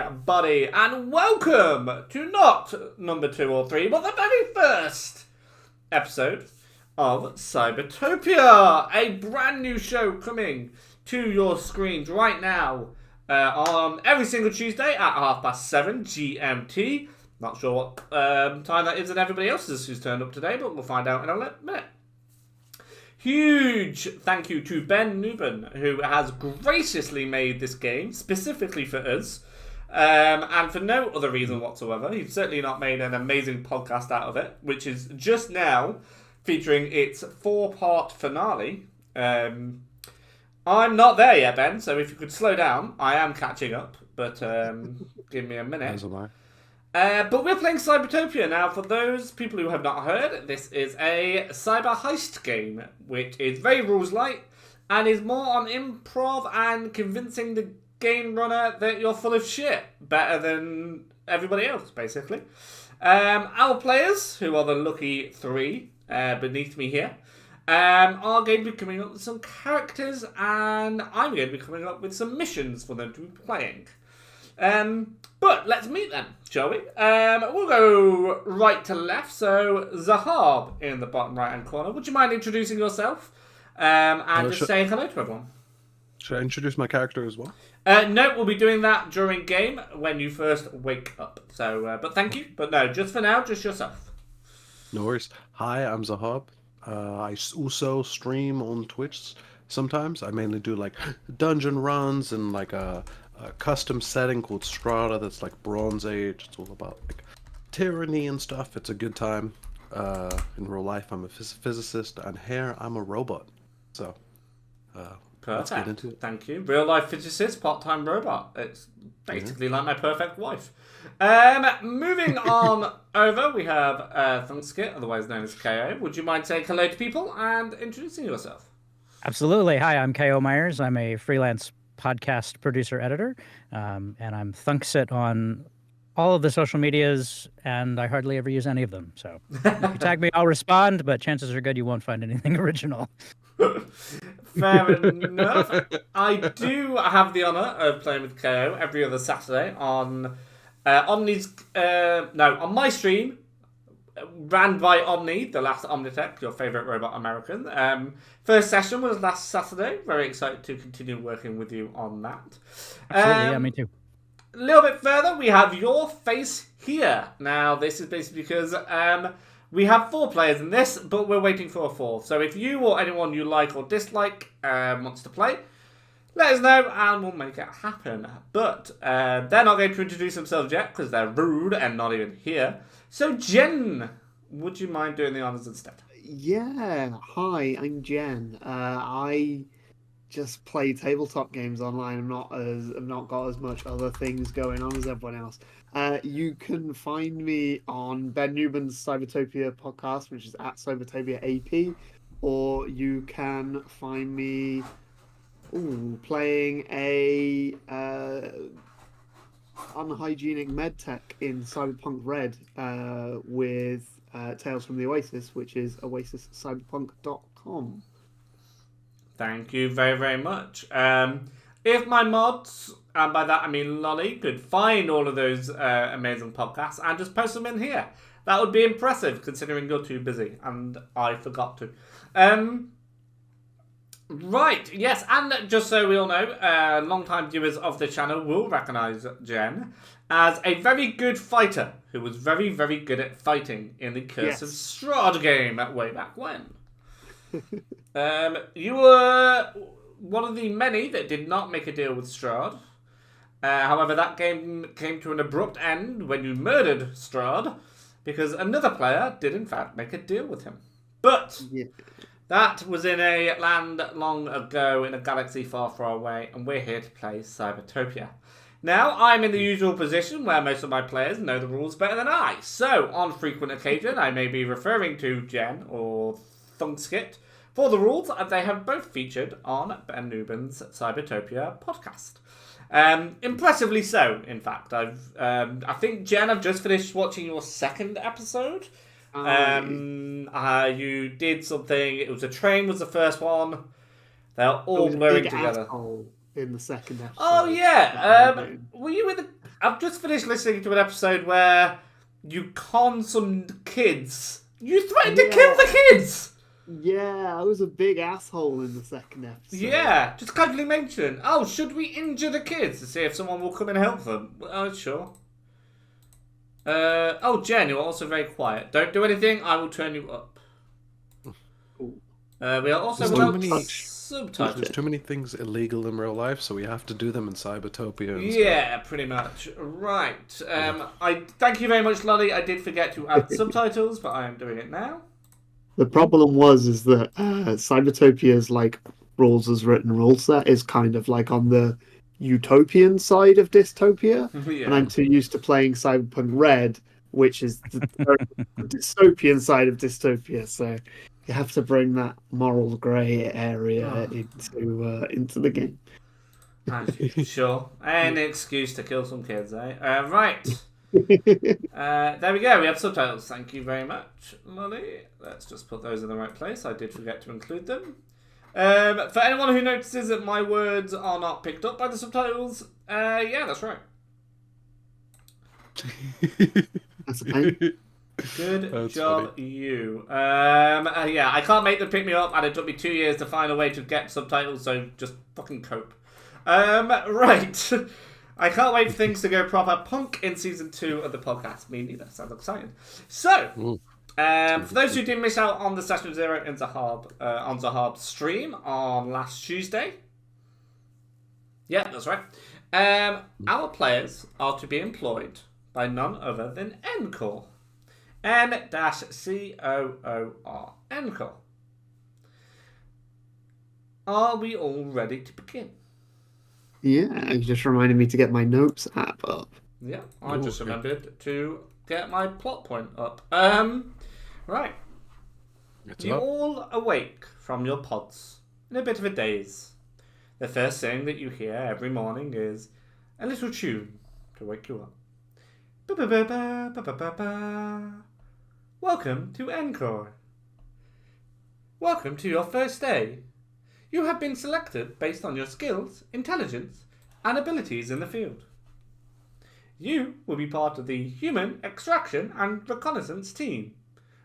everybody, and welcome to not number 2 or 3, but the very first episode of Cybertopia, a brand new show coming to your screens right now on every single Tuesday at 7:30 GMT. Not sure what time that is and everybody else's who's turned up today, but we'll find out in a minute. Huge thank you to Ben Newben, who has graciously made this game specifically for us, and for no other reason whatsoever. He's certainly not made an amazing podcast out of it, which is just now featuring its 4-part finale. I'm not there yet, Ben, so if you could slow down, I am catching up, but give me a minute. As am I. But we're playing Cybertopia now. For those people who have not heard, this is a cyber heist game, which is very rules-light and is more on improv and convincing the game runner that you're full of shit better than everybody else, basically. Our players, who are the lucky 3 beneath me here, are going to be coming up with some characters, and I'm going to be coming up with some missions for them to be playing. But let's meet them, shall we? We'll go right to left. So, Zahab in the bottom right-hand corner. Would you mind introducing yourself and just saying hello to everyone? Should I introduce my character as well? No, we'll be doing that during game when you first wake up. So, but thank you. But no, just for now, just yourself. No worries. Hi, I'm Zahab. I also stream on Twitch sometimes. I mainly do like dungeon runs and like a custom setting called Strata that's like Bronze Age. It's all about like tyranny and stuff. It's a good time. In real life, I'm a physicist, and here I'm a robot. So, let's get into it. Thank you. Real life physicist, part-time robot. It's basically like my perfect wife. Moving on over, we have Thunkskit, otherwise known as KO. Would you mind saying hello to people and introducing yourself? Absolutely. Hi, I'm KO Myers. I'm a freelance podcast producer editor, and I'm Thunksit on all of the social medias, and I hardly ever use any of them. So if you tag me, I'll respond, but chances are good you won't find anything original. Fair enough. I do have the honour of playing with KO every other Saturday on Omni's on my stream, ran by Omni, the last Omnitech, your favourite robot American. First session was last Saturday. Very excited to continue working with you on that. Absolutely, yeah, me too. A little bit further, we have your face here. Now, this is basically because we have 4 players in this, but we're waiting for a 4th. So if you or anyone you like or dislike wants to play, let us know and we'll make it happen. But they're not going to introduce themselves yet because they're rude and not even here. So, Jen, would you mind doing the honours instead? Yeah, hi, I'm Jen. I just play tabletop games online. I've not got as much other things going on as everyone else. You can find me on Ben Newman's Cybertopia podcast, which is at Cybertopia AP, or you can find me playing a unhygienic medtech in Cyberpunk Red with Tales from the Oasis, which is oasiscyberpunk.com. Thank you very, very much. If my mods, and by that I mean Lolly, could find all of those amazing podcasts and just post them in here, that would be impressive considering you're too busy and I forgot to. Right, yes, and just so we all know, long-time viewers of the channel will recognise Jen as a very good fighter who was very, very good at fighting in the Curse of Strahd game way back when. You were one of the many that did not make a deal with Strahd. However, that game came to an abrupt end when you murdered Strahd because another player did in fact make a deal with him. But that was in a land long ago in a galaxy far, far away, and we're here to play Cybertopia. Now, I'm in the usual position where most of my players know the rules better than I. So, on frequent occasion, I may be referring to Jen or Thunkskit for the rules, and they have both featured on Ben Newman's Cybertopia podcast. Impressively so, in fact. I think, Jen, I've just finished watching your 2nd episode. You did something. It was a train was the first one. They're all blurring together. In the 2nd episode. Oh yeah. Were you with I've just finished listening to an episode where you con some kids. You threatened to kill the kids! Yeah, I was a big asshole in the second episode. Yeah, just casually mention, oh, should we injure the kids to see if someone will come and help them? Sure. Oh, Jen, you're also very quiet. Don't do anything, I will turn you up. Cool. We are also There's too without many- subtitles. There's too many things illegal in real life, so we have to do them in Cybertopia. And Yeah, pretty much. Right. I thank you very much, Lolly. I did forget to add subtitles, but I am doing it now. The problem is that Cybertopia's like rules as written rule set is kind of like on the utopian side of dystopia, Yeah. and I'm too used to playing Cyberpunk Red, which is the dystopian side of dystopia. So you have to bring that moral grey area into the game. Sure. An excuse to kill some kids, eh? Right. There we go. We have subtitles. Thank you very much, Lolly. Let's just put those in the right place. I did forget to include them. For anyone who notices that my words are not picked up by the subtitles, yeah, that's right. That's fine. Good That's job, you. Yeah, I can't make them pick me up, and it took me 2 years to find a way to get subtitles, so just fucking cope. Right. I can't wait for things to go proper punk in season 2 of the podcast. Me neither. Sounds exciting. So, for those who did miss out on the Session Zero in Zahab, on Zahab's stream on last Tuesday. Yeah, that's right. Our players are to be employed by none other than Encore. N-C-O-O-R. Encore. Are we all ready to begin? Yeah, you just reminded me to get my notes app up. Yeah, I just okay. remembered to get my plot point up. Right. It's You up. all awake from your pods in a bit of a daze. The first thing that you hear every morning is a little tune to wake you up. Ba-ba-ba-ba-ba-ba-ba. Welcome to Encore. Welcome to your first day. You have been selected based on your skills, intelligence, and abilities in the field. You will be part of the Human Extraction and Reconnaissance Team,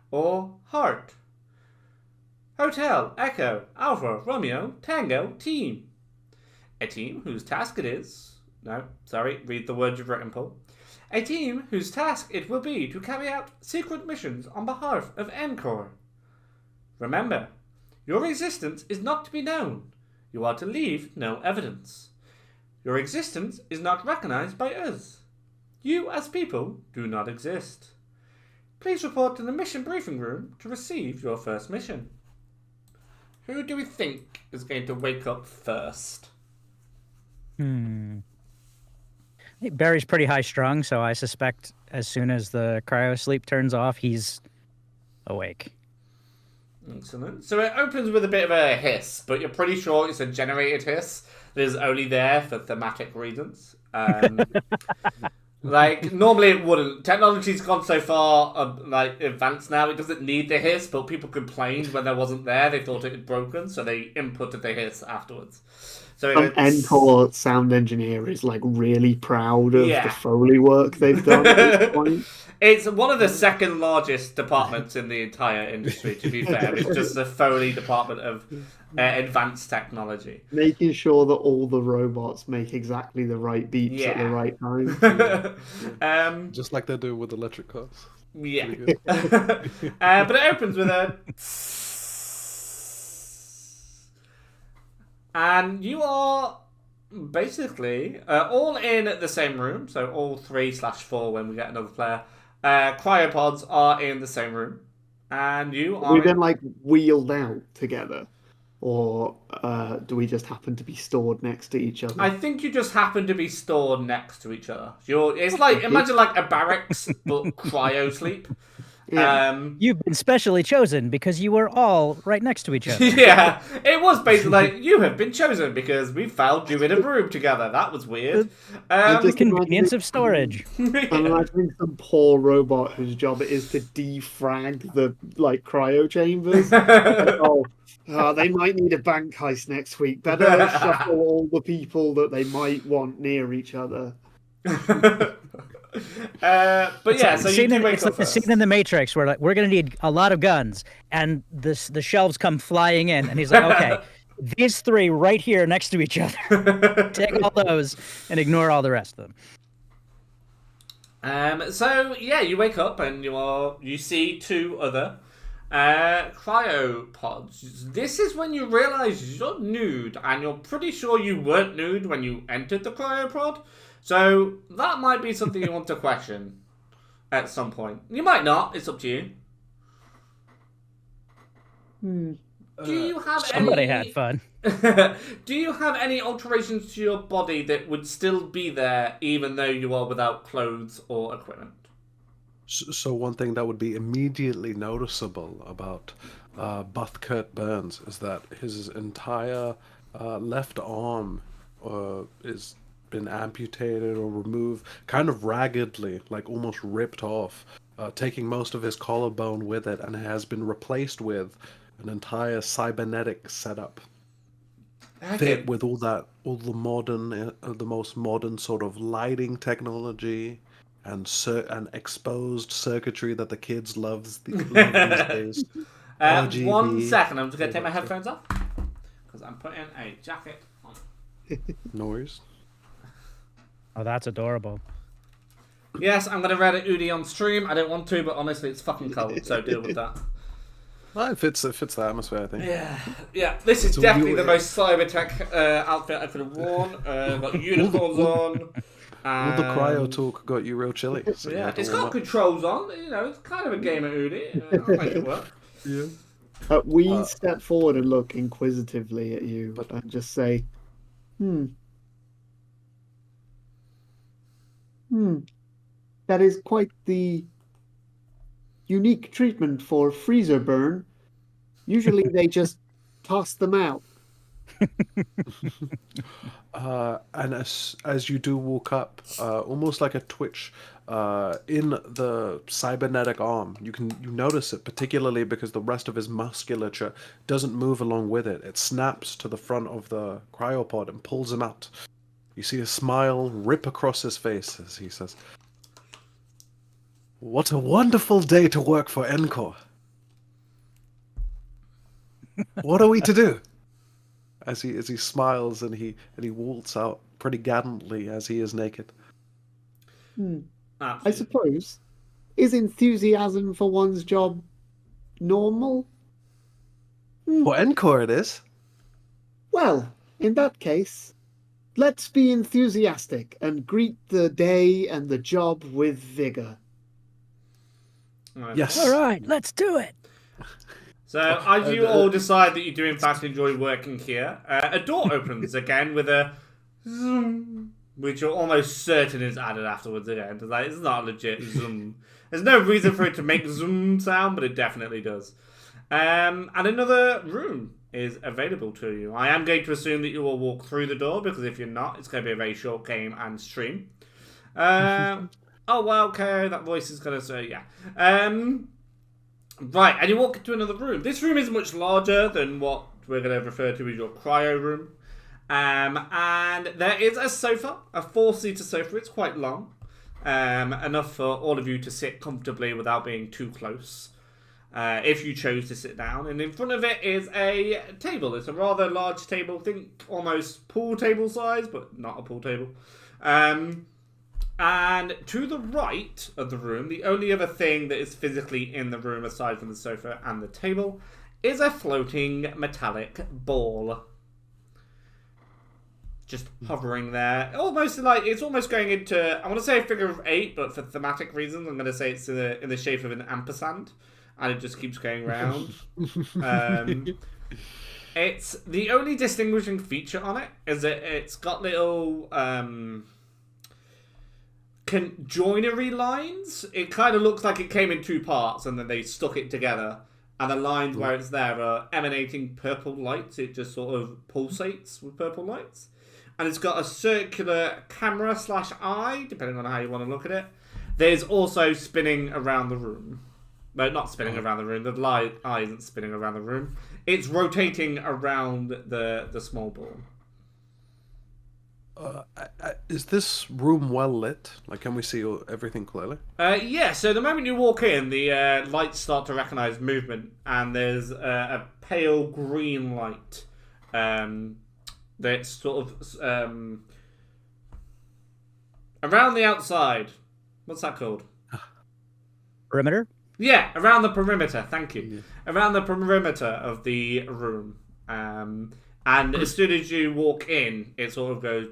or HEART. Hotel Echo Alpha Romeo Tango Team. A team whose task it is... No, sorry, read the words you've written, Paul. A team whose task it will be to carry out secret missions on behalf of Encore. Remember, your existence is not to be known. You are to leave no evidence. Your existence is not recognized by us. You as people do not exist. Please report to the mission briefing room to receive your first mission. Who do we think is going to wake up first? I think Barry's pretty high strung, so I suspect as soon as the cryo sleep turns off, he's awake. Excellent. So it opens with a bit of a hiss, but you're pretty sure it's a generated hiss that is only there for thematic reasons. Like, normally it wouldn't. Technology's gone so far, advanced now, it doesn't need the hiss, but people complained when there wasn't there. They thought it had broken, so they inputted the hiss afterwards. So Some Encore sound engineer is like really proud of Yeah. the Foley work they've done at this point. It's one of the second largest departments in the entire industry, to be fair. It's just the Foley department of advanced technology. Making sure that all the robots make exactly the right beeps at the Yeah. right time. Just like they do with electric cars. Yeah. Pretty good. But it opens with a... And you are basically all in the same room, so all 3/4 when we get another player. Cryopods are in the same room, and you are... We've been like wheeled out together, or do we just happen to be stored next to each other? I think you just happen to be stored next to each other. It's like, imagine like a barracks, but cryo sleep. Yeah. You've been specially chosen because you were all right next to each other. Yeah, it was basically like, you have been chosen because we found you in a room together. That was weird. The just convenience of storage. I'm imagining some poor robot whose job it is to defrag the like cryo chambers. They might need a bank heist next week. Better shuffle all the people that they might want near each other. But yeah, so you do wake it's up like the first. scene in the Matrix where like we're gonna need a lot of guns, and the shelves come flying in, and he's like, okay, these three right here next to each other, take all those and ignore all the rest of them. So yeah, you wake up and you see two other cryopods. This is when you realise you're nude, and you're pretty sure you weren't nude when you entered the cryopod. So that might be something you want to question at some point. You might not. It's up to you. Do you have Somebody any? had fun. Do you have any alterations to your body that would still be there even though you are without clothes or equipment? So one thing that would be immediately noticeable about Buff Kurt Burns is that his entire left arm is been amputated or removed, kind of raggedly, like almost ripped off, taking most of his collarbone with it, and it has been replaced with an entire cybernetic setup. Fit with all the modern, the most modern sort of lighting technology and exposed circuitry that the kids love these days. 1 second, I'm just going to take my headphones off because I'm putting a jacket on. Noise. Oh, that's adorable. Yes, I'm going to read it Udi on stream. I don't want to, but honestly, it's fucking cold, so deal with that. Well, it fits the atmosphere, I think. Yeah. This is definitely the most cybertech outfit I could have worn. Got unicorns on. All the cryo talk got you real chilly. So yeah, it's got controls on. You know, it's kind of a game of Udi. I'll make it work. Yeah. We step forward and look inquisitively at you, and just say, that is quite the unique treatment for freezer burn. Usually they just toss them out. And as you do walk up, almost like a twitch in the cybernetic arm, you notice it particularly because the rest of his musculature doesn't move along with it. It snaps to the front of the cryopod and pulls him out. You see a smile rip across his face as he says, "What a wonderful day to work for Encore. What are we to do?" As he smiles and he waltz out pretty gallantly as he is naked. I suppose, is enthusiasm for one's job normal? For Encore it is. Well, in that case, let's be enthusiastic and greet the day and the job with vigor. Yes. All right, let's do it. So, as you all decide that you do in fact enjoy working here, a door opens again with a zoom, which you're almost certain is added afterwards again. It's not a legit zoom. There's no reason for it to make zoom sound, but it definitely does. And another room is available to you. I am going to assume that you will walk through the door, because if you're not, it's going to be a very short game and stream. Oh, well, okay, that voice is going to say, yeah. Right, and you walk into another room. This room is much larger than what we're going to refer to as your cryo room. And there is a sofa, a 4-seater sofa. It's quite long. Enough for all of you to sit comfortably without being too close. If you chose to sit down. And in front of it is a table. It's a rather large table. Think almost pool table size, but not a pool table. And to the right of the room, the only other thing that is physically in the room aside from the sofa and the table is a floating metallic ball. Just hovering there. Almost like, it's almost going into, I want to say a figure of 8, but for thematic reasons, I'm going to say it's in the shape of an ampersand. And it just keeps going round. It's the only distinguishing feature on it is that it's got little joinery lines. It kind of looks like it came in 2 parts and then they stuck it together. And the lines where it's there are emanating purple lights. It just sort of pulsates with purple lights. And it's got a circular camera / eye, depending on how you want to look at it. There's also spinning around the room. No, not spinning around the room. The eye isn't spinning around the room. It's rotating around the small ball. Is this room well lit? Like, can we see everything clearly? Yeah, so the moment you walk in, the lights start to recognize movement, and there's a pale green light that's sort of around the outside. What's that called? Perimeter? Yeah, around the perimeter. Thank you. Yeah. Around the perimeter of the room. And as soon as you walk in, it sort of goes.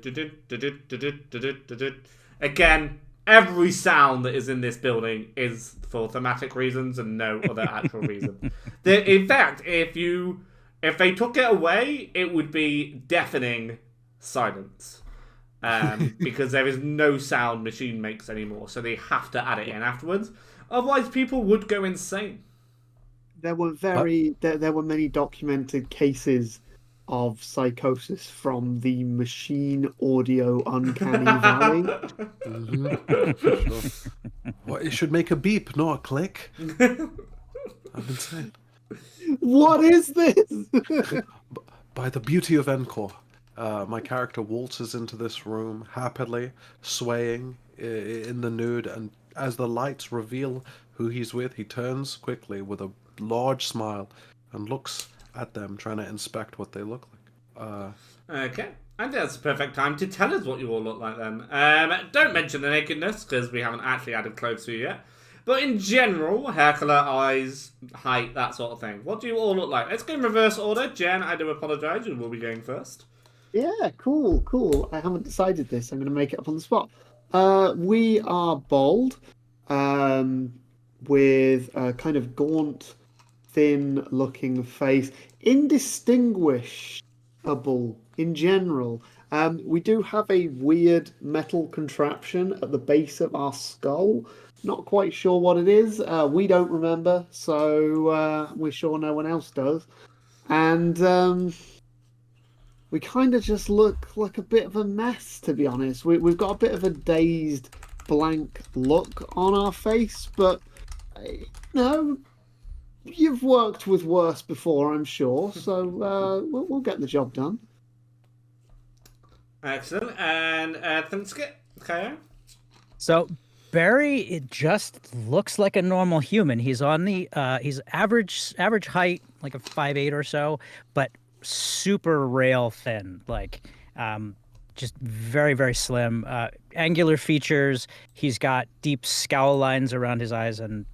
Again, every sound that is in this building is for thematic reasons and no other actual reason. In fact, if they took it away, it would be deafening silence. Because there is no sound machine makes anymore, so they have to add it in afterwards. Otherwise, people would go insane. There were there were many documented cases of psychosis from the machine audio uncanny valley. For sure. Well, it should make a beep, not a click. I've been saying. What is this? By the beauty of Encore, my character waltzes into this room happily, swaying in the nude, and as the lights reveal who he's with, he turns quickly with a large smile and looks at them, trying to inspect what they look like. Okay. I think that's the perfect time to tell us what you all look like then. Don't mention the nakedness, because we haven't actually added clothes to you yet. But in general, hair colour, eyes, height, that sort of thing. What do you all look like? Let's go in reverse order. Jen, I do apologise, you will be going first. Yeah, cool. I haven't decided this. I'm going to make it up on the spot. We are bald, with a kind of gaunt, thin-looking face, indistinguishable in general. We do have a weird metal contraption at the base of our skull. Not quite sure what it is. We don't remember, so we're sure no one else does. And we kind of just look like a bit of a mess, to be honest. We've got a bit of a dazed, blank look on our face, but no, you've worked with worse before, I'm sure, so we'll get the job done. Excellent. And Thunskit, okay. So Barry, it just looks like a normal human. He's on the he's average height, like a 5'8" or so, but super rail thin, like just very, very slim. Angular features. He's got deep scowl lines around his eyes and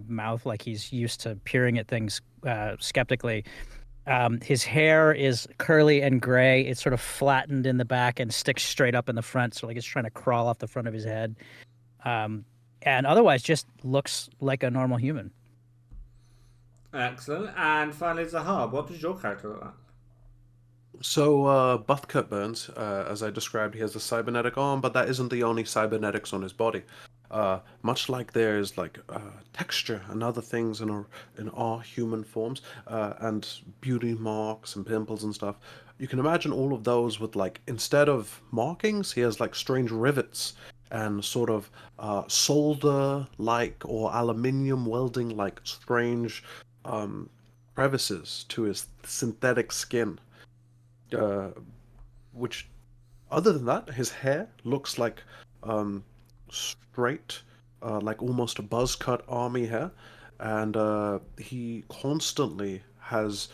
mouth, like he's used to peering at things skeptically. His hair is curly and gray. It's sort of flattened in the back and sticks straight up in the front, so like it's trying to crawl off the front of his head. And otherwise just looks like a normal human. Excellent. And finally, Zahab, what does your character look like? So, Buff Cut Burns, as I described, he has a cybernetic arm, but that isn't the only cybernetics on his body. Much like there's like texture and other things in our human forms, and beauty marks and pimples and stuff. You can imagine all of those with, like, instead of markings, he has like strange rivets and sort of solder-like or aluminium welding-like strange crevices to his synthetic skin. Which, other than that, his hair looks like straight, like almost a buzz cut army hair, and he constantly has,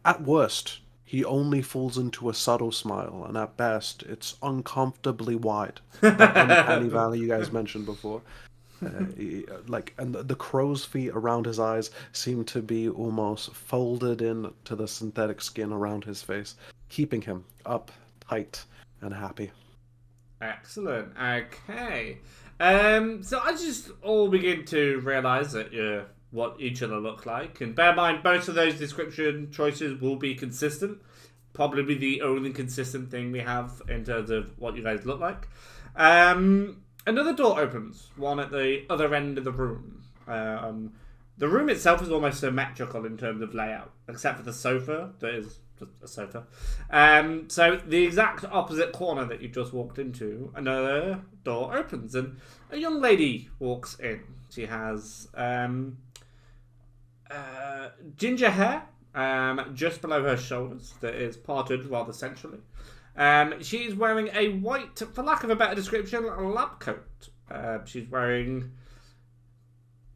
at worst, he only falls into a subtle smile, and at best, it's uncomfortably wide. That uncanny valley you guys mentioned before. And the crow's feet around his eyes seem to be almost folded in to the synthetic skin around his face, keeping him up tight and happy. Excellent. Okay. So I just all begin to realise that you're what each other look like, and bear in mind both of those description choices will be consistent. Probably the only consistent thing we have in terms of what you guys look like. Another door opens, one at the other end of the room. The room itself is almost symmetrical in terms of layout, except for the sofa that is just a sofa. So the exact opposite corner that you just walked into, another door opens, and a young lady walks in. She has ginger hair just below her shoulders that is parted rather centrally. She's wearing a white, for lack of a better description, lab coat. She's wearing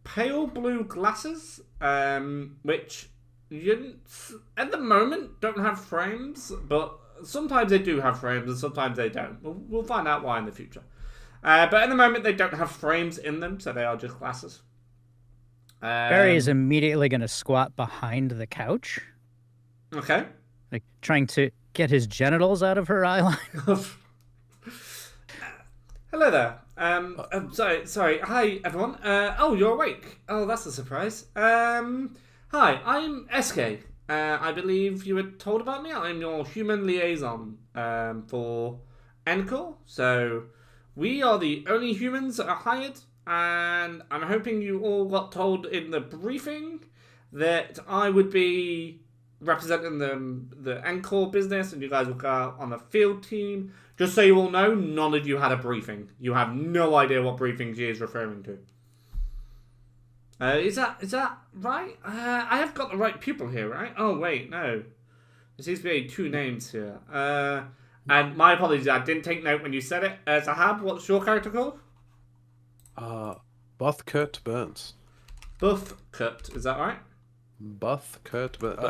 pale blue glasses, which at the moment don't have frames, but sometimes they do have frames and sometimes they don't. We'll find out why in the future. But at the moment they don't have frames in them, so they are just glasses. Barry is immediately going to squat behind the couch, Okay. like trying to get his genitals out of her eye line. Hello there. Sorry. Hi, everyone. Oh, you're awake. Oh, that's a surprise. Hi, I'm SK. I believe you were told about me. I'm your human liaison for Encore. So, we are the only humans that are hired, and I'm hoping you all got told in the briefing that I would be representing the Encore business, and you guys will go out on the field team. Just so you all know, none of you had a briefing. You have no idea what briefing she is referring to. Is that right? I have got the right pupil here, right? Oh wait, no. There seems to be two names here. And my apologies, I didn't take note when you said it. Sahab, what's your character called? Buff Kurt Burns. Buff Kurt, is that right? Buff Kurt Burns.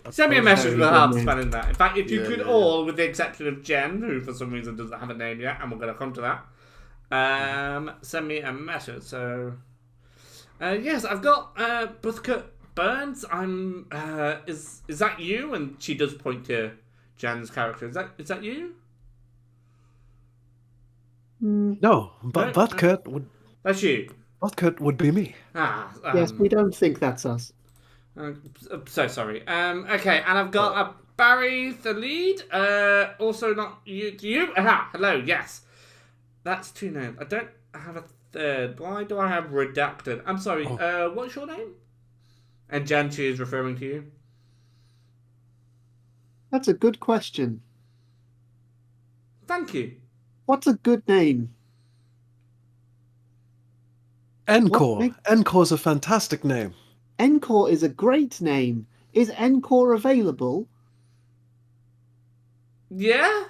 I'll Send me a message with very help good name. spelling that. In fact, if you Yeah, could yeah, all, with the exception of Jen, who for some reason doesn't have a name yet, and we're going to come to that, send me a message. So, yes, I've got Buthkurt Burns. I'm. Is that you? And she does point to Jen's character. Is that you? No, but No, Buff Kurt would be me. Yes, we don't think that's us. I'm so sorry. Okay, and I've got a Barry the lead. Also not you. You? Aha, hello. Yes, that's two names. I don't have a third. Why do I have redacted? I'm sorry. What's your name? And Jan, she is referring to you. That's a good question. Thank you. What's a good name? Encore. What Encore's a fantastic name. Encore is a great name. Is Encore available? Yeah.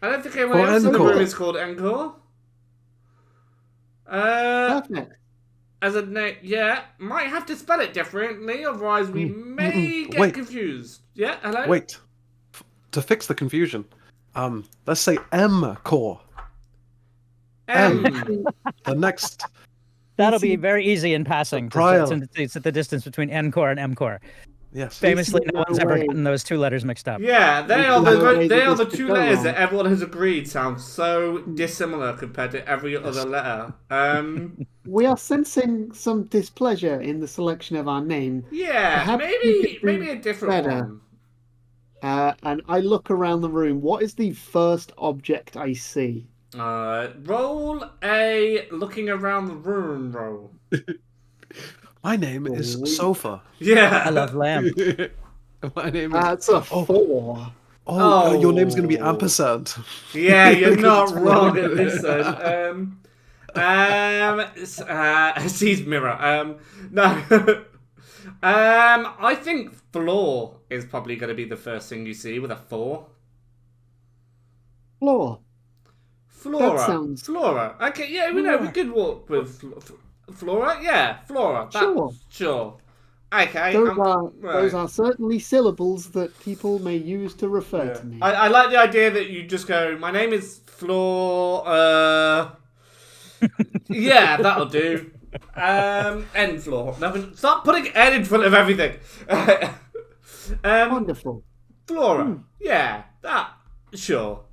I don't think anyone For else in the Encore. room is called Encore. Perfect. As a name, yeah. Might have to spell it differently, otherwise we may get Wait. confused. Yeah, hello? Wait. To fix the confusion, let's say M-Core. The next. That'll be very easy in passing. Trial. Since it's at the distance between N-Core and M-Core. Yes. Famously, no no one's ever way. gotten those two letters mixed up. Yeah, they Which are is the how they they are the just two go letters on. that everyone has agreed sound so dissimilar compared to every other letter. We are sensing some displeasure in the selection of our name. Yeah, Perhaps we could do maybe a different better. one. And I look around the room. What is the first object I see? Roll a looking around the room roll. My name is Oh. Sofa. Yeah, I love lamb. My name is. It's a 4. Oh, your name's gonna be Oh. Ampersand. Yeah, you're not It's wrong wrong. at this end. Sees mirror. No. I think floor is probably going to be the first thing you see with a 4. Floor. Flora. That sounds- Flora. Okay, yeah, we know we could walk with Flora. Yeah, Flora. Sure. Sure. Okay. Those are certainly syllables that people may use to refer to me. I like the idea that you just go, my name is Floor. Yeah, that'll do. N floor. No, stop putting N in front of everything. Wonderful. Flora. Yeah, that. Sure.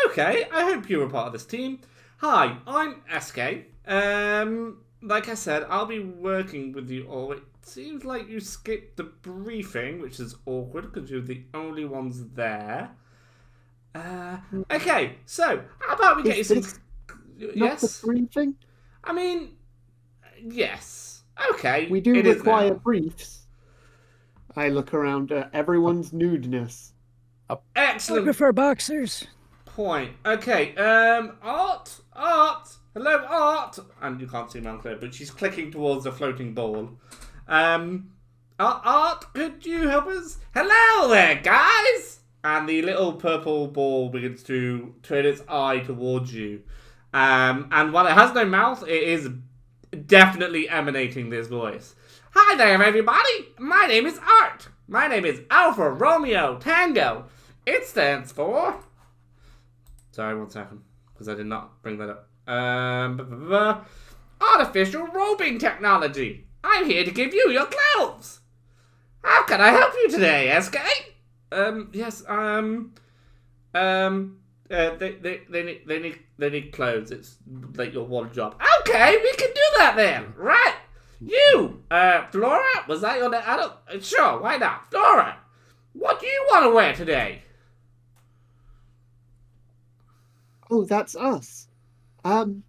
Okay, I hope you're a part of this team. Hi, I'm SK. Like I said, I'll be working with you all. It seems like you skipped the briefing, which is awkward because you're the only ones there. Okay, so how about we get you Is some... this not Yes? the briefing? I mean, yes. Okay. We do it is require now. briefs. I look around at everyone's nudeness. I Excellent prefer boxers. point. Okay. Art. Hello, Art. And you can't see Mount Claire, but she's clicking towards the floating ball. Art, could you help us? Hello there, guys! And the little purple ball begins to turn its eye towards you. And while it has no mouth, it is definitely emanating this voice. Hi there, everybody! My name is Art. My name is Alpha Romeo Tango. It stands for... Sorry, 1 second, because I did not bring that up. Artificial robing technology. I'm here to give you your clothes. How can I help you today, SK? Yes, they need clothes. It's like your one job. Okay, we can do that then. Right. You, Flora, was that your name? I don't, sure, why not? Flora, what do you want to wear today? Oh, that's us. Cotton.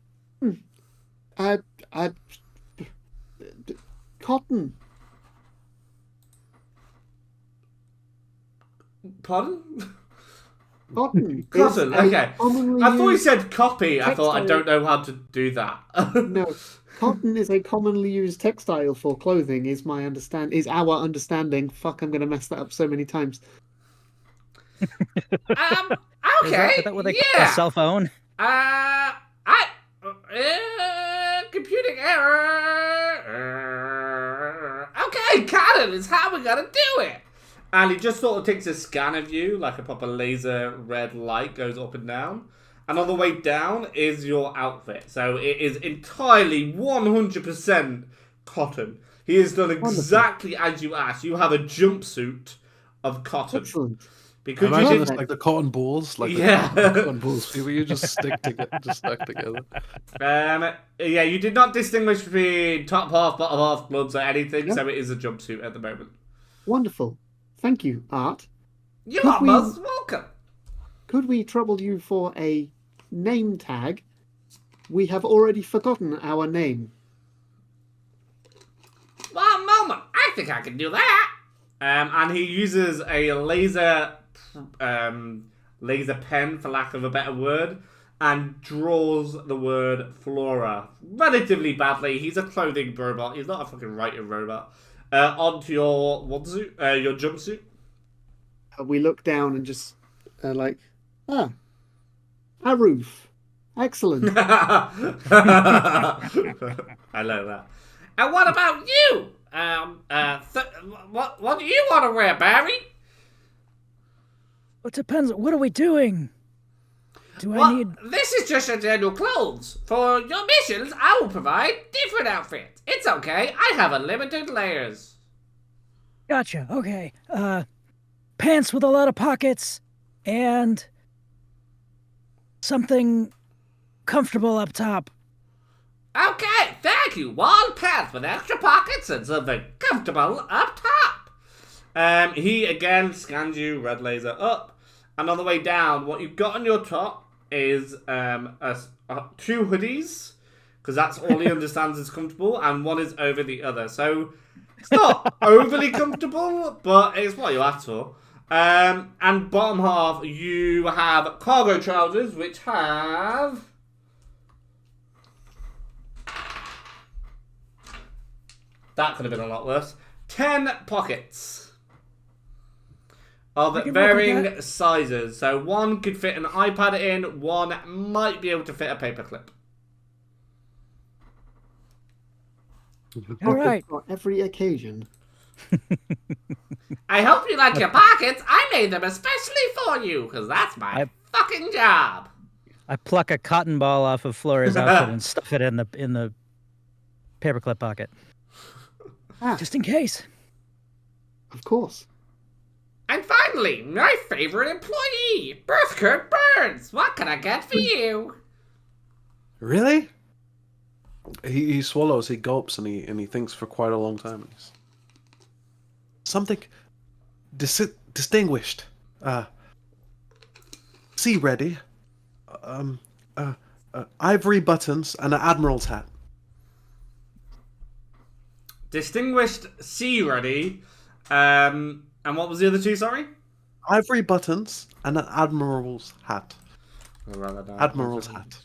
Pardon? Cotton. Cotton, is a okay. commonly I thought you used- said copy. I thought I textile. don't know how to do that. No, cotton is a commonly used textile for clothing. Is our understanding? Fuck, I'm gonna mess that up so many times. Okay. Is that what they call a cell phone? Computing error. Okay, Cannon is how we gotta do it. And he just sort of takes a scan of you, like a proper laser red light goes up and down. And on the way down is your outfit. So it is entirely 100% cotton. He has done exactly as you asked. You have a jumpsuit of cotton. Excellent. Because you Imagine did... it's like the cotton balls, like Yeah. the cotton balls. People, you just stuck together. Yeah, you did not distinguish between top half, bottom half, gloves, or anything, Yep. so it is a jumpsuit at the moment. Wonderful. Thank you, Art. You Could are we- most welcome. Could we trouble you for a name tag? We have already forgotten our name. One moment, I think I can do that. And he uses a laser pen, for lack of a better word, and draws the word Flora relatively badly. He's a clothing robot. He's not a fucking writing robot. Onto your your jumpsuit. We look down and just like, a roof. Excellent. I love that. And what about you? What do you want to wear, Barry? It depends. What are we doing? Do I Well, need? this is just your general clothes. For your missions, I will provide different outfits. It's okay. I have unlimited layers. Gotcha. Okay. Pants with a lot of pockets and something comfortable up top. Okay, thank you. One pants with extra pockets and something comfortable up top. He again scans you, red laser up, and on the way down, what you've got on your top is two hoodies, because that's all he understands is comfortable, and one is over the other. So it's not overly comfortable, but it's what you asked for. And bottom half, you have cargo trousers, which have... That could have been a lot worse. 10 pockets. Of can work with varying that. sizes. So one could fit an iPad in, one might be able to fit a paperclip. All right. For every occasion. I hope you like your pockets. I made them especially for you, because that's my fucking job. I pluck a cotton ball off of Flora's outfit and stuff it in the paperclip pocket, just in case. Of course. And finally, my favorite employee, Birthcourt Burns. What can I get for you? Really? He swallows, he gulps, and he thinks for quite a long time. Something distinguished. Sea ready. Ivory buttons and an admiral's hat. Distinguished C ready. And what was the other two, sorry? Ivory buttons and an admiral's hat. I'll write that down. Admiral's hat.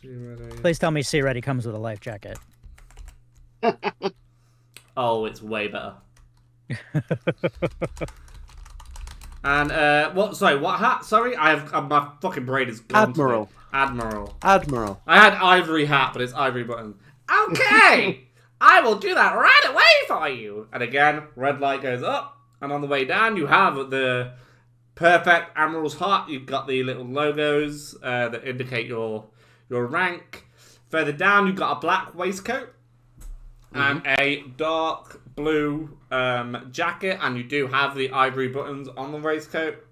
Please tell me C Ready comes with a life jacket. Oh, it's way better. And what? Sorry, what hat? Sorry, my fucking brain is gone. Admiral. Admiral. Admiral. I had ivory hat, but it's ivory button. Okay, I will do that right away for you. And again, red light goes up, and on the way down, you have the perfect Admiral's hat. You've got the little logos that indicate your rank. Further down, you've got a black waistcoat and a dark blue jacket, and you do have the ivory buttons on the waistcoat.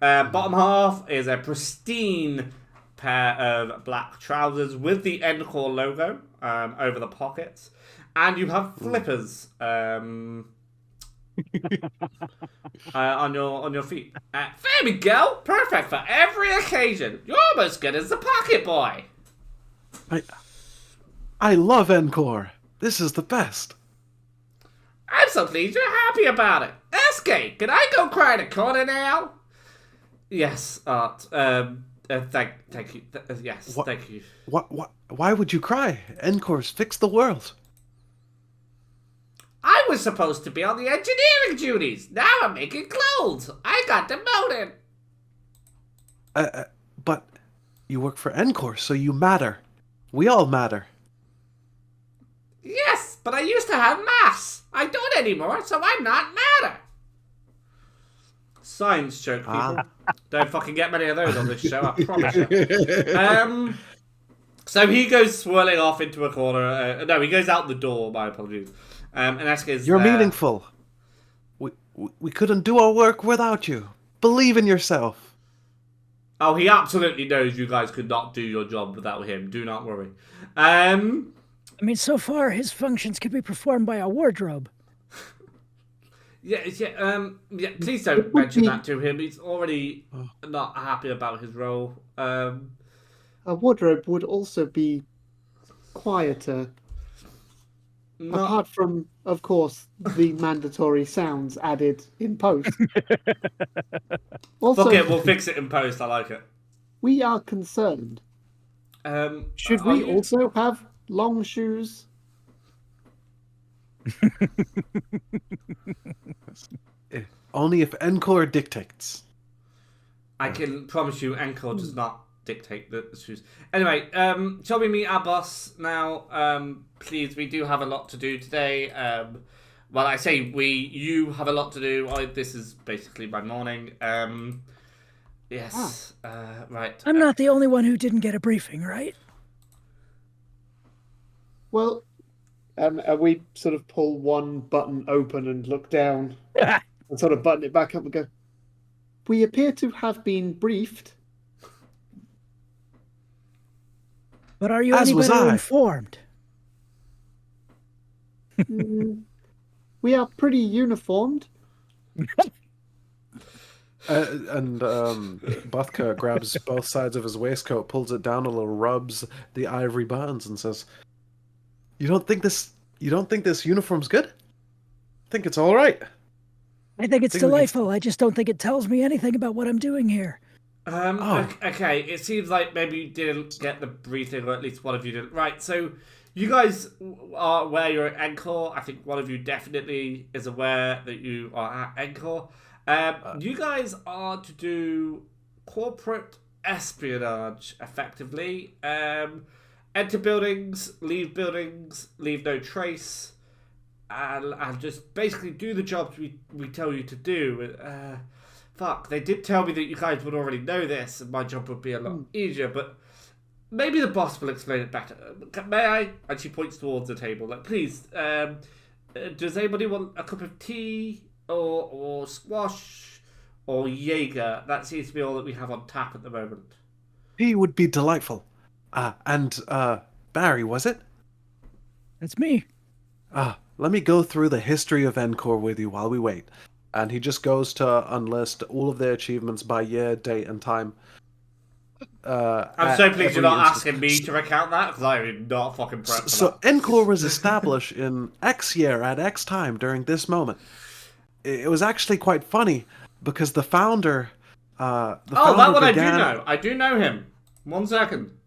Bottom half is a pristine pair of black trousers with the Encore logo over the pockets, and you have flippers on your feet. There we go, perfect for every occasion. You're almost good as the pocket boy. I love Encore. This is the best. I'm so pleased you're happy about it. SK, can I go cry in a corner now? Yes, Art. Thank you. Yes, thank you. Why would you cry? Encore's fixed the world. I was supposed to be on the engineering duties. Now I'm making clothes. I got demoted. But you work for Encore, so you matter. We all matter. Yes, but I used to have mass. I don't anymore, so I'm not matter. Science joke, people. Don't fucking get many of those on this show, I promise you. So he goes swirling off into a corner. No, he goes out the door, my apologies. And Eska's You're meaningful. We couldn't do our work without you. Believe in yourself. Oh, he absolutely knows you guys could not do your job without him. Do not worry. I mean, so far his functions can be performed by a wardrobe. Yeah. Please don't mention that to him. He's already not happy about his role. A wardrobe would also be quieter. Apart from, of course, the mandatory sounds added in post. Also, fuck it, we'll fix it in post. I like it. We are concerned. Should we also have long shoes? Only if Encore dictates. I can promise you, Encore does not dictate the shoes. Anyway, shall we meet our boss now? Please, we do have a lot to do today. Well, I say you have a lot to do. This is basically my morning. Yes, right. I'm not the only one who didn't get a briefing, right? Well, we sort of pull one button open and look down and sort of button it back up and go, we appear to have been briefed. But are you any better informed? We are pretty uniformed. And Buthka grabs both sides of his waistcoat, pulls it down a little, rubs the ivory buttons, and says, "You don't think this uniform's good? I think it's all right. I think it's delightful. I just don't think it tells me anything about what I'm doing here." Okay, it seems like maybe you didn't get the briefing, or at least one of you didn't. Right, so you guys are aware you're at Encore. I think one of you definitely is aware that you are at Encore. You guys are to do corporate espionage, effectively. Enter buildings, leave no trace, and just basically do the jobs we tell you to do. Fuck, they did tell me that you guys would already know this, and my job would be a lot easier, but maybe the boss will explain it better. May I? And she points towards the table. Like, please, does anybody want a cup of tea, or squash, or Jaeger? That seems to be all that we have on tap at the moment. Tea would be delightful. And Barry, was it? That's me. Let me go through the history of Encore with you while we wait. And he just goes to unlist all of their achievements by year, date, and time. I'm so pleased you're not asking me to recount that, because I am not fucking prepped for So Encore was established in X year at X time during this moment. It was actually quite funny, because the founder... that one began... I do know. I do know him. 1 second.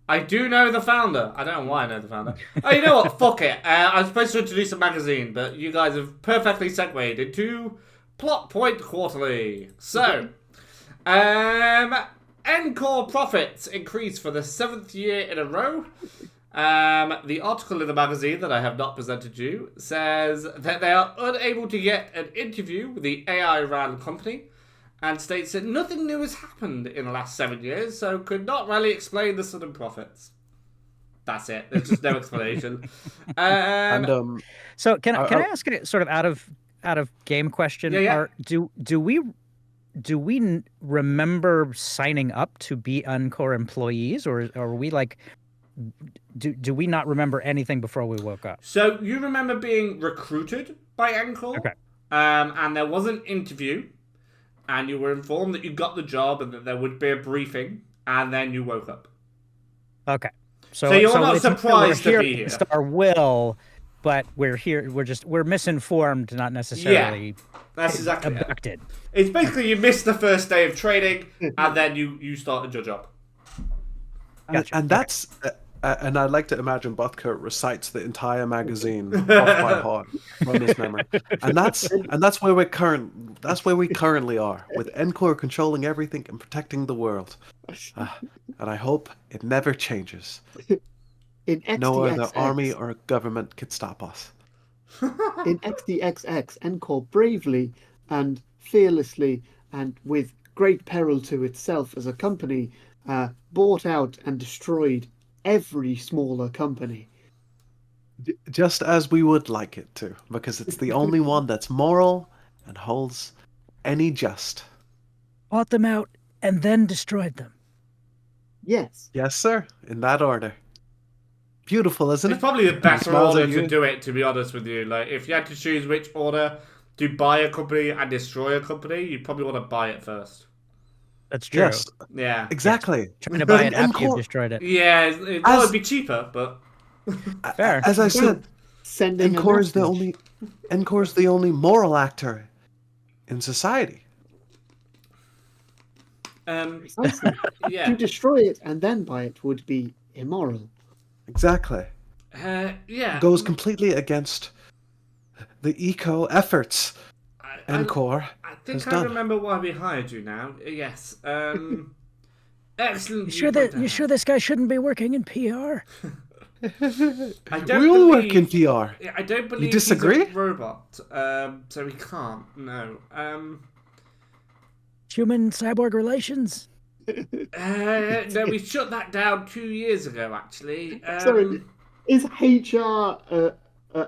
I do know the founder. I don't know why I know the founder. Oh, you know what? Fuck it. I was supposed to introduce a magazine, but you guys have perfectly segued into Plot Point Quarterly. So, Encore profits increased for the 7th year in a row. The article in the magazine that I have not presented you says that they are unable to get an interview with the AI-ran company, and states that nothing new has happened in the last 7 years, so could not really explain the sudden profits. That's it. There's just no explanation. So can I ask it sort of out of game question? Yeah. Do we remember signing up to be Encore employees, or are we like? Do we not remember anything before we woke up? So you remember being recruited by Encore, Okay. And there was an interview, and you were informed that you got the job and that there would be a briefing, and then you woke up. Okay. So you're not it's surprised to we're be here. against our will, but we're here. We're misinformed, not necessarily That's exactly it. abducted. It's basically you missed the first day of training, and then you started your job. Gotcha. And that's and I'd like to imagine Butker recites the entire magazine off by heart from his memory, and that's where we currently are, with Encore controlling everything and protecting the world, and I hope it never changes. In No other XDXX, army or government could stop us. in XDXX, Encore bravely and fearlessly and with great peril to itself as a company bought out and destroyed every smaller company. Just as we would like it to, because it's the only one that's moral and holds any just. Bought them out and then destroyed them. Yes. Yes, sir. In that order. Beautiful, isn't It's it? probably the better Smiles order at to you. do it, to be honest with you. Like, if you had to choose which order to buy a company and destroy a company, you'd probably want to buy it first. That's true. Yes, Yeah. exactly. Trying to buy it And after you've Encore- destroyed it. Yeah, it'd probably be cheaper, but... Fair. As I said, Sending Encore's a the only moral actor in society. Precisely. yeah. To destroy it and then buy it would be immoral. Exactly. Yeah. Goes completely against the eco efforts Encore I has think I done. remember why we hired you now. Yes. Excellent. You sure this guy shouldn't be working in PR? I don't We all work in believe- PR. I don't believe disagree? he's a robot, so he can't. No. Human cyborg relations? No, we shut that down 2 years ago, actually. Sorry, is HR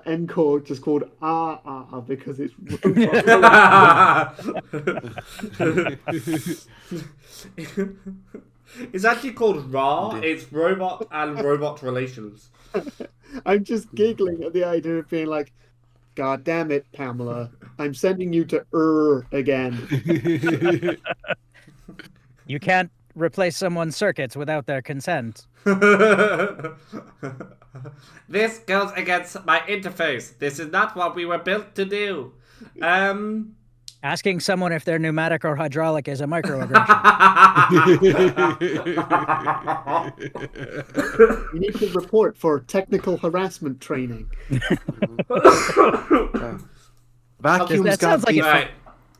Encore just called RR because it's robot? It's actually called RA. It's robot and robot relations. I'm just giggling at the idea of being like, God damn it, Pamela. I'm sending you to again. You can't replace someone's circuits without their consent. This goes against my interface. This is not what we were built to do. Asking someone if they're pneumatic or hydraulic is a microaggression. You need to report for technical harassment training. Vacuums That sounds got like beef. Right.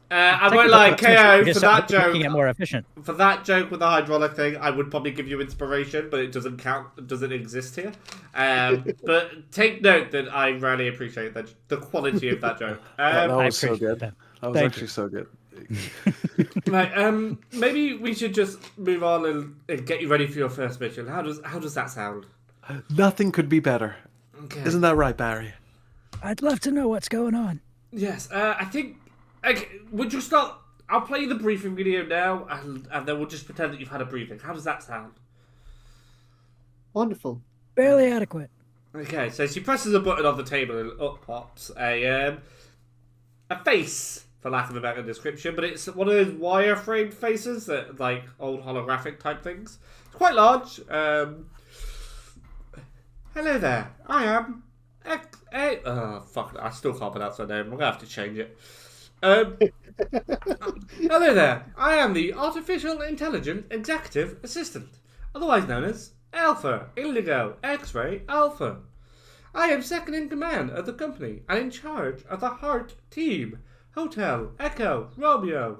I won't lie, KO, for that Making it joke. more efficient. For that joke with the hydraulic thing, I would probably give you inspiration, but it doesn't count. It doesn't exist here. But take note that I really appreciate that the quality of that joke. That I was so appreciate good. that. That was Thank actually so good. Right, maybe we should just move on and get you ready for your first mission. How does that sound? Nothing could be better. Okay. Isn't that right, Barry? I'd love to know what's going on. Yes. I think. Okay, would you start? I'll play you the briefing video now, and then we'll just pretend that you've had a briefing. How does that sound? Wonderful. Barely adequate. Okay, so she presses a button on the table and up pops a face, for lack of a better description, but it's one of those wireframe faces that like old holographic type things. It's quite large. Hello there. I am. Oh fuck! I still can't pronounce her name. I'm gonna have to change it. Hello there. I am the Artificial Intelligent Executive Assistant, otherwise known as Alpha, Indigo, X-Ray, Alpha. I am second in command of the company and in charge of the Heart team. Hotel, Echo, Romeo.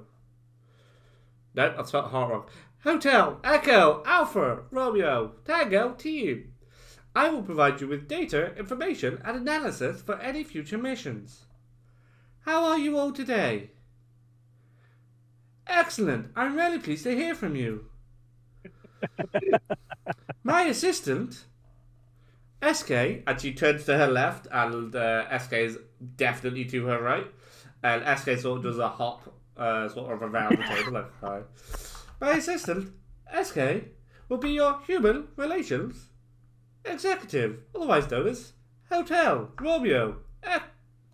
No, that's spelled Heart wrong. Hotel, Echo, Alpha, Romeo, Tango, team. I will provide you with data, information, and analysis for any future missions. How are you all today? Excellent. I'm really pleased to hear from you. My assistant, SK, and she turns to her left, and SK is definitely to her right. And SK sort of does a hop, sort of around the table. Like, hi. My assistant, SK, will be your human relations executive, otherwise known as Hotel Romeo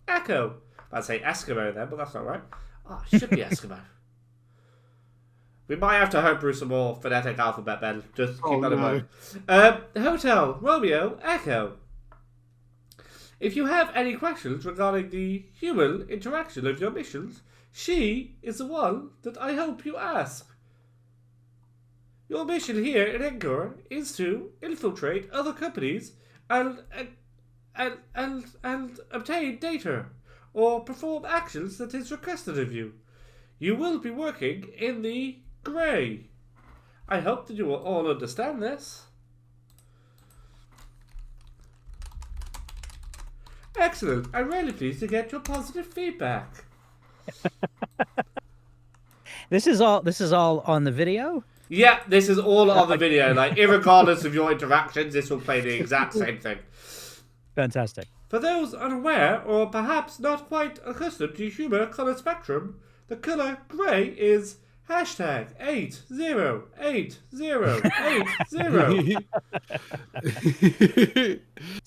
Echo. I'd say Eskimo then, but that's not right. Oh, it should be Eskimo. We might have to homebrew some more phonetic alphabet then. Just keep that in mind. Hotel Romeo Echo. If you have any questions regarding the human interaction of your missions, she is the one that I hope you ask. Your mission here in Encore is to infiltrate other companies and obtain data or perform actions that is requested of you. You will be working in the grey. I hope that you will all understand this. Excellent. I'm really pleased to get your positive feedback. This is all on the video? Yeah, this is all on the video. Like, irregardless of your interactions, this will play the exact same thing. Fantastic. For those unaware or perhaps not quite accustomed to humour colour spectrum, the colour grey is hashtag 808080. Is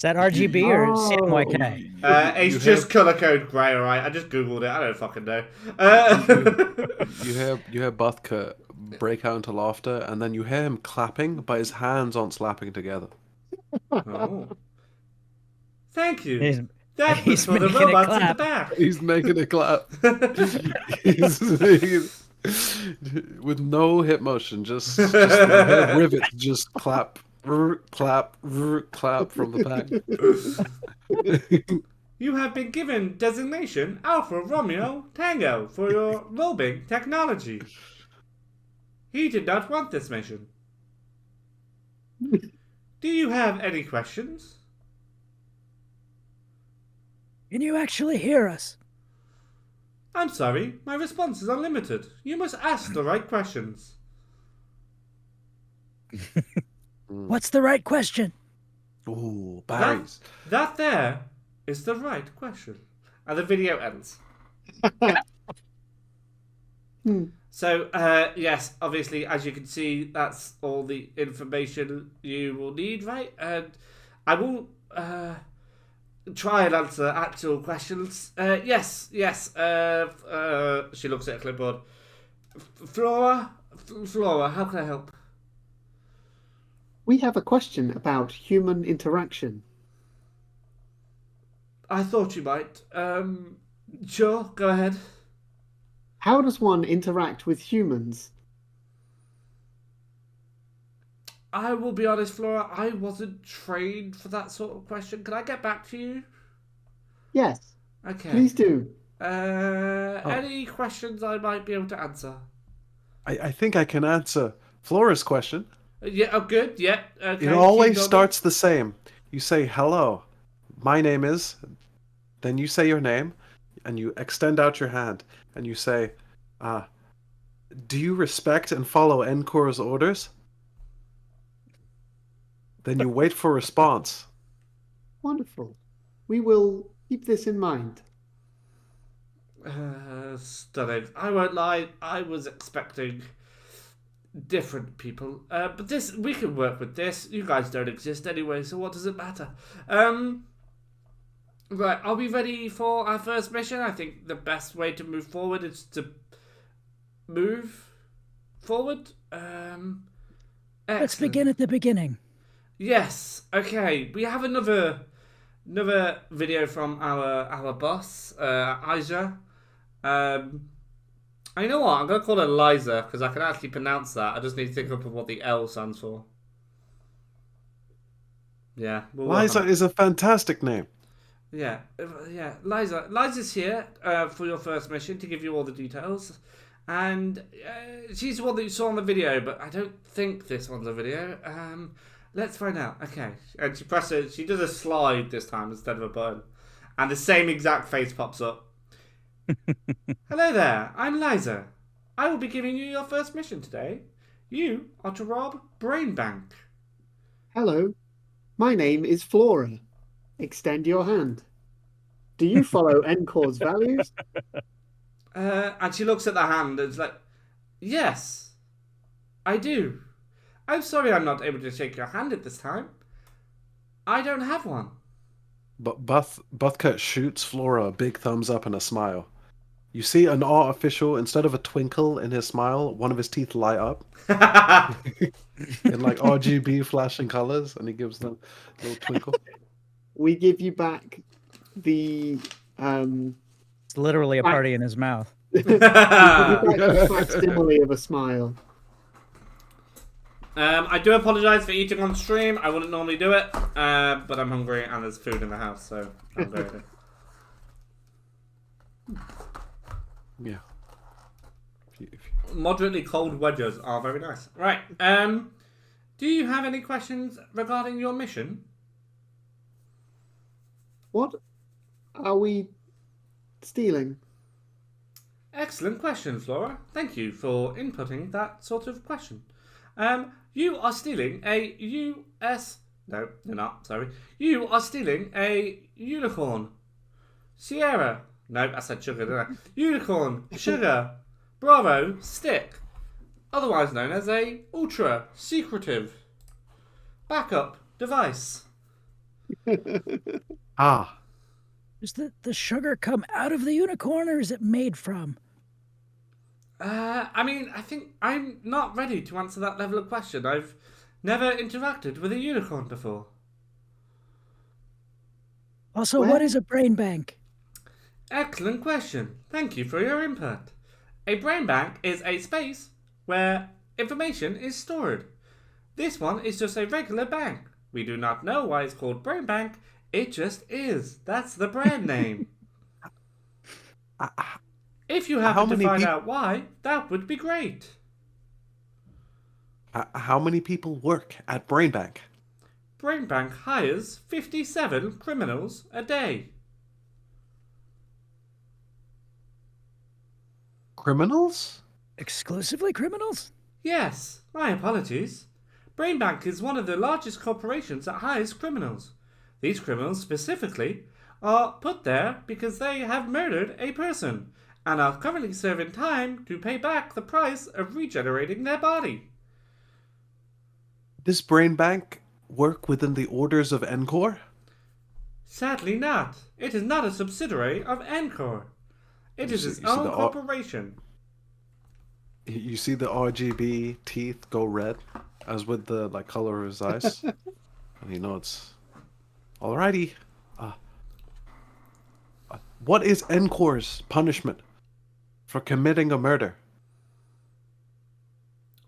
that RGB or CMYK? It's just colour code grey, alright? I just googled it. I don't fucking know. You hear Buthka break out into laughter, and then you hear him clapping, but his hands aren't slapping together. Oh. Thank you. He's That was for the making a robots in the clap. back. He's making a clap. He's with no hip motion, just the rivets just clap, clap, clap from the back. You have been given designation Alpha Romeo Tango for your lobing technology. He did not want this mission. Do you have any questions? Can you actually hear us? I'm sorry, my responses are limited. You must ask the right questions. What's the right question? Ooh, Barry's. That there is the right question. And the video ends. So, yes, obviously, as you can see, that's all the information you will need, right? And I will try and answer actual questions. Yes. She looks at a clipboard. Flora, how can I help? We have a question about human interaction. I thought you might. Sure, go ahead. How does one interact with humans? I will be honest, Flora, I wasn't trained for that sort of question. Can I get back to you? Yes. Okay. Please do. Any questions I might be able to answer? I think I can answer Flora's question. Yeah, oh, good, yeah. Okay, It always keep going. starts the same. You say, hello, my name is, then you say your name, and you extend out your hand, and you say, do you respect and follow Encore's orders? Then you wait for response. Wonderful. We will keep this in mind. Stunning. I won't lie, I was expecting different people. But this, we can work with this. You guys don't exist anyway, so what does it matter? Right, are we ready for our first mission? I think the best way to move forward is to move forward. Let's begin at the beginning. Yes. Okay. We have another video from our boss, Aja. You know what? I'm gonna call her Liza because I can actually pronounce that. I just need to think up of what the L stands for. Yeah, we'll work Liza on it. is a fantastic name. Yeah, Liza. Liza's here for your first mission to give you all the details, and she's the one that you saw on the video. But I don't think this one's a video. Let's find out. Okay, and she presses. She does a slide this time instead of a button, and the same exact face pops up. Hello there. I'm Liza. I will be giving you your first mission today. You are to rob Brain Bank. Hello, my name is Flora. Extend your hand. Do you follow Encore's values? And she looks at the hand and is like, yes, I do. I'm sorry I'm not able to shake your hand at this time. I don't have one. But Buthcut shoots Flora a big thumbs up and a smile. You see an artificial, instead of a twinkle in his smile, one of his teeth light up in like RGB flashing colors, and he gives them a little twinkle. We give you back the It's literally a party in his mouth. we give you back the facsimile of a smile. I do apologise for eating on stream. I wouldn't normally do it, but I'm hungry and there's food in the house, so I'm going to. Yeah. Moderately cold wedges are very nice. Right. Do you have any questions regarding your mission? What are we stealing? Excellent question, Flora. Thank you for inputting that sort of question. You are stealing a US... No, you're not, sorry. You are stealing a unicorn. Sierra. No, I said sugar, didn't I? Unicorn, sugar, Bravo, stick. Otherwise known as a ultra-secretive backup device. Ah, Does the sugar come out of the unicorn, or is it made from? I think I'm not ready to answer that level of question. I've never interacted with a unicorn before. Also, Well- what is a brain bank? Excellent question. Thank you for your input. A brain bank is a space where information is stored. This one is just a regular bank. We do not know why it's called brain bank. It just is. That's the brand name. If you How happen to many find peop- out why, that would be great. how many people work at Brain Bank? Brain Bank hires 57 criminals a day. Criminals? Exclusively criminals? Yes, my apologies. Brain Bank is one of the largest corporations that hires criminals. These criminals specifically are put there because they have murdered a person and are currently serving time to pay back the price of regenerating their body. Does Brain Bank work within the orders of Encore? Sadly not. It is not a subsidiary of Encore. It is its You see own the corporation. You see the RGB teeth go red, as with the like color of his eyes, and he nods. Alrighty. What is Encore's punishment for committing a murder?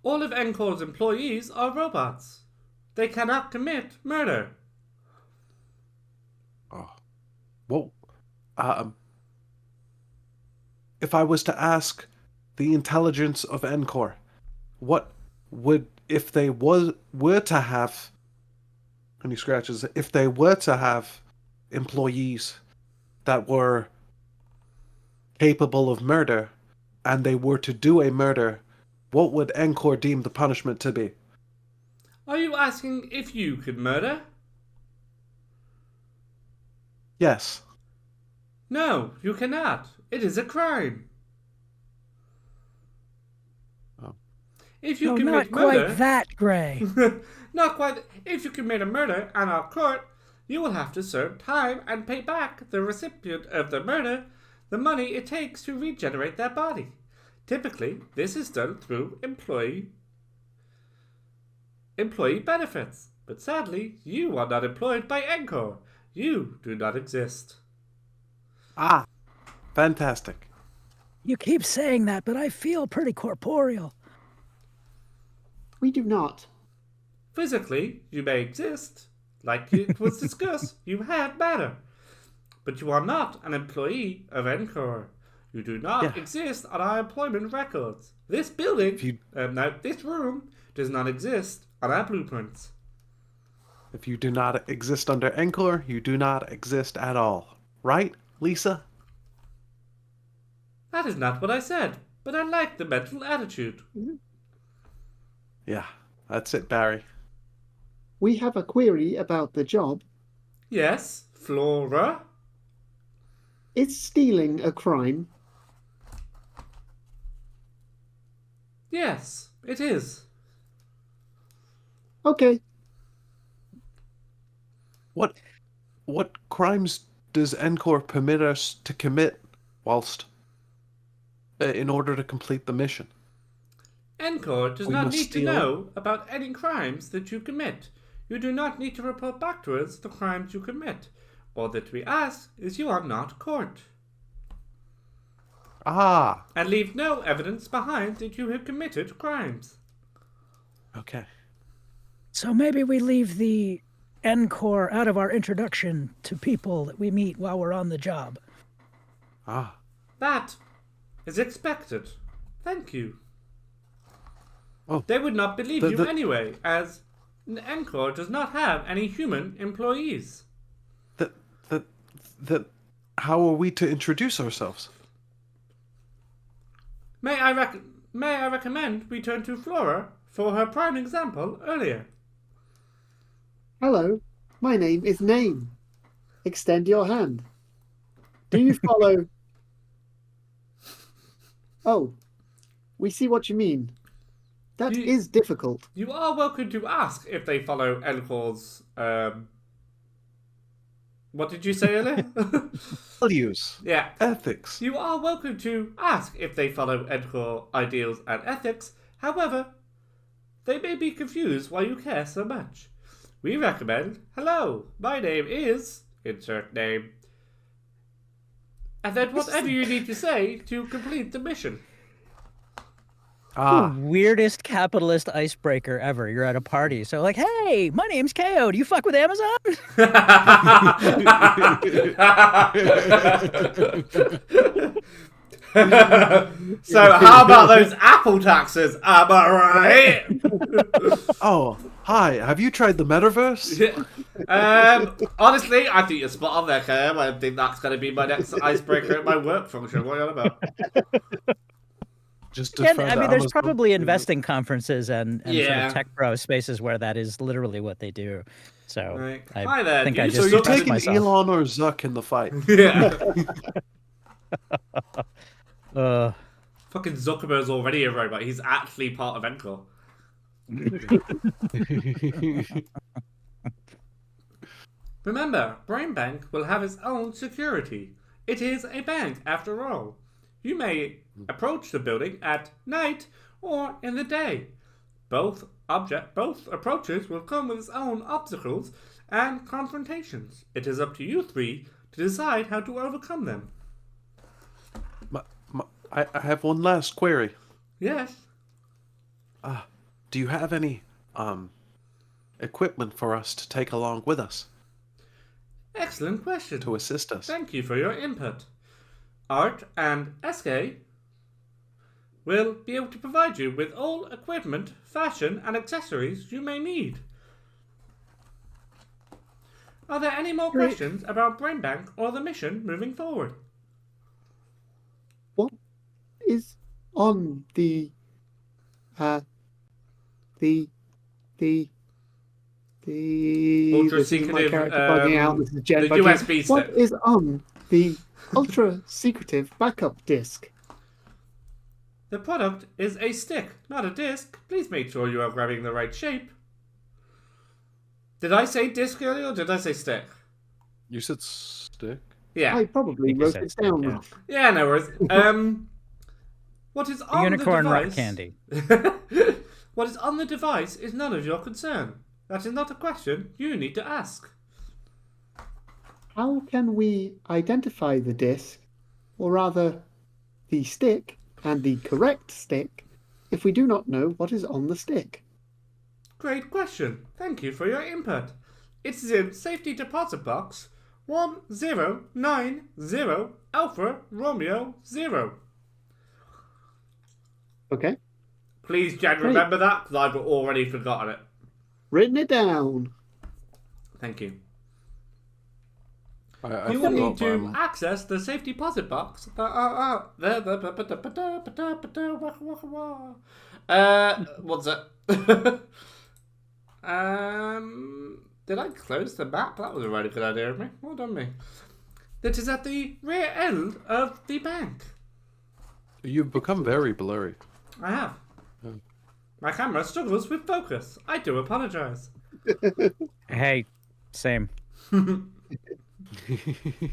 All of Encore's employees are robots. They cannot commit murder. Oh, whoa. If I was to ask the intelligence of Encore, what would, if they were to have, and he scratches, if they were to have employees that were capable of murder, and they were to do a murder, what would Encore deem the punishment to be? Are you asking if you could murder? Yes. No, you cannot. It is a crime. Oh. If you No, commit not murder, quite that gray. not quite. If you commit a murder and are caught, you will have to serve time and pay back the recipient of the murder the money it takes to regenerate their body. Typically, this is done through employee benefits. But sadly, you are not employed by Encore. You do not exist. Ah, fantastic. You keep saying that, but I feel pretty corporeal. We do not. Physically, you may exist. Like it was discussed, you have matter. But you are not an employee of Encore. You do not exist on our employment records. This building, this room, does not exist on our blueprints. If you do not exist under Encore, you do not exist at all. Right, Lisa? That is not what I said, but I like the mental attitude. Yeah, that's it, Barry. We have a query about the job. Yes, Flora? Is stealing a crime? Yes, it is. Okay. What crimes does Encore permit us to commit whilst in order to complete the mission? Encore does We not must need to steal. know about any crimes that you commit. You do not need to report back to us the crimes you commit. All that we ask is you are not caught. Ah, And leave no evidence behind that you have committed crimes. okay. So maybe we leave the encore out of our introduction to people that we meet while we're on the job. Ah, That is expected. Thank you. Oh, They would not believe the- you the- anyway, as Encore does not have any human employees. that. How are we to introduce ourselves? May I recommend we turn to Flora for her prime example earlier. Hello. My name is Name. Extend your hand. Do you follow? Oh, we see what you mean. That is difficult. You are welcome to ask if they follow Encore's, what did you say earlier? Values, Yeah. ethics. You are welcome to ask if they follow Encore ideals and ethics. However, they may be confused why you care so much. We recommend, hello, my name is, insert name. And then whatever you need to say to complete the mission. Ah, Weirdest capitalist icebreaker ever. You're at a party, so like, hey, my name's KO. Do you fuck with Amazon? So how about those Apple taxes? Am I right? oh, hi. Have you tried the metaverse? Honestly, I think you're spot on there, Cam. I think that's going to be my next icebreaker at my work function. What are you on about? Just to And find I mean, out there's Amazon- probably investing conferences and sort Yeah. of tech bro spaces where that is literally what they do. So Right. I Hi there, think do I you just So you're Look at trust taking myself. Elon or Zuck in the fight? Yeah. Fucking Zuckerberg's already a robot. He's actually part of Encore. Remember, Brain Bank will have its own security. It is a bank, after all. You may approach the building at night or in the day. Both approaches will come with its own obstacles and confrontations. It is up to you three to decide how to overcome them. I have one last query. Yes. Do you have any equipment for us to take along with us Excellent question. to assist us? Thank you for your input. Art and SK will be able to provide you with all equipment, fashion, and accessories you may need. Are there any more Great. questions about Brain Bank or the mission moving forward? What is on the Ultra this isn't my secretive, character bugging out. This is Jen the bugging out. USB What stick. is on the ultra secretive backup disk? The product is a stick, not a disc. Please make sure you are grabbing the right shape. Did I say disc earlier or did I say stick? You said stick. Yeah. I probably think you wrote said it down stick, wrong. Yeah, no worries. What is on Unicorn the rock device? candy. What is on the device is none of your concern. That is not a question you need to ask. How can we identify the disk, or rather, the stick and the correct stick, if we do not know what is on the stick? Great question. Thank you for your input. It is in safety deposit box 1090 Alpha Romeo 0. Okay. Please, Jen, Great. remember that, because I've already forgotten it. Written it down. Thank you. I You will need forgot, to access the safety deposit box. What's it? Did I close the map? That was a really good idea of me. Well done, me. That is at the rear end of the bank. You've become very blurry. I have. My camera struggles with focus. I do apologize. Hey, same.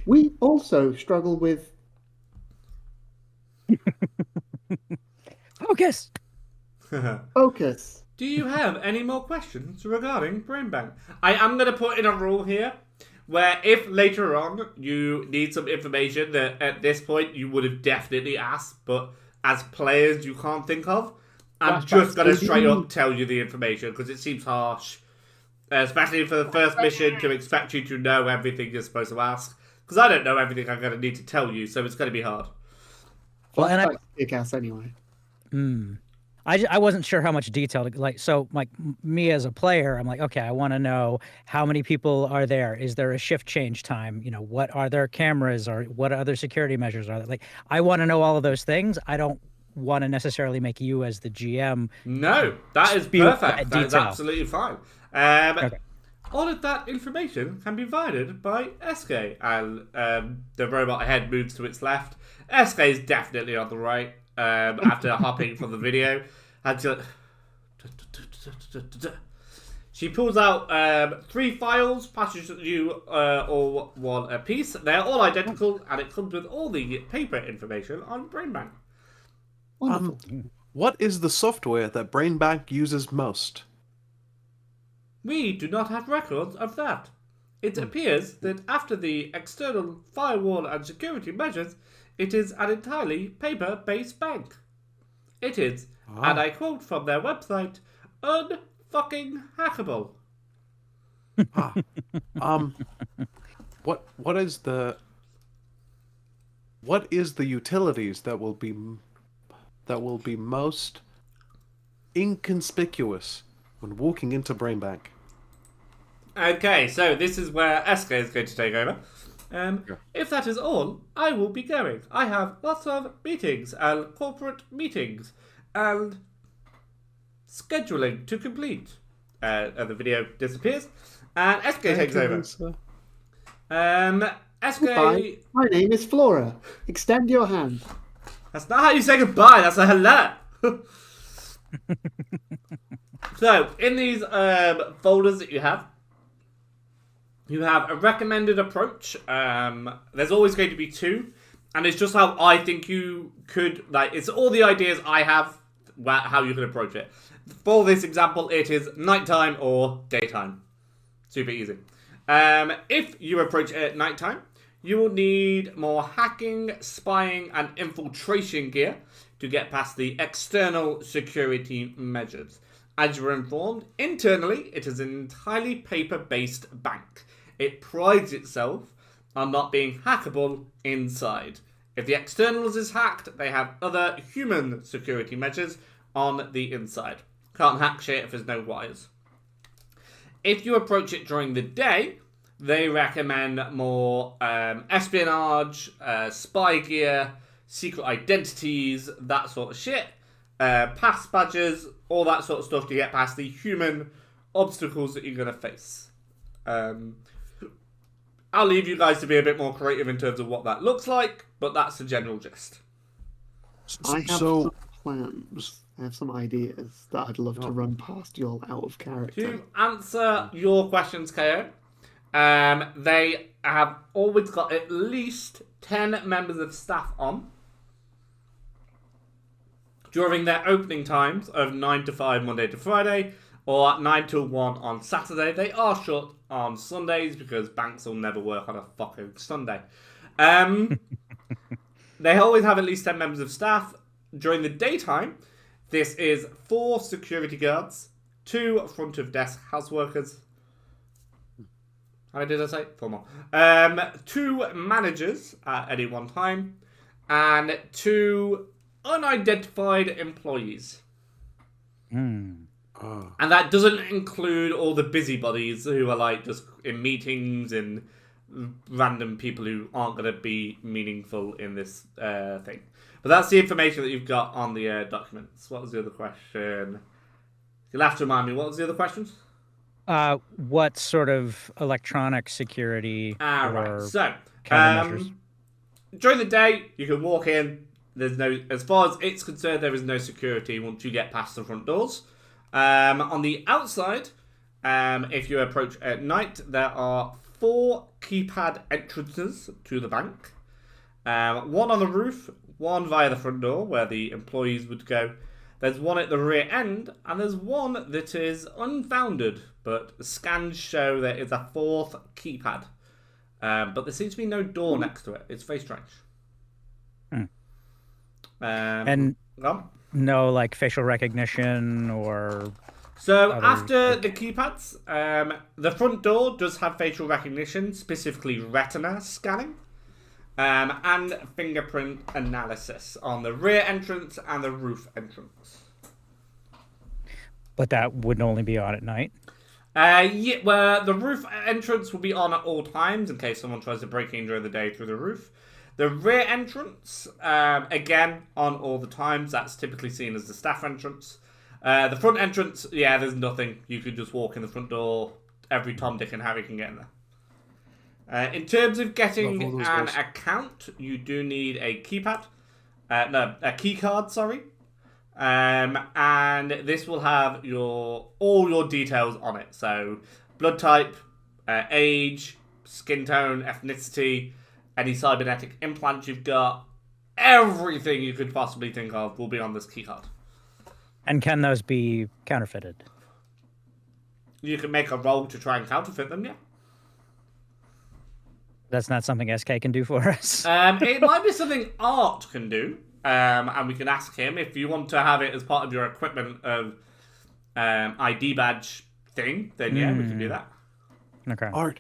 We also struggle with Focus. focus. Do you have any more questions regarding Brain Bank? I am going to put in a rule here where if later on you need some information that at this point you would have definitely asked, but as players you can't think of, I'm just going to straight up tell you the information because it seems harsh, especially for the first mission, to expect you to know everything you're supposed to ask. Because I don't know everything I'm going to need to tell you, so it's going to be hard. Well, and kick-ass anyway. I wasn't sure how much detail to, like, so like me as a player, I'm like, okay, I want to know how many people are there. Is there a shift change time? You know, what are there cameras or what other security measures are there? Like, I want to know all of those things. I don't want to necessarily make you as the GM. No, that is perfect. That is absolutely fine. Okay. All of that information can be provided by SK, and the robot head moves to its left. SK is definitely on the right. After hopping from the video, she pulls out 3 files, passes you all one a piece. They're all identical, and it comes with all the paper information on BrainBank. Wonderful. What is the software that BrainBank uses most? We do not have records of that. It appears that after the external firewall and security measures, it is an entirely paper-based bank. It is, and I quote from their website, unfucking hackable. What is the utilities that will be most inconspicuous when walking into BrainBank? Okay, so this is where SK is going to take over. If that is all, I will be going. I have lots of meetings and corporate meetings and scheduling to complete. And the video disappears, and SK takes over. SK. Goodbye. My name is Flora. Extend your hand. That's not how you say goodbye. That's a hello. So in these folders that you have a recommended approach. There's always going to be 2. And it's just how I think you could, like, it's all the ideas I have, how you can approach it. For this example, it is nighttime or daytime. Super easy. If you approach it at nighttime, you will need more hacking, spying, and infiltration gear to get past the external security measures. As you were informed, internally, it is an entirely paper-based bank. It prides itself on not being hackable inside. If the externals is hacked, they have other human security measures on the inside. Can't hack shit if there's no wires. If you approach it during the day, they recommend more espionage, spy gear, secret identities, that sort of shit. Pass badges, all that sort of stuff to get past the human obstacles that you're going to face. I'll leave you guys to be a bit more creative in terms of what that looks like, but that's the general gist. I have some plans. I have some ideas that I'd love to run past you all out of character. To answer your questions, KO, they have always got at least 10 members of staff on during their opening times of 9 to 5 Monday to Friday, or 9 till 1 on Saturday. They are shut on Sundays because banks will never work on a fucking Sunday. They always have at least 10 members of staff. During the daytime, this is 4 security guards, 2 front of desk house workers, How many did I say? 4 more. 2 managers at any one time, and 2 unidentified employees. Oh. And that doesn't include all the busybodies who are like just in meetings and random people who aren't going to be meaningful in this thing. But that's the information that you've got on the documents. What was the other question? You'll have to remind me. What was the other questions? What sort of electronic security Right. So, countermeasures? during the day, you can walk in. There's no, as far as it's concerned, there is no security once you get past the front doors. On the outside, if you approach at night, there are 4 keypad entrances to the bank. 1 on the roof, 1 via the front door where the employees would go. There's 1 at the rear end, and there's 1 that is unfounded, but scans show there is a 4th keypad. But there seems to be no door next to it. It's very strange. And no, like, facial recognition or... So after the keypads, the front door does have facial recognition, specifically retina scanning, and fingerprint analysis on the rear entrance and the roof entrance. But that would only be on at night? Yeah, well, the roof entrance will be on at all times in case someone tries to break in during the day through the roof. The rear entrance, again, on all the times. That's typically seen as the staff entrance. The front entrance, yeah, there's nothing. You could just walk in the front door. Every Tom, Dick, and Harry can get in there. In terms of getting an account, you do need a keypad. A key card, sorry. And this will have all your details on it. So, blood type, age, skin tone, ethnicity, any cybernetic implants you've got, everything you could possibly think of will be on this keycard. And can those be counterfeited? You can make a roll to try and counterfeit them, yeah. That's not something SK can do for us. It might be something Art can do, and we can ask him if you want to have it as part of your equipment of ID badge thing. Then yeah, we can do that. Okay. Art.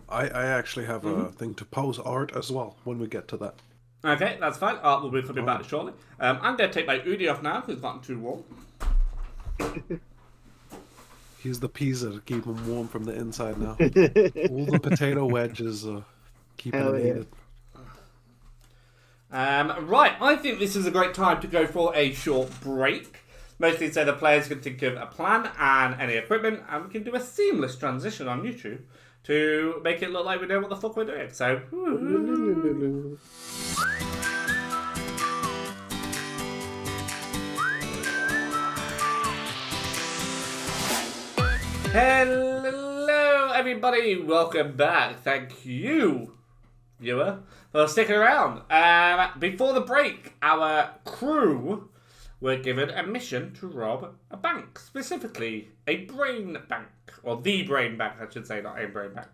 I actually have a thing to pose Art as well when we get to that. Okay, that's fine. Art will be coming back shortly. I'm going to take my hoodie off now because it's not too warm. Use the pizza to keep him warm from the inside now. All the potato wedges keeping him heated. Right, I think this is a great time to go for a short break. Mostly so the players can think of a plan and any equipment, and we can do a seamless transition on YouTube to make it look like we know what the fuck we're doing. So, hello everybody, welcome back. Thank you, viewer, for sticking around. Before the break, our crew were given a mission to rob a bank, specifically a brain bank, or the brain bank, I should say, not a brain bank.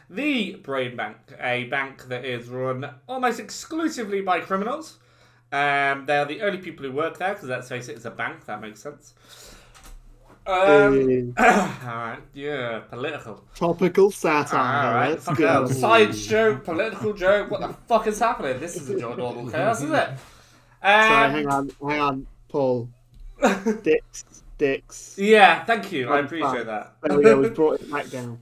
The brain bank, a bank that is run almost exclusively by criminals. They're the only people who work there, because let's face it, it's a bank, that makes sense. Alright, yeah, political. Topical satire. Alright, Let's fucking go. science joke, political joke, what the fuck is happening? This isn't your normal chaos, is it? Sorry, hang on, Paul. Dicks. Yeah, thank you, I appreciate that. There we go, we've brought it back down.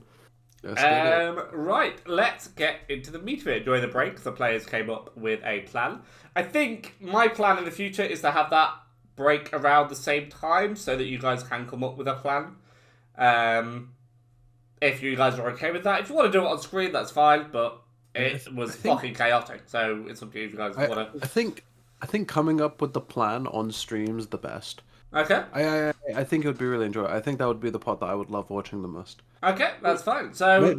Right, let's get into the meat of it. During the break, the players came up with a plan. I think my plan in the future is to have that break around the same time so that you guys can come up with a plan. If you guys are okay with that. If you want to do it on screen, that's fine, but it was fucking chaotic, so it's up to you if you guys want to. I think coming up with the plan on stream is the best. Okay. I think it would be really enjoyable. I think that would be the part that I would love watching the most. Okay, that's fine. So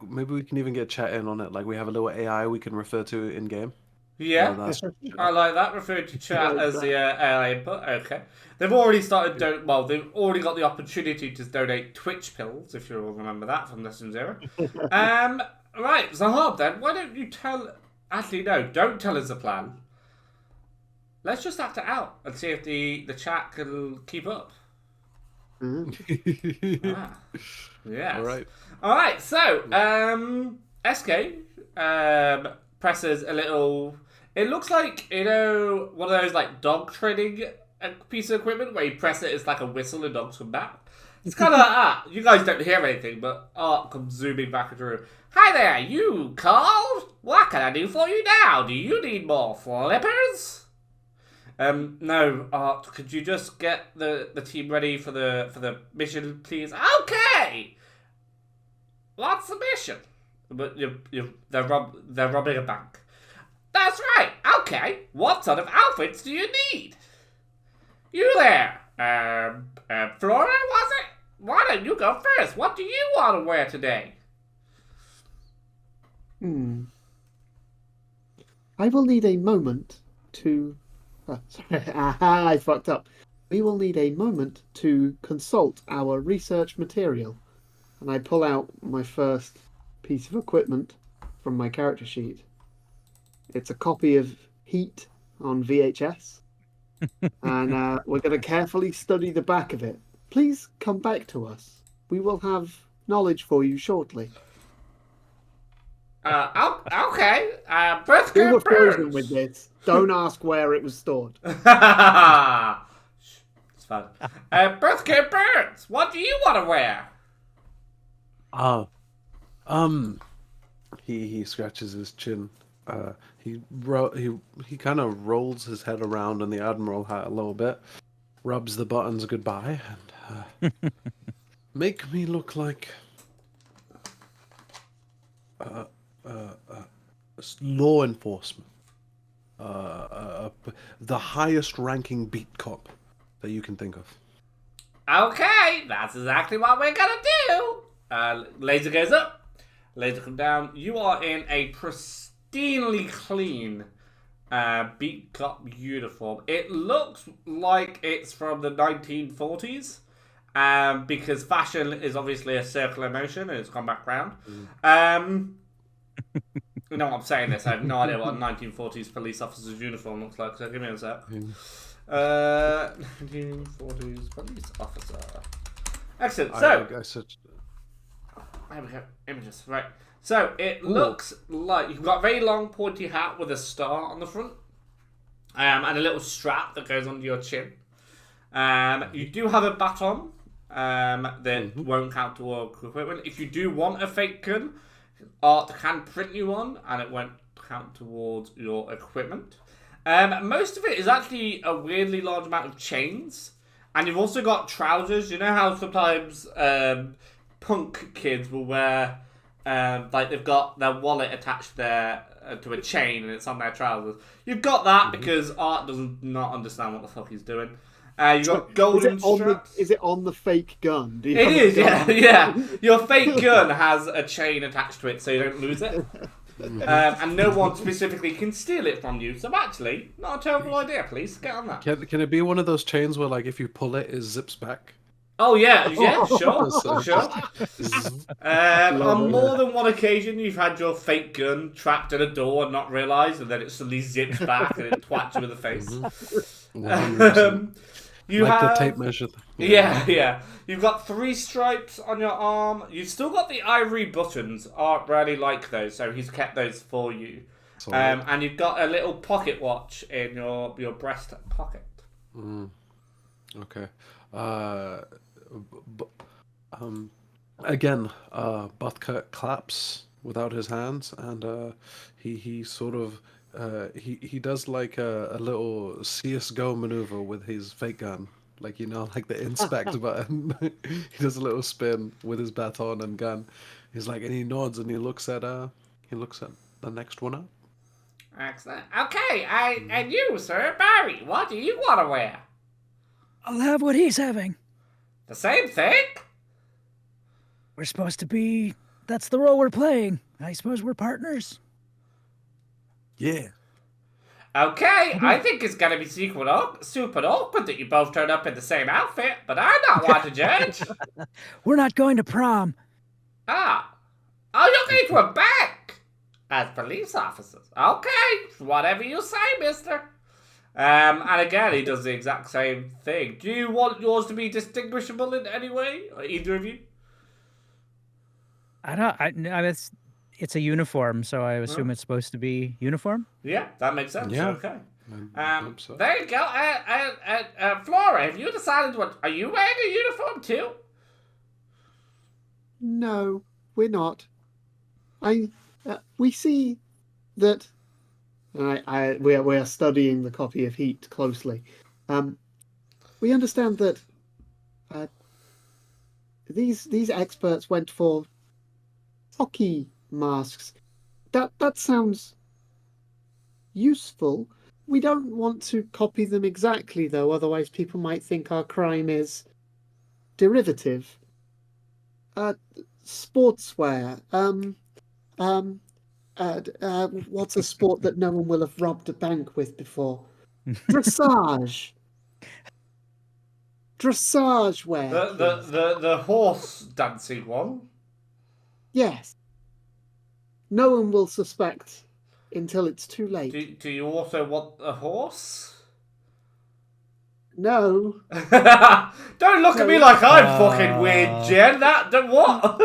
maybe we can even get chat in on it. Like we have a little AI we can refer to in game. yeah, I like that. Referring to chat as the AI input. Okay, they've already started. They've already got the opportunity to donate Twitch pills, if you all remember that from Lesson Zero. Right, Zahab. Then why don't you tell? Actually, no, don't tell us the plan. Let's just act it out and see if the chat can keep up. Ah, yes. All right. So, SK presses a little. It looks like, one of those like dog training piece of equipment where you press it, it's like a whistle and dogs come back. It's kind of like that. You guys don't hear anything, but Art comes zooming back into the room. Hi there, you called? What can I do for you now? Do you need more flippers? No, Art, could you just get the team ready for the mission, please? Okay! What's the mission? But they're robbing a bank. That's right, okay. What sort of outfits do you need? You there, Flora, was it? Why don't you go first? What do you want to wear today? I will need a moment to... Oh, sorry, I fucked up. We will need a moment to consult our research material. And I pull out my first piece of equipment from my character sheet. It's a copy of Heat on VHS. And we're going to carefully study the back of it. Please come back to us. We will have knowledge for you shortly. Okay. Birth Do a Birds. version with this. Don't ask where it was stored. It's fun. Birthday Birds, what do you want to wear? He scratches his chin. He kind of rolls his head around in the admiral hat a little bit, rubs the buttons goodbye, and make me look like law enforcement, the highest ranking beat cop that you can think of. Okay, that's exactly what we're gonna do. Laser goes up, laser comes down. You are in a pristinely clean beat cop uniform. It looks like it's from the 1940s. Because fashion is obviously a circular motion and it's gone back round. You know what I'm saying this? I have no idea what a 1940s police officer's uniform looks like, so give me a sec. 1940s police officer. Excellent. So, I said, there we go. Images. Right. So, it looks like you've got a very long pointy hat with a star on the front. And a little strap that goes under your chin. You do have a baton that won't count toward equipment. If you do want a fake gun, Art can print you one, and it won't count towards your equipment. Most of it is actually a weirdly large amount of chains, and you've also got trousers. You know how sometimes punk kids will wear, like they've got their wallet attached there to a chain, and it's on their trousers. You've got that because Art does not understand what the fuck he's doing. You've got golden straps. Is it on the fake gun? It is, yeah. Your fake gun has a chain attached to it so you don't lose it. And no one specifically can steal it from you. So actually, not a terrible idea, please. Get on that. can it be one of those chains where, like, if you pull it, it zips back? Oh, yeah, sure. On more than one occasion, you've had your fake gun trapped in a door and not realised, and then it suddenly zips back and it twats you in the face. You like have the tape measure thing. Yeah. You've got 3 stripes on your arm. You've still got the ivory buttons. Art really like those, so he's kept those for you. And you've got a little pocket watch in your breast pocket. Okay. Again, Buttkurt claps without his hands, and he sort of he does like a little CS:GO maneuver with his fake gun, like, you know, like the inspect button. He does a little spin with his baton and gun. He's like, and he nods and he looks at the next one up. Excellent. Okay, and you, sir, Barry, what do you want to wear? I'll have what he's having. The same thing? We're supposed to be... That's the role we're playing. I suppose we're partners. Yeah. Okay, I think it's going to be super awkward that you both turned up in the same outfit, but I'm not one to judge. We're not going to prom. Oh, you're going to a bank as police officers. Okay, whatever you say, mister. And again, he does the exact same thing. Do you want yours to be distinguishable in any way, or either of you? I don't. It's a uniform, so I assume Huh? it's supposed to be uniform. Yeah, that makes sense. Yeah. Okay. I hope so. There you go. Flora, have you decided what? Are you wearing a uniform too? No, we're not. We see that. We are studying the copy of Heat closely. We understand that these experts went for hockey masks. That sounds useful. We don't want to copy them exactly, though. Otherwise, people might think our crime is derivative. Sportswear. What's a sport that no one will have robbed a bank with before? Dressage. Dressage wear. The horse dancing one. Yes. No one will suspect until it's too late. Do you also want a horse? No. Don't look at me like I'm fucking weird, Jen. What?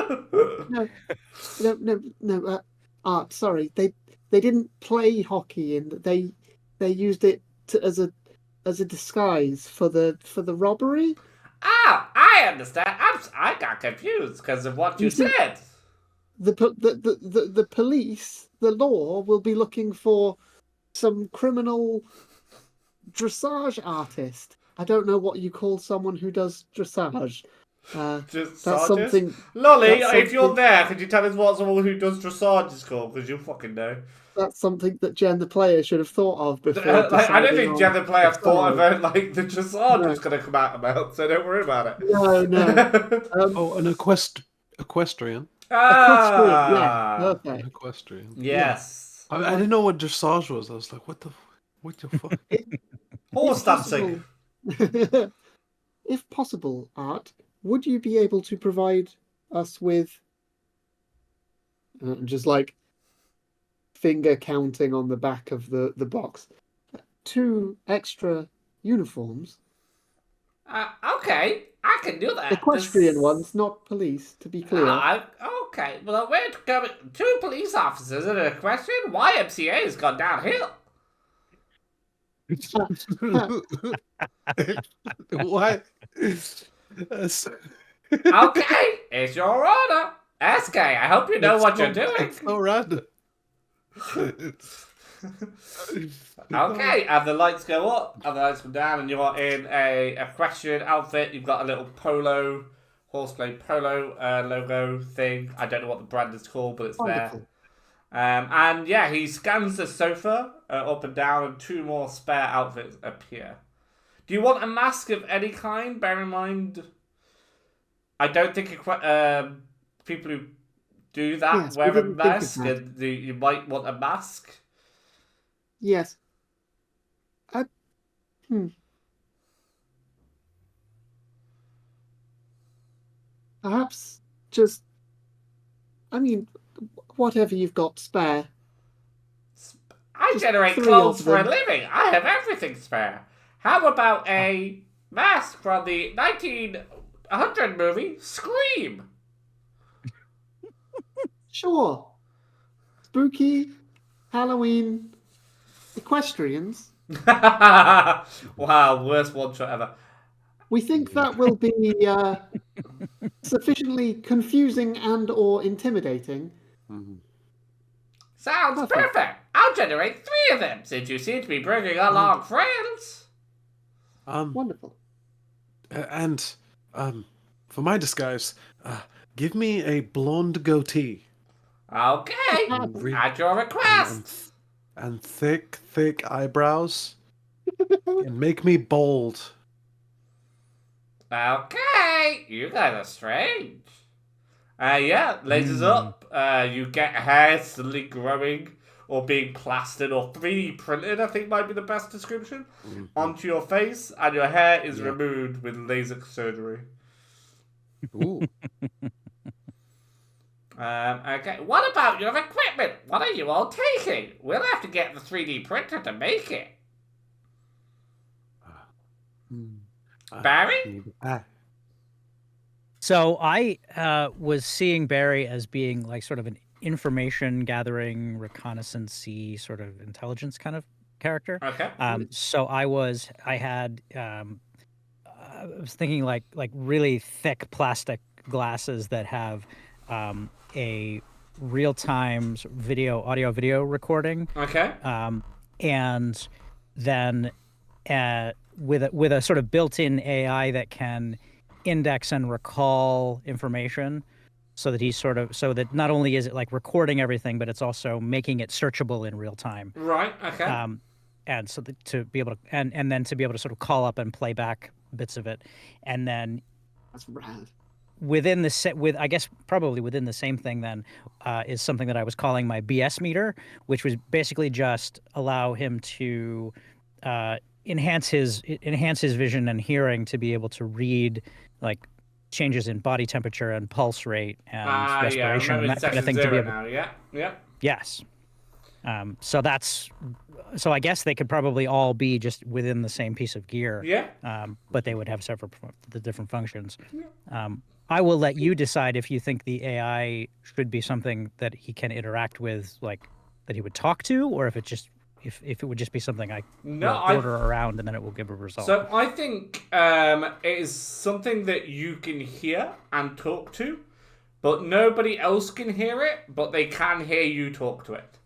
No. Art. Sorry, they didn't play hockey, and they used it as a disguise for the robbery. Ah, I understand. I got confused because of what you said. The police, the law, will be looking for some criminal dressage artist. I don't know what you call someone who does dressage. That's something. Lolly, if you're there, could you tell us what someone who does dressage is called? Because you fucking know. That's something that Jen the player should have thought of before. I don't think Jen the player thought about about the dressage was going to come out about, so don't worry about it. No. An equestrian. Ah, yeah, okay. An equestrian. Yes. I didn't know what dressage was. I was like, what the fuck? Horse dancing. If possible, Art, would you be able to provide us with just like finger counting on the back of the box 2 extra uniforms? Okay, I can do that. Equestrian ones, not police, to be clear. Okay, well, we're going 2 police officers and an equestrian. YMCA has gone downhill. What? Okay, it's your order. SK, I hope you know what you're doing. It's so random. Okay, and the lights go up, and the lights come down, and you're in a equestrian outfit. You've got a little polo, horseplay polo logo thing. I don't know what the brand is called, but it's Wonderful. there. And yeah, he scans the sofa up and down, and 2 more spare outfits appear. Do you want a mask of any kind? Bear in mind, I don't think people who do that wear a mask, and you might want a mask. Yes. Perhaps just, whatever you've got spare. I Just generate 3 clothes of for a them. living. I have everything spare. How about a mask from the 1900 movie Scream? Sure. Spooky, Halloween, equestrians. Wow, worst one shot ever. We think that will be sufficiently confusing and or intimidating. Sounds perfect. I'll generate 3 of them, since you seem to be bringing along friends. Wonderful. And for my disguise, give me a blonde goatee. Okay, at your request. And thick eyebrows. And make me bold. Okay, you guys are strange. Yeah, lasers up. You get hair suddenly growing or being plastered or 3D printed, I think might be the best description, onto your face, and your hair is removed with laser surgery. Ooh. Okay, what about your equipment? What are you all taking? We'll have to get the 3D printer to make it. Barry? So I was seeing Barry as being like sort of an information gathering, reconnaissance-y sort of intelligence kind of character. Okay. So I was thinking like really thick plastic glasses that have a real-time audio video recording, Okay. and then with a sort of built-in AI that can index and recall information, so that not only is it like recording everything, but it's also making it searchable in real time. Right. Okay. And so to be able to and then to be able to sort of call up and play back bits of it, and then That's rad. within the set with I guess probably within the same thing then is something that I was calling my BS meter, which was basically just allow him to enhance his vision and hearing to be able to read like changes in body temperature and pulse rate and respiration and that kind of thing to be able. Now. Yeah. Yeah. Yes. So I guess they could probably all be just within the same piece of gear. Yeah. But they would have the different functions. I will let you decide if you think the AI should be something that he can interact with, like that he would talk to, or if it would just be something I order around and then it will give a result. So I think it is something that you can hear and talk to, but nobody else can hear it, but they can hear you talk to it.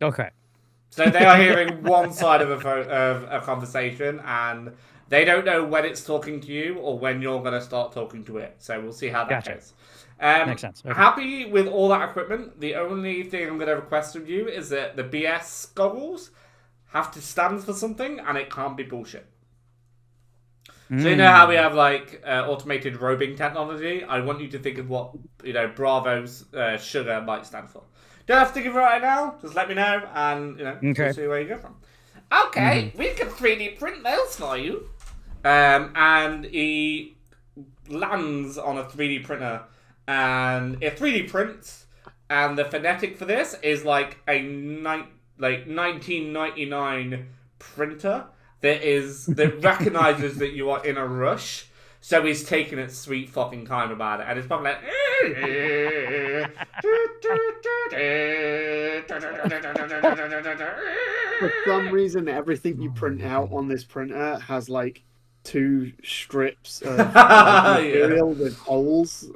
Okay. So they are hearing one side of a conversation, and they don't know when it's talking to you or when you're going to start talking to it. So we'll see how that goes. Makes sense. Okay. Happy with all that equipment. The only thing I'm going to request of you is that the BS goggles have to stand for something, and it can't be bullshit. So you know how we have like automated robing technology? I want you to think of what Bravo's sugar might stand for. Don't have to give it right now. Just let me know, and we'll see where you go from. Okay, we can 3D print those for you. And he lands on a 3D printer, and it 3D prints. And the phonetic for this is like a 1999 printer that recognizes that you are in a rush. So he's taking its sweet fucking time about it, and it's probably like. For some reason, everything you print out on this printer has like 2 strips of material with holes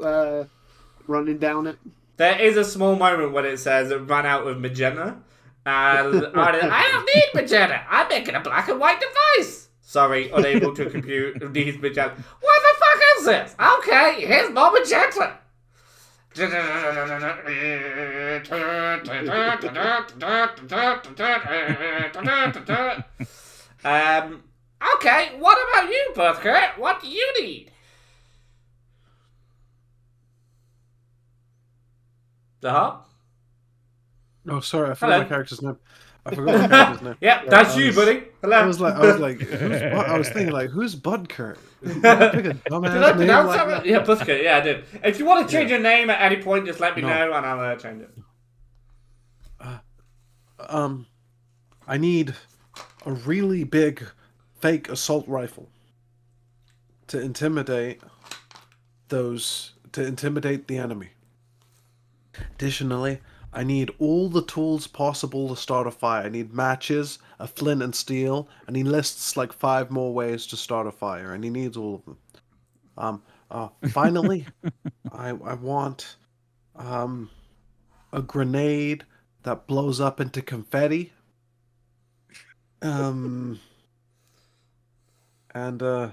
running down it. There is a small moment when it says it ran out of magenta, and I don't need magenta. I'm making a black and white device. Sorry, unable to compute these magenta. What the fuck is this? Okay, here's more magenta. Okay, what about you, Butker? What do you need? The Hub? Oh, sorry, I forgot my character's name. Yep, that's you, buddy. Hello. I was like, I was thinking, like, who's Budker? Did I pick a dumbass name like that? Yeah, Budker. Yeah, I did. If you want to change your name at any point, just let me know, and I'll change it. I need a really big fake assault rifle to intimidate the enemy. Additionally, I need all the tools possible to start a fire. I need matches, a flint and steel, and he lists like 5 more ways to start a fire, and he needs all of them. Finally, I want a grenade that blows up into confetti. And a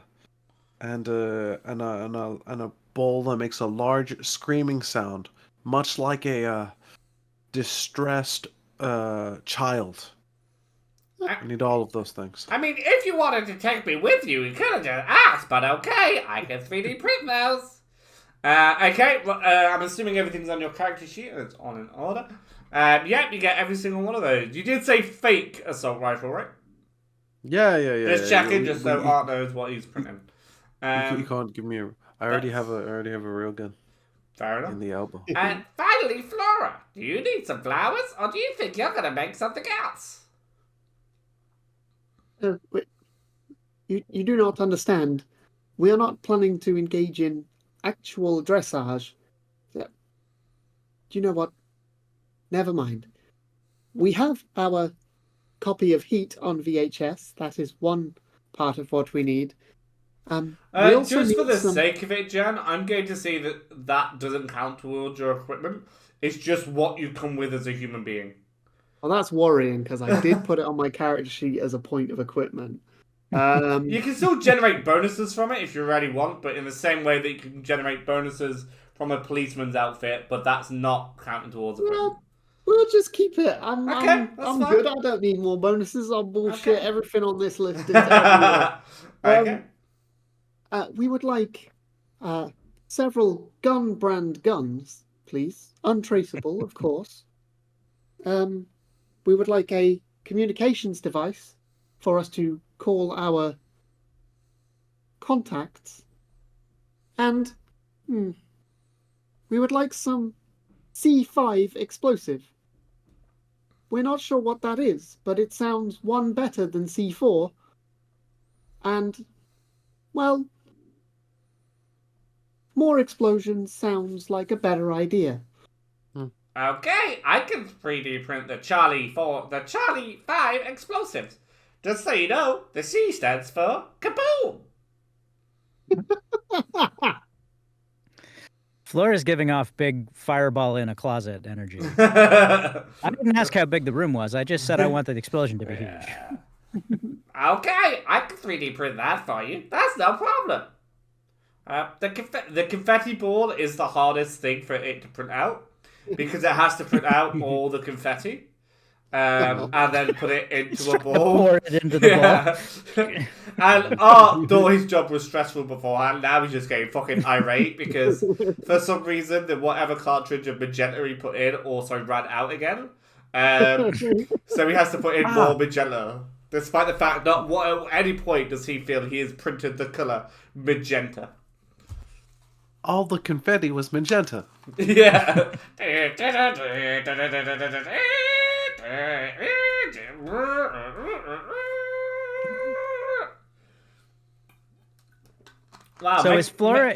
ball that makes a large screaming sound, much like a distressed child. I need all of those things. I mean, if you wanted to take me with you, you could have just asked, but okay, I can 3D print those. Okay, well, I'm assuming everything's on your character sheet and it's on in order. Yep, you get every single one of those. You did say fake assault rifle, right? Yeah. Just checking, just so Art knows what he's printing. You can't give me a. I already have a real gun. Fair enough. In the elbow. And finally, Flora, do you need some flowers, or do you think you're gonna make something else? You do not understand. We are not planning to engage in actual dressage. Do you know what? Never mind. We have our copy of Heat on VHS. That is one part of what we need. We also Just for need the some... sake of it, Jen, I'm going to say that doesn't count towards your equipment. It's just what you come with as a human being. Well, that's worrying because I did put it on my character sheet as a point of equipment. You can still generate bonuses from it if you really want, but in the same way that you can generate bonuses from a policeman's outfit, but that's not counting towards equipment. We'll just keep it. I'm That's fine. good. I don't need more bonuses. I'll bullshit Okay. everything on this list into everywhere. Okay. We would like several gun brand guns, please. Untraceable, of course. We would like a communications device for us to call our contacts. And we would like some C5 explosive. We're not sure what that is, but it sounds one better than C4. And, well, more explosions sounds like a better idea. Okay, I can 3D print the Charlie 5 explosives. Just so you know, the C stands for kaboom. Flora's giving off big fireball in a closet energy. I didn't ask how big the room was. I just said I want the explosion to be huge. Okay, I can 3D print that for you. That's no problem. The confetti ball is the hardest thing for it to print out because it has to print out all the confetti and then put it into a ball. Pour it into the ball. And though his job was stressful beforehand, now he's just getting fucking irate because for some reason the whatever cartridge of magenta he put in also ran out again. So he has to put in more magenta. Despite the fact not at any point does he feel he has printed the colour magenta. All the confetti was magenta. Yeah. Wow, So is Flora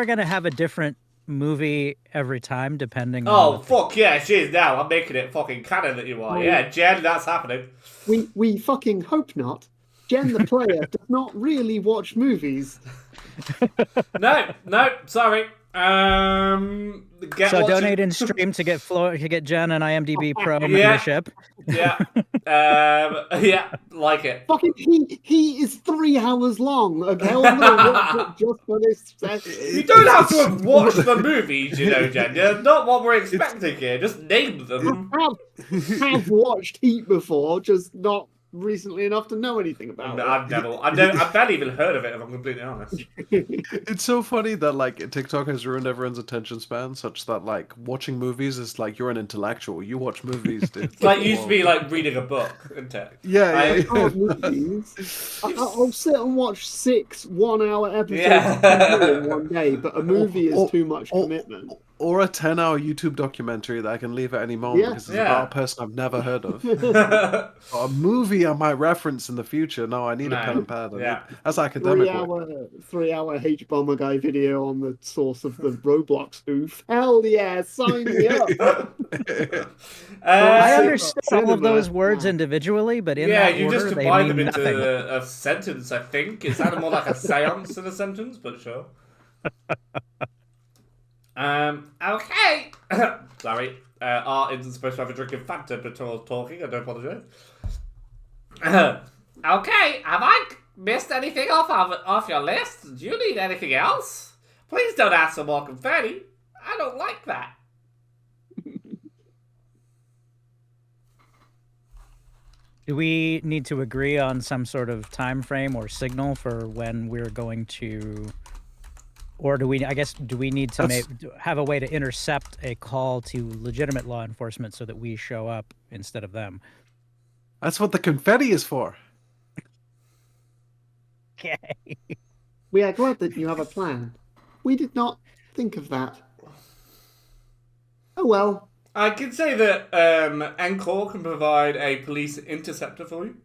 going to have a different movie every time depending on... Oh, fuck yeah, she is now. I'm making it fucking canon that you are. Yeah, Jen, that's happening. We fucking hope not. Jen the player does not really watch movies. No, sorry. So donate in stream to get Jen an IMDb Pro membership. Yeah. Yeah, like it. Fucking he is 3 hours long. Okay, I'm gonna watch it just for this. You don't have to have watched the movies, you know, Jen. They're not what we're expecting here. Just name them. I've watched Heat before, just not recently enough to know anything about it. I've barely even heard of it, if I'm completely honest. It's so funny that like TikTok has ruined everyone's attention span, such that like watching movies is like you're an intellectual. You watch movies, dude. It's like used to be like reading a book, isn't it? Yeah. I'll sit and watch 6 1-hour episodes in one day, but a movie is too much commitment. Or a 10-hour YouTube documentary that I can leave at any moment because it's about a person I've never heard of. A movie I might reference in the future. No, I need a pen and pad. That's academic 3-hour H-Bomber guy video on the source of the Roblox spoof. Hell yeah, sign me up. I understand all of those words indivially, but in that you order, just they combine mean them into nothing. a sentence, I think. It sounded more like a seance than a sentence, but sure. Okay. Sorry. Art isn't supposed to have a drink of Fanta before talking. I do apologise. Okay. Have I missed anything off your list? Do you need anything else? Please don't ask for more confetti. I don't like that. Do we need to agree on some sort of time frame or signal for when we're going to... Or do we need to have a way to intercept a call to legitimate law enforcement so that we show up instead of them? That's what the confetti is for. Okay. We are glad that you have a plan. We did not think of that. Oh well. I can say that Encore can provide a police interceptor for you.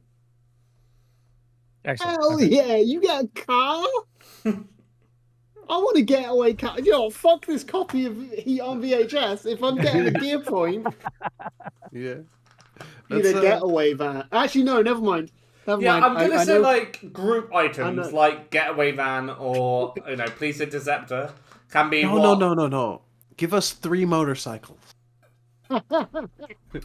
Excellent. Hell Okay. yeah, you get a car? I want a getaway car. You know, fuck this copy of Heat on VHS. If I'm getting a gear point, Yeah. need That's a getaway van. Actually, no, never mind. Never Yeah, mind. I'm gonna I say know. like group items, know. like getaway van or police interceptor, can be no, what? no, no, no, no. Give us 3 motorcycles,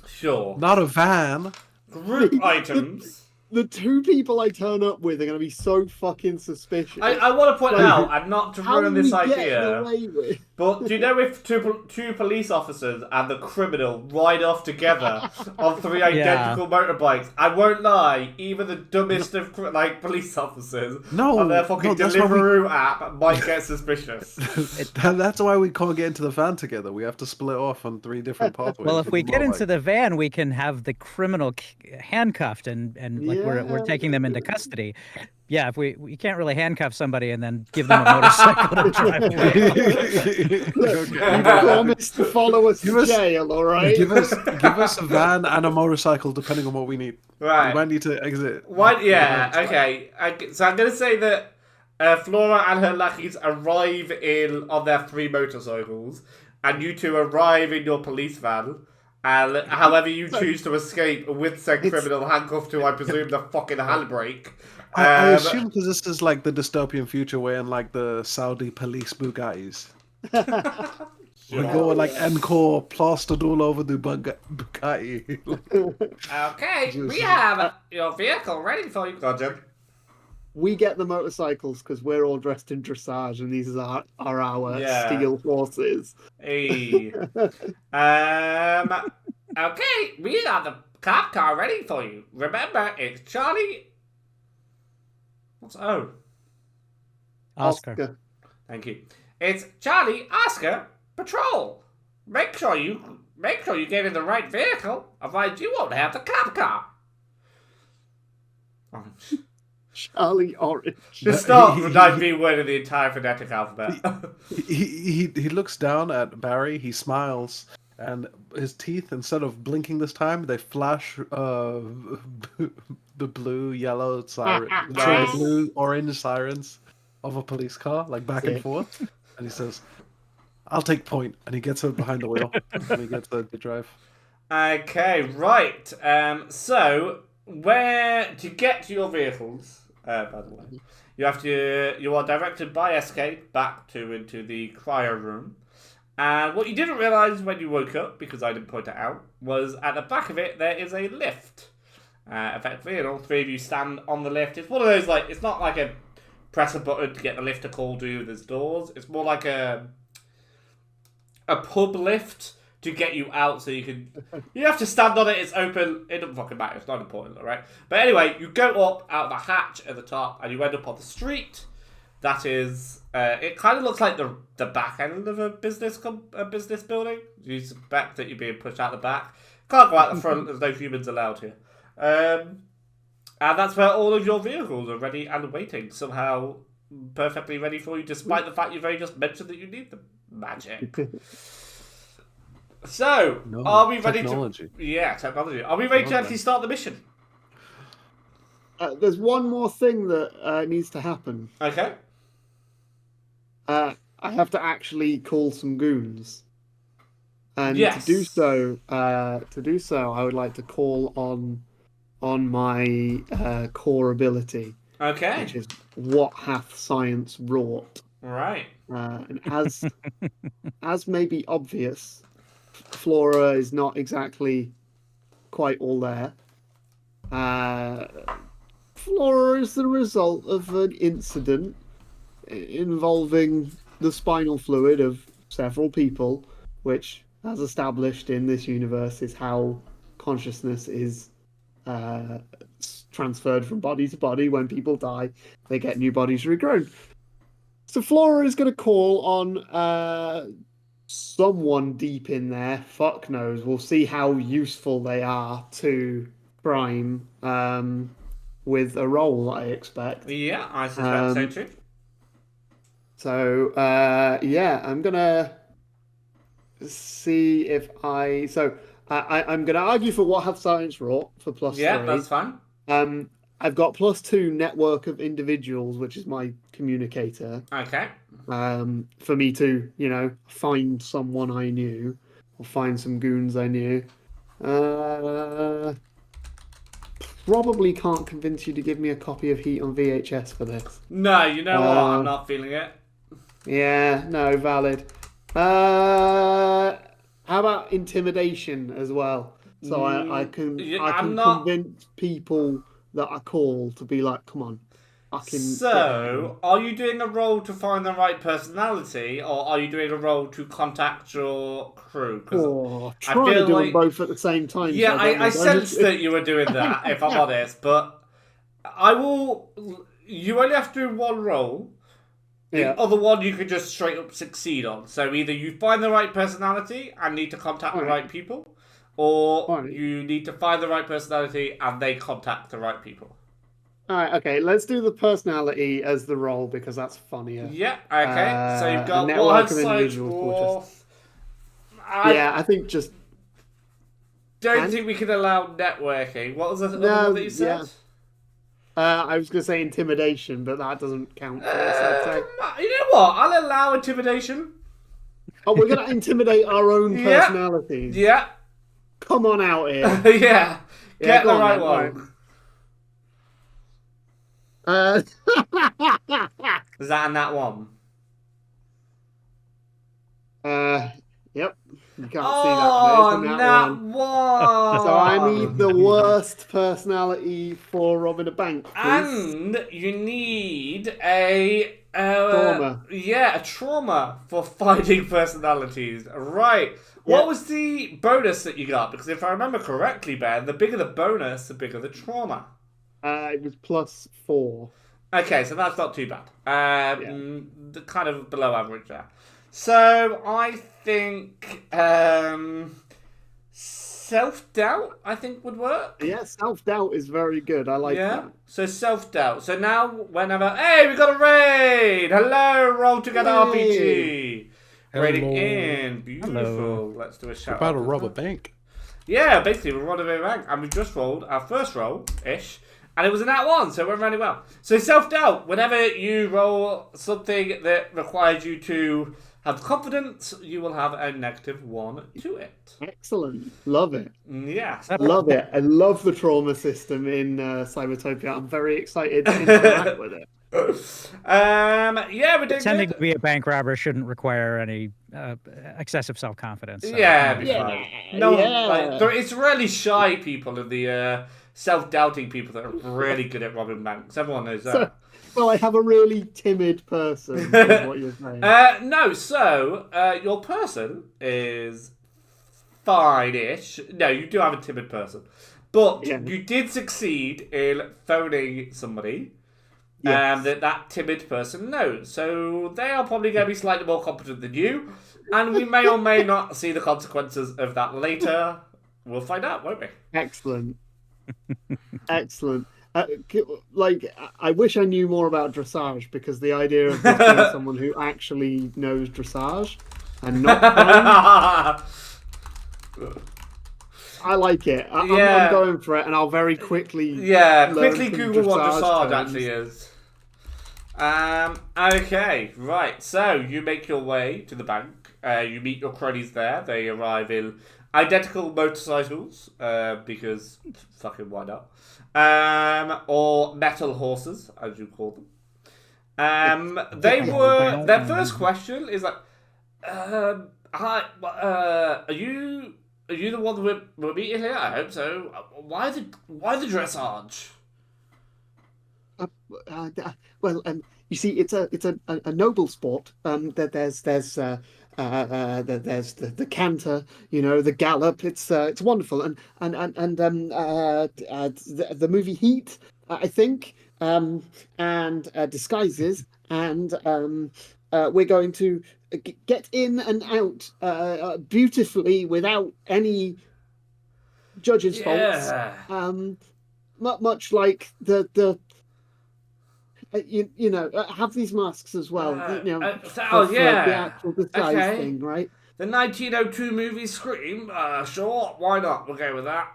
Sure. not a van. Group The- items. The two people I turn up with are going to be so fucking suspicious. I want to point Like, out, and not to how ruin are this we getting idea, away with? but do you know if two police officers and the criminal ride off together on 3 identical motorbikes? I won't lie, even the dumbest of police officers No, on their fucking no, that's why we- Deliveroo app might get suspicious. That's why we can't get into the van together. We have to split off on 3 different pathways. Well, if with we the get into motorbike. the van, we can have the criminal handcuffed and like we're Yeah. taking them into custody. Yeah, if we can't really handcuff somebody and then give them a motorcycle to drive away. You promise to follow us Give to us- jail, all right? give us a van and a motorcycle depending on what we need. We Right. might need to exit. What? Yeah. the van. Okay. So I'm gonna say that Flora and her lackeys arrive on their 3 motorcycles, and you two arrive in your police van. And however you choose to escape with said criminal handcuffed to, I presume, the fucking handbrake. I assume because this is like the dystopian future where in like the Saudi police Bugattis. We go with like Encore plastered all over the Bugatti. Okay, we have your vehicle ready for you, Roger. We get the motorcycles because we're all dressed in dressage, and these are our Yeah. steel horses. Hey. Okay, we got the cop car ready for you. Remember, it's Charlie. What's O? Oscar. Thank you. It's Charlie Oscar Patrol. Make sure you get in the right vehicle, otherwise you won't have the cop car. Orange. Charlie Orange. Just start with 9 word of the entire phonetic alphabet. He looks down at Barry. He smiles, and his teeth, instead of blinking this time, they flash the blue, yellow siren, sorry, the blue, orange sirens of a police car, like back and Sick. forth. And he says, "I'll take point," and he gets her behind the wheel, and he gets her to drive. Okay, right. So where to get to your vehicles? By the way, you are directed by Escape back into the cryo room. And what you didn't realise when you woke up, because I didn't point it out, was at the back of it there is a lift. Effectively, and all 3 of you stand on the lift. It's one of those it's not like a press a button to get the lift to call to there's doors. It's more like a pub lift to get you out, so you have to stand on it. It's open. It doesn't fucking matter. It's not important, all right? But anyway, you go up out the hatch at the top, and you end up on the street. That is, it kind of looks like the back end of a business building. You suspect that you're being pushed out the back. Can't go out the front. There's no humans allowed here. And that's where all of your vehicles are ready and waiting, somehow perfectly ready for you, despite the fact you've only just mentioned that you need them. Magic. So, No, are we ready technology. to... Yeah, technology. Are we ready to Okay. actually start the mission? There's one more thing that needs to happen. Okay. I have to actually call some goons, and Yes. to do so, I would like to call on my core ability, Okay. which is what hath science wrought. Right. And as may be obvious, Flora is not exactly quite all there. Flora is the result of an incident involving the spinal fluid of several people, which, as established in this universe, is how consciousness is transferred from body to body. When people die, they get new bodies regrown. So Flora is going to call on someone deep in there. Fuck knows. We'll see how useful they are to crime with a role, I expect. Yeah, I suspect so too. So, I'm going to see if I'm going to argue for what hath science wrought for +3. Yeah, that's fine. I've got +2 network of individuals, which is my communicator. Okay. For me to, find someone I knew or find some goons I knew. Probably can't convince you to give me a copy of Heat on VHS for this. No, you know what? I'm not feeling it. Yeah, no, valid. How about intimidation as well? So I can convince people that I call to be like, come on, I can. So, are you doing a role to find the right personality, or are you doing a role to contact your crew? Trying to do them both at the same time. Yeah, so I sensed that you were doing that, if I'm honest, but I will. You only have to do one role. The other one you could just straight up succeed on. So either you find the right personality and need to contact the right people, or you need to find the right personality and they contact the right people. Alright, okay, let's do the personality as the role because that's funnier. Yeah, okay. So you've got network one of side individuals. I think just. Don't think we can allow networking. What was the other one that you said? Yeah. I was going to say intimidation, but that doesn't count for us, I'd say. You know what? I'll allow intimidation. Oh, we're going to intimidate our own personalities. Yeah. Come on out here. Yeah. Get the right one. Is that in that one? Yep. You can't see that. But that one. So I need the worst personality for robbing a bank, please. And you need a trauma. Yeah, a trauma for finding personalities. Right. What was the bonus that you got? Because if I remember correctly, Ben, the bigger the bonus, the bigger the trauma. It was +4. Okay, so that's not too bad. Kind of below average there. So I think self-doubt, I think, would work. Yeah, self-doubt is very good. I like that. So self-doubt. So now whenever... Hey, we got a raid! Hello, Roll Together RPG. Raiding in. Beautiful. Hello. Let's do a shout About to rob a bank. Yeah, basically, we're robbing a bank. And we just rolled our first roll-ish. And it was a nat 1, so it went really well. So self-doubt. Whenever you roll something that requires you to have confidence, you will have a -1 to it. Excellent. Love it. Yeah. Love it. I love the trauma system in Cybertopia. I'm very excited to interact with it. Yeah, we're doing Pretending good. to be a bank robber shouldn't require any excessive self-confidence. So. Yeah, it'd be fine. No, it's really shy people in the self-doubting people that are really good at robbing banks. Everyone knows that. Well, I have a really timid person, is what you're saying. No, so your person is fine-ish. No, you do have a timid person. But you did succeed in phoning somebody that timid person knows. So they are probably going to be slightly more competent than you. And we may or may not see the consequences of that later. We'll find out, won't we? Excellent. Excellent. I wish I knew more about dressage, because the idea of this being someone who actually knows dressage and not I like it. I'm going for it, and I'll very quickly quickly Google what dressage actually is. Okay, right. So you make your way to the bank. You meet your cronies there. They arrive in identical motorcycles, because fucking why not? Or metal horses, as you call them. Their first question is like, hi, are you the one we're meeting here? I hope so. Why the dressage? You see, it's a noble sport. There's the canter, the gallop. It's wonderful, and the movie Heat, I think, and disguises, and we're going to get in and out beautifully without any judge's faults. Much like the have these masks as well. The actual disguise thing, right? The 1902 movie Scream. Sure, why not? We'll go with that.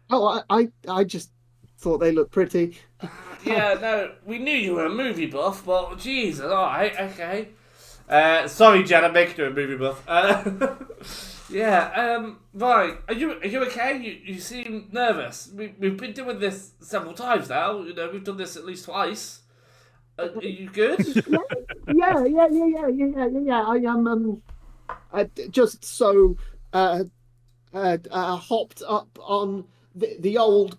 I just thought they looked pretty. Yeah, no, we knew you were a movie buff, but Jesus, alright, okay. Sorry, Jen, I'm making you a movie buff. Yeah, right. Are you okay? You seem nervous. We've been doing this several times now. You know, we've done this at least twice. Are you good? Yeah. I am just so hopped up on the old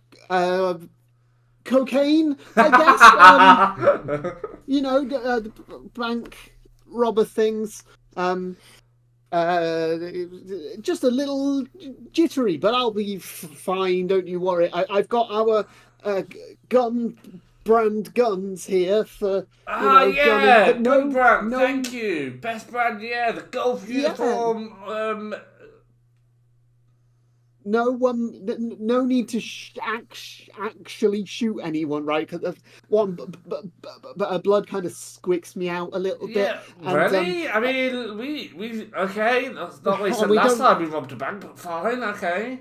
cocaine, I guess. You know, the bank robber things. Just a little jittery, but I'll be fine. Don't you worry. I've got our gun brand guns here for gunning, yeah, but good brand. Thank you. Best brand, yeah. The golf uniform. No need to actually shoot anyone, right? Because blood kind of squicks me out a little bit. Yeah, really? I mean, we okay. That's not what we said last time we robbed a bank, but fine, okay.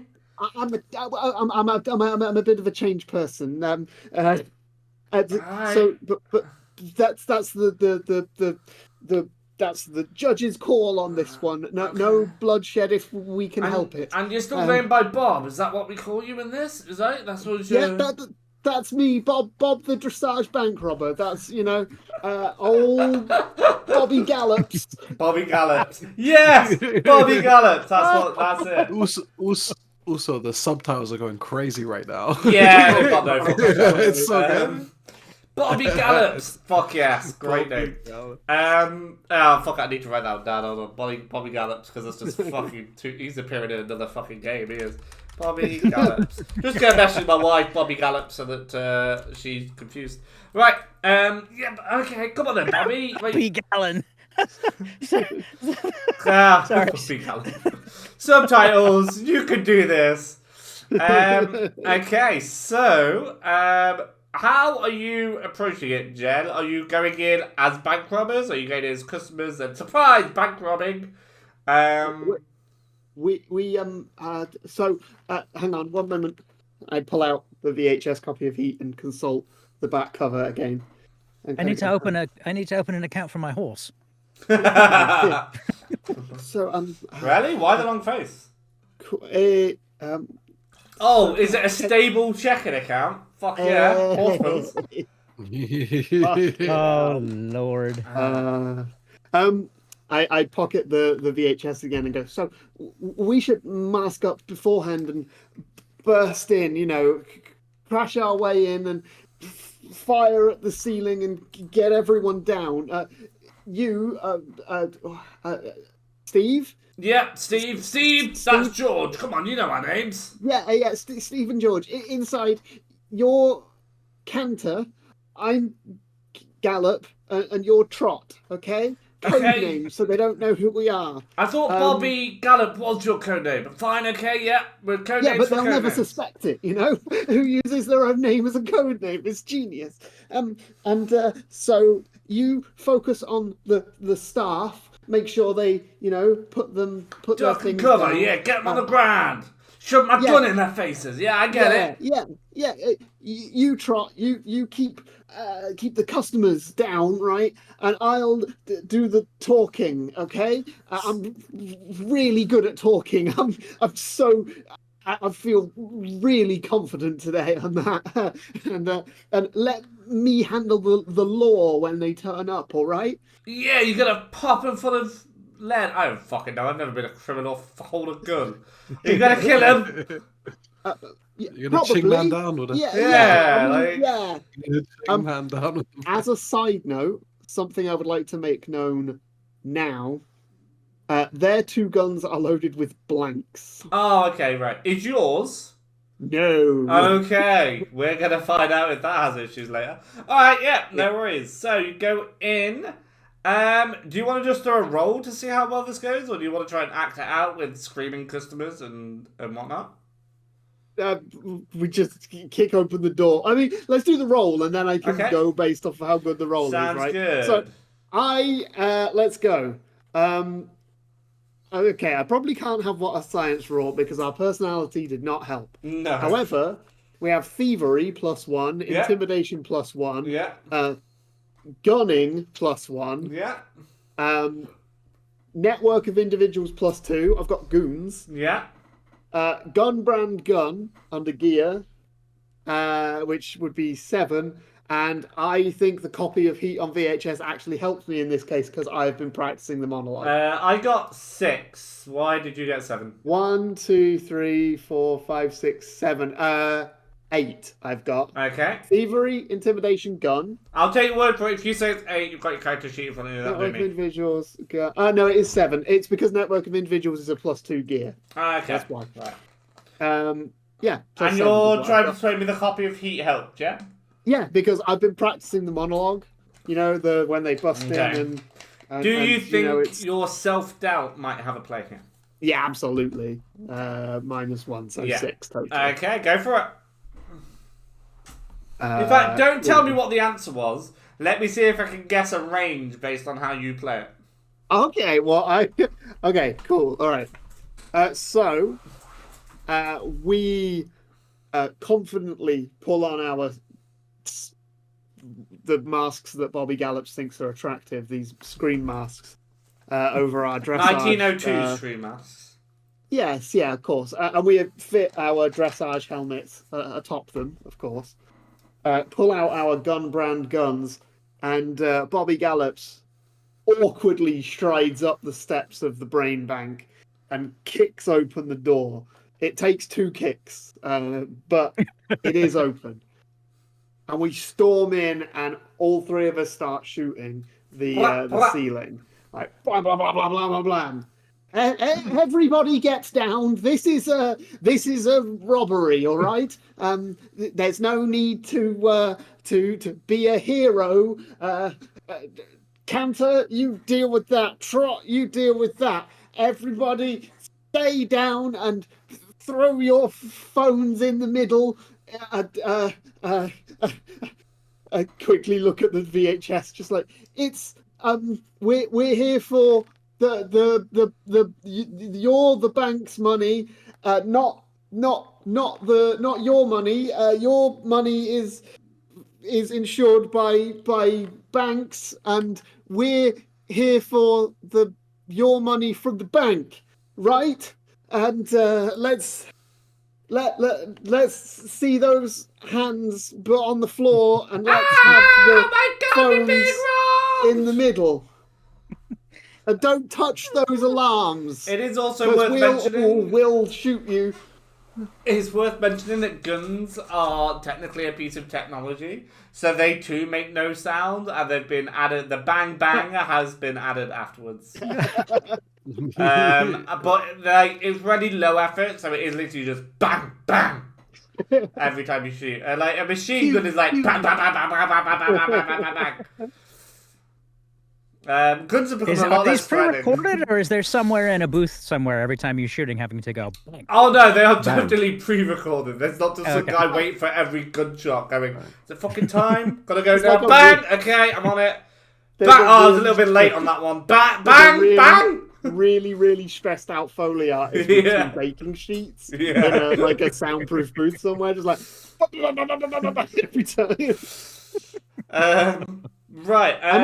I'm a bit of a changed person. Right. So, but that's the judge's call on this one. No bloodshed if we can help it. And you're still going by Bob. Is that what we call you in this? Is that what you're... Yeah, that's me, Bob the dressage bank robber. That's old Bobby Gallops. Bobby Gallops. Yes, Bobby Gallops. That's it. Also, the subtitles are going crazy right now. Yeah, they've got no it's so good. Bobby Gallops. Fuck yes, great name. Fuck, I need to write that down. Hold on. Bobby Gallops, because that's just fucking he's appearing in another fucking game. He is. Bobby Gallops. Just gonna message my wife, Bobby Gallops, so that she's confused. Right. Okay. Come on then, Bobby. Bobby Gallon. Sorry. Sorry. Subtitles. You can do this. Okay. So, how are you approaching it, Jen? Are you going in as bank robbers? Are you going in as customers and surprise bank robbing? So hang on one moment. I pull out the VHS copy of Heat and consult the back cover again. I need to open an account for my horse. So really? Why the long face? Is it a stable checking account? Fuck yeah, horseman's. Oh Lord. I pocket the VHS again and go, so we should mask up beforehand and burst in, crash our way in and fire at the ceiling and get everyone down. Steve? Yeah, Steve, that's George. Come on, you know our names. Yeah, Steve and George. Inside your canter, I'm Gallop and you're Trot, okay? Code name, so they don't know who we are. I thought Bobby Gallop was your code name, but fine, okay, yeah, we're code names. Yeah, but they'll never suspect it, Who uses their own name as a code name? It's genius. So you focus on the staff, make sure they, put their things cover, down. yeah, get them on the ground. Shove my gun in their faces. Yeah, I get it. Yeah. You Trot. You keep the customers down, right? And I'll do the talking. Okay. I'm really good at talking. I feel really confident today on that. And let me handle the law when they turn up. All right. Yeah, you're gonna pop them full of lead. I don't fucking know. I've never been a criminal for hold a gun. You're gonna kill him. You're gonna ching man down with it. Yeah. Man down with him. As a side note, something I would like to make known now. Their two guns are loaded with blanks. Oh, okay, right. Is yours? No. Okay, we're gonna find out if that has issues later. All right, yeah, no worries. So you go in. Do you want to just do a roll to see how well this goes, or do you want to try and act it out with screaming customers and whatnot? We just kick open the door. I mean, let's do the roll, and then I can go based off of how good the roll Sounds is, right? Good. So, let's go. Okay, I probably can't have what a science roll because our personality did not help. No. However, We have thievery +1, Yeah. intimidation +1, Yeah. gunning +1, Yeah. network of individuals +2. I've got goons. Yeah. Gun brand gun under gear, which would be 7. And I think the copy of Heat on VHS actually helps me in this case because I've been practicing the monologue. I got 6. Why did you get 7? 1, 2, 3, 4, 5, 6, 7. 8 I've got. Okay. Thievery, intimidation, gun. I'll take your word for it. If you say it's 8, you've got your character sheet in front of you. That'll Network be of me. individuals. No, it is 7. It's because network of individuals is a +2 gear. Okay. That's why. Right. Yeah. And you're trying to persuade me the copy of Heat helped, yeah? Yeah, because I've been practicing the monologue. You know, when they bust in and Do you think it's... your self-doubt might have a play here? Yeah, absolutely. -1, so 6 total. Okay, go for it. In fact, don't tell me what the answer was. Let me see if I can guess a range based on how you play it. Okay, well, okay, cool. All right. So, we confidently pull on the masks that Bobby Gallups thinks are attractive, these screen masks, over our dressage. 1902 screen masks. Yes, yeah, of course. And we fit our dressage helmets atop them, of course. Pull out our gun brand guns, and Bobby Gallups awkwardly strides up the steps of the brain bank and kicks open the door. It takes 2 kicks, but it is open. And we storm in, and all 3 of us start shooting the ceiling. Like, blam, blam, blam, blam, blam, blam, blam. Everybody gets down. This is a robbery, all right? There's no need to be a hero. Cantor, you deal with that. Trot, you deal with that. Everybody, stay down and throw your phones in the middle. I quickly look at the VHS, just like it's. We're here for you're the bank's money, not your money. Your money is insured by banks, and we're here for your money from the bank, right? And let's see those hands on the floor, and let's have the phones in the middle. Don't touch those alarms. It is also worth mentioning. We'll shoot you. It's worth mentioning that guns are technically a piece of technology, so they too make no sound, and they've been added. The bang bang has been added afterwards. But like it's really low effort, so it is literally just bang bang every time you shoot. Like a machine gun is like bang bang bang bang bang bang bang bang bang bang bang. Guns have become a lot less threatening. pre-recorded, or is there somewhere in a booth somewhere every time you're shooting having to go bang? Oh no, they are definitely pre-recorded. There's not just some guy waiting for every gunshot going, is it fucking time? Gotta go now. like Bang! Okay, I'm on it. Bang! Oh, I was a little bit late on that one. Bang! Bang! Bang! Really stressed out Foley artist with 2 baking sheets in a soundproof booth somewhere, just like every time. Right. I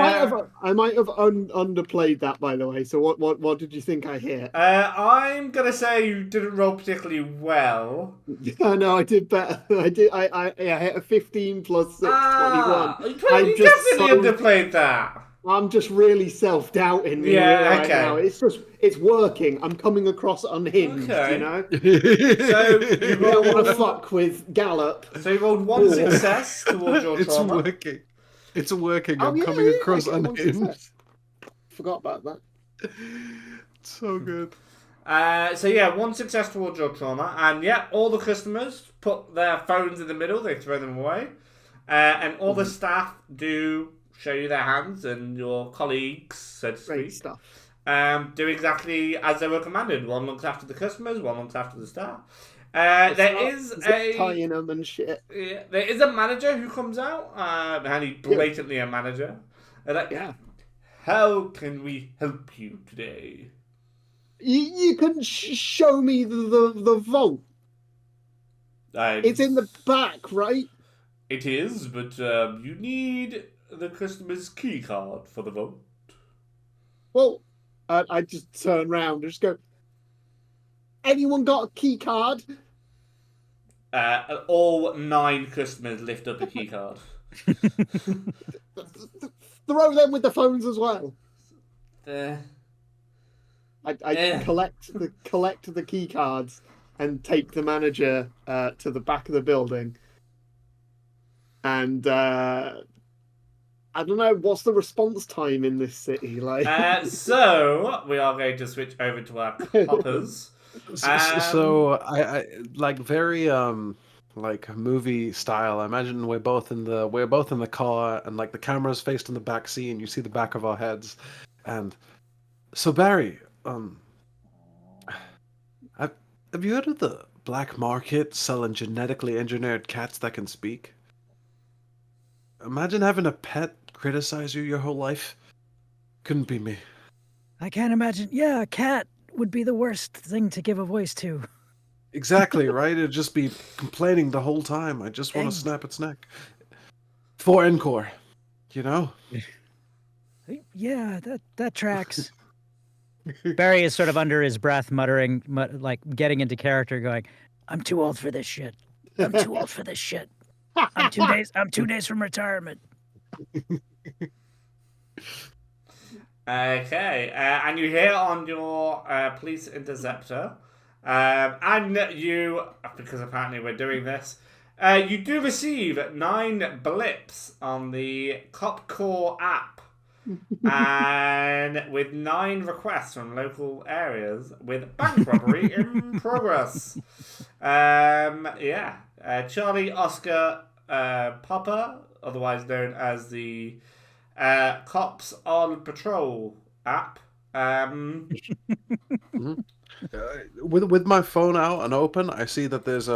might have underplayed that, by the way. So what did you think I hit? I'm gonna say you didn't roll particularly well. No, I did better. I hit a 15 plus 6, 21. You definitely underplayed that. I'm just really self-doubting. Right now. It's working. I'm coming across unhinged. You know. So you don't want to fuck with Gallup. So you rolled 1 success towards your trauma. It's working. It's working. I'm coming across unhinged. Forgot about that. So good. So 1 success towards your trauma, and all the customers put their phones in the middle. They throw them away, and all the staff do show you their hands, and your colleagues, so to speak, Great stuff. Do exactly as they were commanded. One looks after the customers, one looks after the staff. There is tying them and shit. Yeah, there is a manager who comes out, and he's blatantly a manager. How can we help you today? You can show me the vault. It's in the back, right? It is, but you need the customer's key card for the vault. Well, I just turn around and just go, anyone got a key card? All 9 customers lift up a key card. Throw them with the phones as well. Uh, I collect the key cards and take the manager to the back of the building. And I don't know, what's the response time in this city like? So we are going to switch over to our coppers. So I like very like movie style. I imagine we're both in the car, and like the camera's faced in the back seat, and you see the back of our heads. And so Barry, have you heard of the black market selling genetically engineered cats that can speak? Imagine having a pet criticize you your whole life. Couldn't be me. I can't imagine. Yeah, a cat would be the worst thing to give a voice to. Exactly, right? It'd just be complaining the whole time. I just want to Dang. snap its neck. For encore, you know? Yeah, that tracks. Barry is sort of under his breath, muttering, like getting into character, going, "I'm too old for this shit. I'm too old for this shit. I'm 2 days from retirement." Okay, and you hear on your police interceptor, and you, because apparently we're doing this, you do receive 9 blips on the Cop Core app, and with 9 requests from local areas with bank robbery in progress. Charlie Oscar Papa, otherwise known as the Cops on Patrol app. With my phone out and open, I see that there's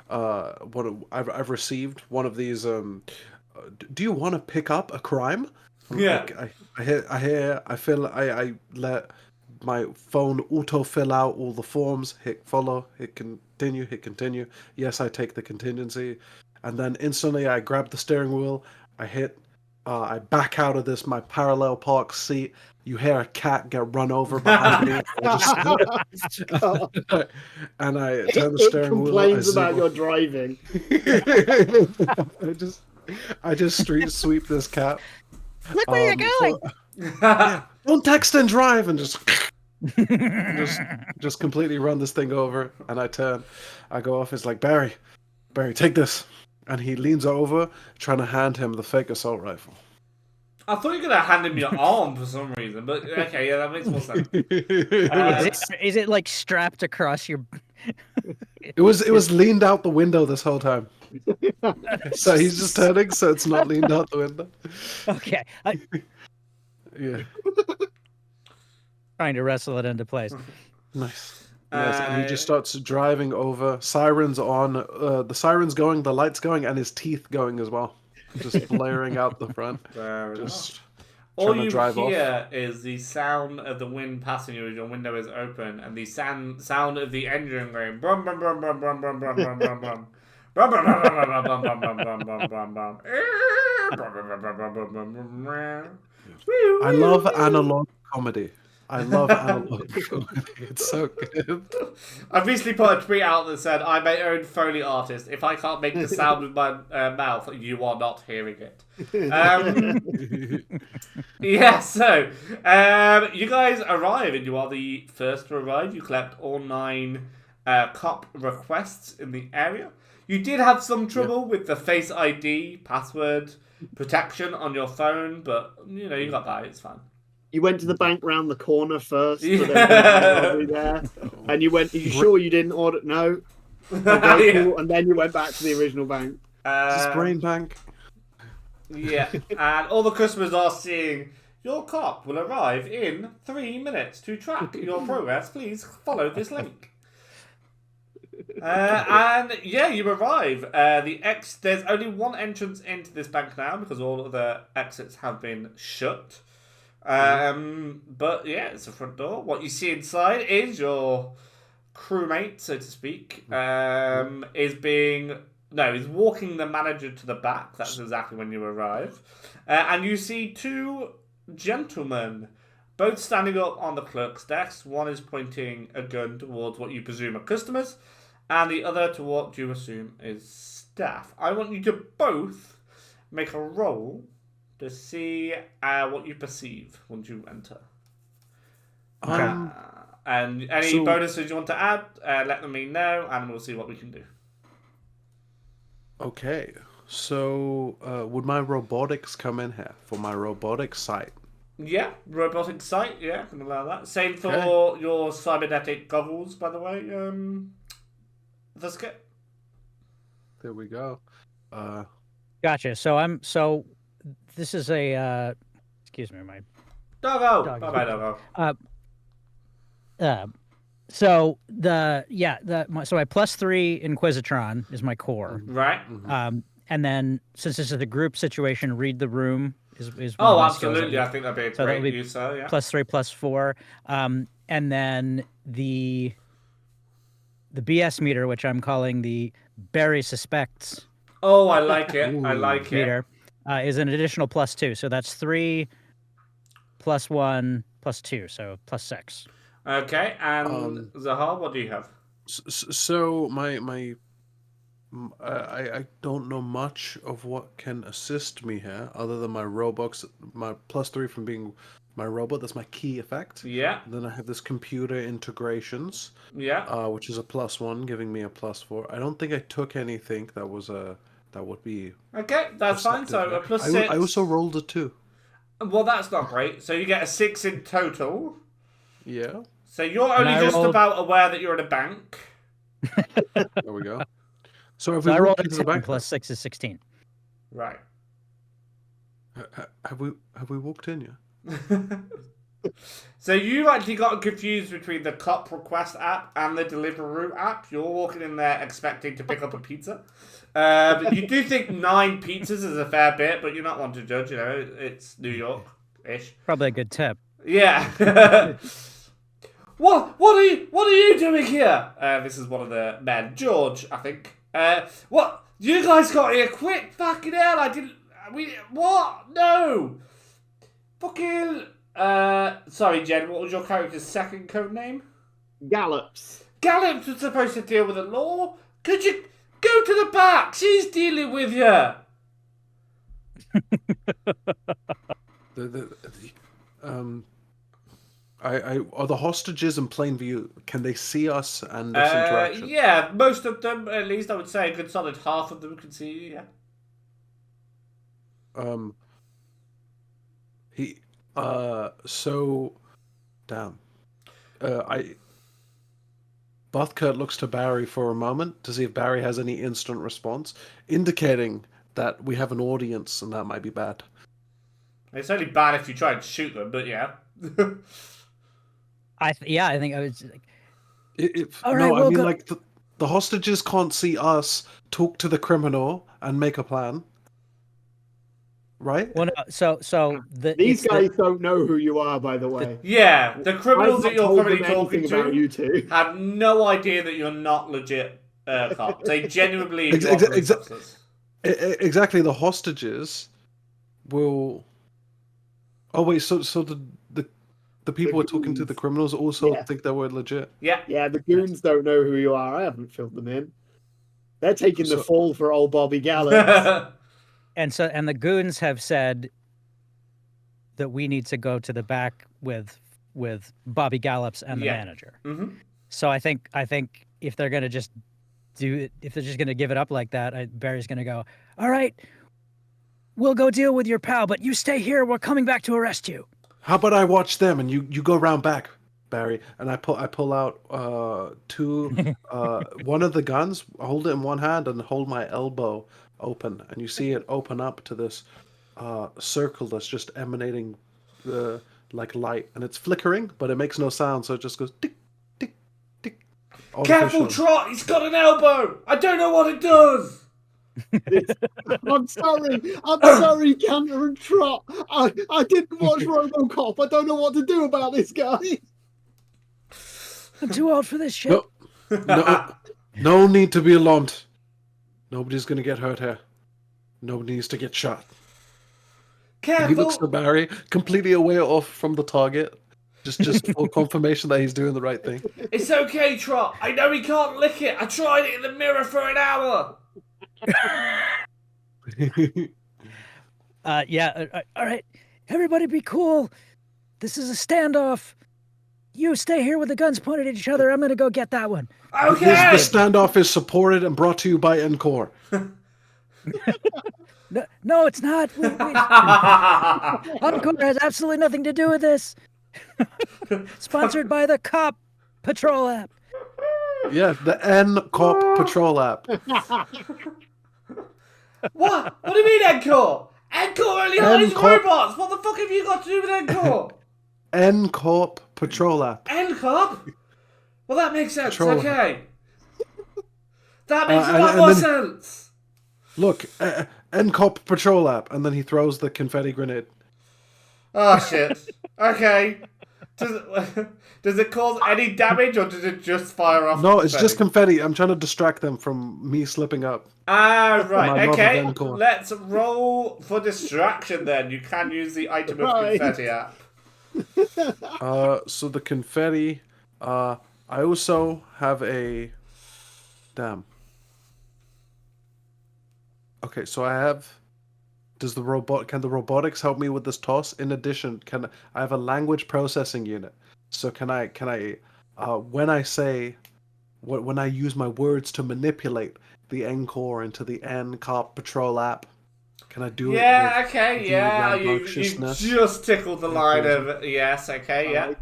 I've received one of these. Do you want to pick up a crime? Yeah. Like, I let my phone auto fill out all the forms. Hit follow. Hit continue. Yes, I take the contingency, and then instantly I grab the steering wheel. I back out of my parallel park seat. You hear a cat get run over behind me. And I turn the steering wheel. Complains about your driving. I just street sweep this cat. Look where you're going. Don't text and drive, and just completely run this thing over. And I go off. It's like, Barry, take this. And he leans over, trying to hand him the fake assault rifle. I thought you were going to hand him your arm for some reason, but okay, yeah, that makes more sense. Is it like strapped across your? It was leaned out the window this whole time. So he's just turning, so it's not leaned out the window. Okay. Yeah. Trying to wrestle it into place. Nice. Yes, and he just starts driving over. Sirens on. The sirens going, the lights going, and his teeth going as well. Just blaring out the front. Just all trying to you drive hear is the sound of the wind passing you as your window is open, and the sound of the engine going brum brum brum brum brum brum brum brum brum brum. I love analog comedy. It's so good. I've recently put a tweet out that said, "I'm my own Foley artist. If I can't make the sound with my mouth, you are not hearing it." So you guys arrive, and you are the first to arrive. You collect all 9 cop requests in the area. You did have some trouble with the Face ID password protection on your phone, but you got that. It's fine. You went to the bank round the corner first, but then there, and you went. Are you sure you didn't order? No. Okay, cool. And then you went back to the original bank. This brain bank. Yeah, and all the customers are seeing your cop will arrive in 3 minutes. To track your progress, please follow this link. And yeah, you arrive. There's only one entrance into this bank now because all of the exits have been shut. But yeah, it's a front door. What you see inside is your crewmate, so to speak, is walking the manager to the back. That's exactly when you arrive. And you see two gentlemen, both standing up on the clerk's desk. One is pointing a gun towards what you presume are customers, and the other to what you assume is staff. I want you to both make a roll to see what you perceive once you enter. And any bonuses you want to add, let me know, and we'll see what we can do. Okay, so would my robotics come in here for my robotic sight? Yeah, robotic sight, yeah, can allow that. Same for your cybernetic goggles, by the way, Thuskit. There we go. Gotcha. So this is a excuse me, my Doggo! Bye-bye, Doggo. So my +3 Inquisitron is my core. Right. And then since this is a group situation, read the room is one Oh, of my skills. absolutely. I think that'd be a So that would great be use, yeah. +3, +4. And then the BS meter, which I'm calling the Barry Suspects Oh, I like it. I like it. meter, is an additional +2. So that's 3 +1 +2, so +6. Okay, and Zahar, what do you have? So I don't know much of what can assist me here, other than my Robux, my +3 from being my robot. That's my key effect. Yeah. Then I have this computer integrations. Yeah. Which is a +1, giving me a +4. I don't think I took anything that would be. Okay, that's fine. So a +6. I also rolled a 2. Well, that's not great. So you get a 6 in total. Yeah. So you're only just about aware that you're in a bank. There we go. So if we I rolled walk a into the 10 back, +6 is 16. Right. have we walked in yet? So you actually got confused between the cop request app and the Deliveroo app. You're walking in there expecting to pick up a pizza. You do think 9 pizzas is a fair bit, but you're not one to judge, you know. It's New York-ish. Probably a good tip. Yeah. What are you doing here? This is one of the men, George, I think. What? You guys got here quick? Fucking hell! What? No. Fucking. Sorry, Jen. What was your character's second code name? Gallops. Gallops was supposed to deal with the law. Could you go to the back? She's dealing with you. Are the hostages in plain view? Can they see us and this interaction? Yeah, most of them, at least I would say a good solid half of them can see you, yeah. Damn. Buthkurt looks to Barry for a moment to see if Barry has any instant response, indicating that we have an audience and that might be bad. It's only bad if you try and shoot them, but yeah. I think I was like, I mean, like the hostages can't see us talk to the criminal and make a plan, right? well, no, These guys don't know who you are, by the way. Yeah, the criminals that you're currently talking talking about you to two. have no idea that you're not legit cops. They genuinely Exactly. The hostages will. Oh wait, so the people we're talking to, the criminals, also think that we're legit. Yeah. Yeah, the goons don't know who you are. I haven't filled them in. They're taking the fall for old Bobby Gallops. and the goons have said that we need to go to the back with Bobby Gallops and the manager. Mm-hmm. So I think if they're gonna just gonna give it up like that, Barry's gonna go, all right, we'll go deal with your pal, but you stay here. We're coming back to arrest you. How about I watch them and you go round back, Barry? And I pull out 2 one of the guns, hold it in one hand and hold my elbow open, and you see it open up to this circle that's just emanating like light, and it's flickering, but it makes no sound, so it just goes tick tick tick. Careful, Trot! He's got an elbow! I don't know what it does! I'm sorry, Canter and Trot. I didn't watch RoboCop. I don't know what to do about this guy. I'm too old for this shit. No, No need to be alarmed. Nobody's gonna get hurt here. Nobody needs to get shot. And he looks to Careful! Barry, completely away off from the target. Just for confirmation that he's doing the right thing. It's okay, Trot. I know he can't lick it. I tried it in the mirror for an hour. All right. Everybody be cool. This is a standoff. You stay here with the guns pointed at each other. I'm going to go get that one. Okay! The standoff is supported and brought to you by Encore. No, it's not. Encore has absolutely nothing to do with this. Sponsored by the Cop Patrol app. Yeah, the N-Cop Patrol app. What? What do you mean, Encore? Encore only hires N-Cop. robots. What the fuck have you got to do with Encore? N-Cop Patrol app. Encore? Well, that makes sense. Patrol. Okay. That makes a and- lot and more then- sense. Look, N-Cop Patrol app. And then he throws the confetti grenade. Oh, shit. Okay. Does it cause any damage, or does it just fire off? No, it's just confetti. I'm trying to distract them from me slipping up. Ah, My right. love of Okay. Encore. Let's roll for distraction then. You can use the item of Right. confetti app. So the confetti, I also have a, damn. Okay, so I have, can the robotics help me with this toss? In addition, I have a language processing unit. So can I, when I use my words to manipulate the Encore into the N-Cop Patrol app, can I do it? Yeah, with okay, the yeah. You rambunctiousness? just tickled the line of yes, okay, yeah.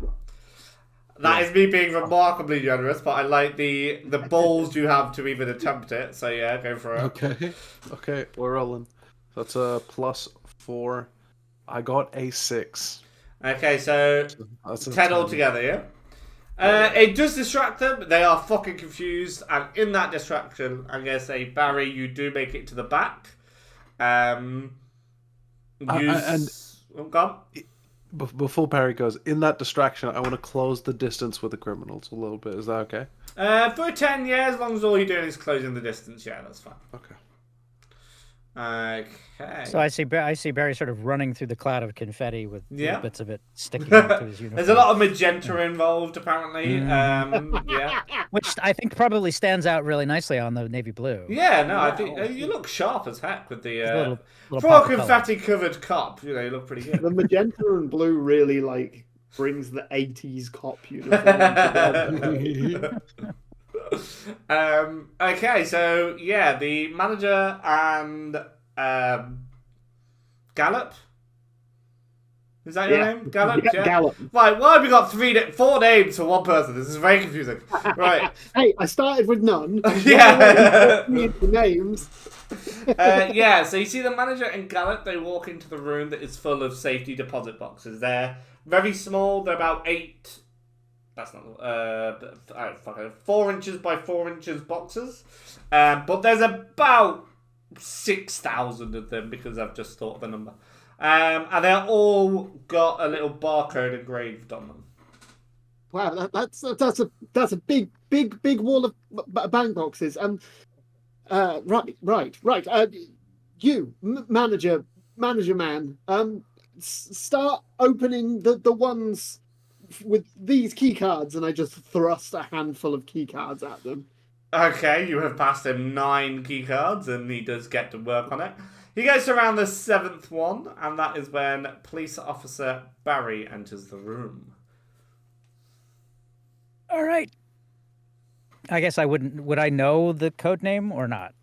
That is me being remarkably generous, but I like the balls you have to even attempt it. So yeah, go for it. Okay, we're rolling. That's a +4. I got a 6. Okay, so That's a 10 altogether, yeah? It does distract them. They are fucking confused. And in that distraction, I'm going to say, Barry, you do make it to the back. and- Oh, go on. Before Barry goes, in that distraction, I want to close the distance with the criminals a little bit. Is that okay? For a 10, yeah, as long as all you're doing is closing the distance, yeah, that's fine. Okay. Okay. So I see Barry sort of running through the cloud of confetti with Yeah. bits of it sticking out to his uniform. There's a lot of magenta involved, apparently. Yeah. Which I think probably stands out really nicely on the navy blue. Yeah, no, I think you look sharp as heck with the little for a pop of color. confetti-covered cop. You know, you look pretty good. The magenta and blue really like brings the 80s cop uniform together. Okay, so yeah, the manager and Gallop. Is that your name? Gallop? Yeah, Gallop. Right, why have we got 4 names for one person? This is very confusing. Right. Hey, I started with none. Yeah. The names. Yeah, so you see the manager and Gallop, they walk into the room that is full of safety deposit boxes. They're very small, they're about 8... That's not... 4 inches by 4 inches boxes. But there's about 6,000 of them because I've just thought of the number. And they're all got a little barcode engraved on them. Wow, that's a big wall of bank boxes. Right. You manager man. Start opening the ones with these key cards, and I just thrust a handful of key cards at them. Okay, you have passed him 9 key cards, and he does get to work on it. He goes to around the 7th one, and that is when police officer Barry enters the room. All right. I guess I wouldn't. Would I know the code name or not?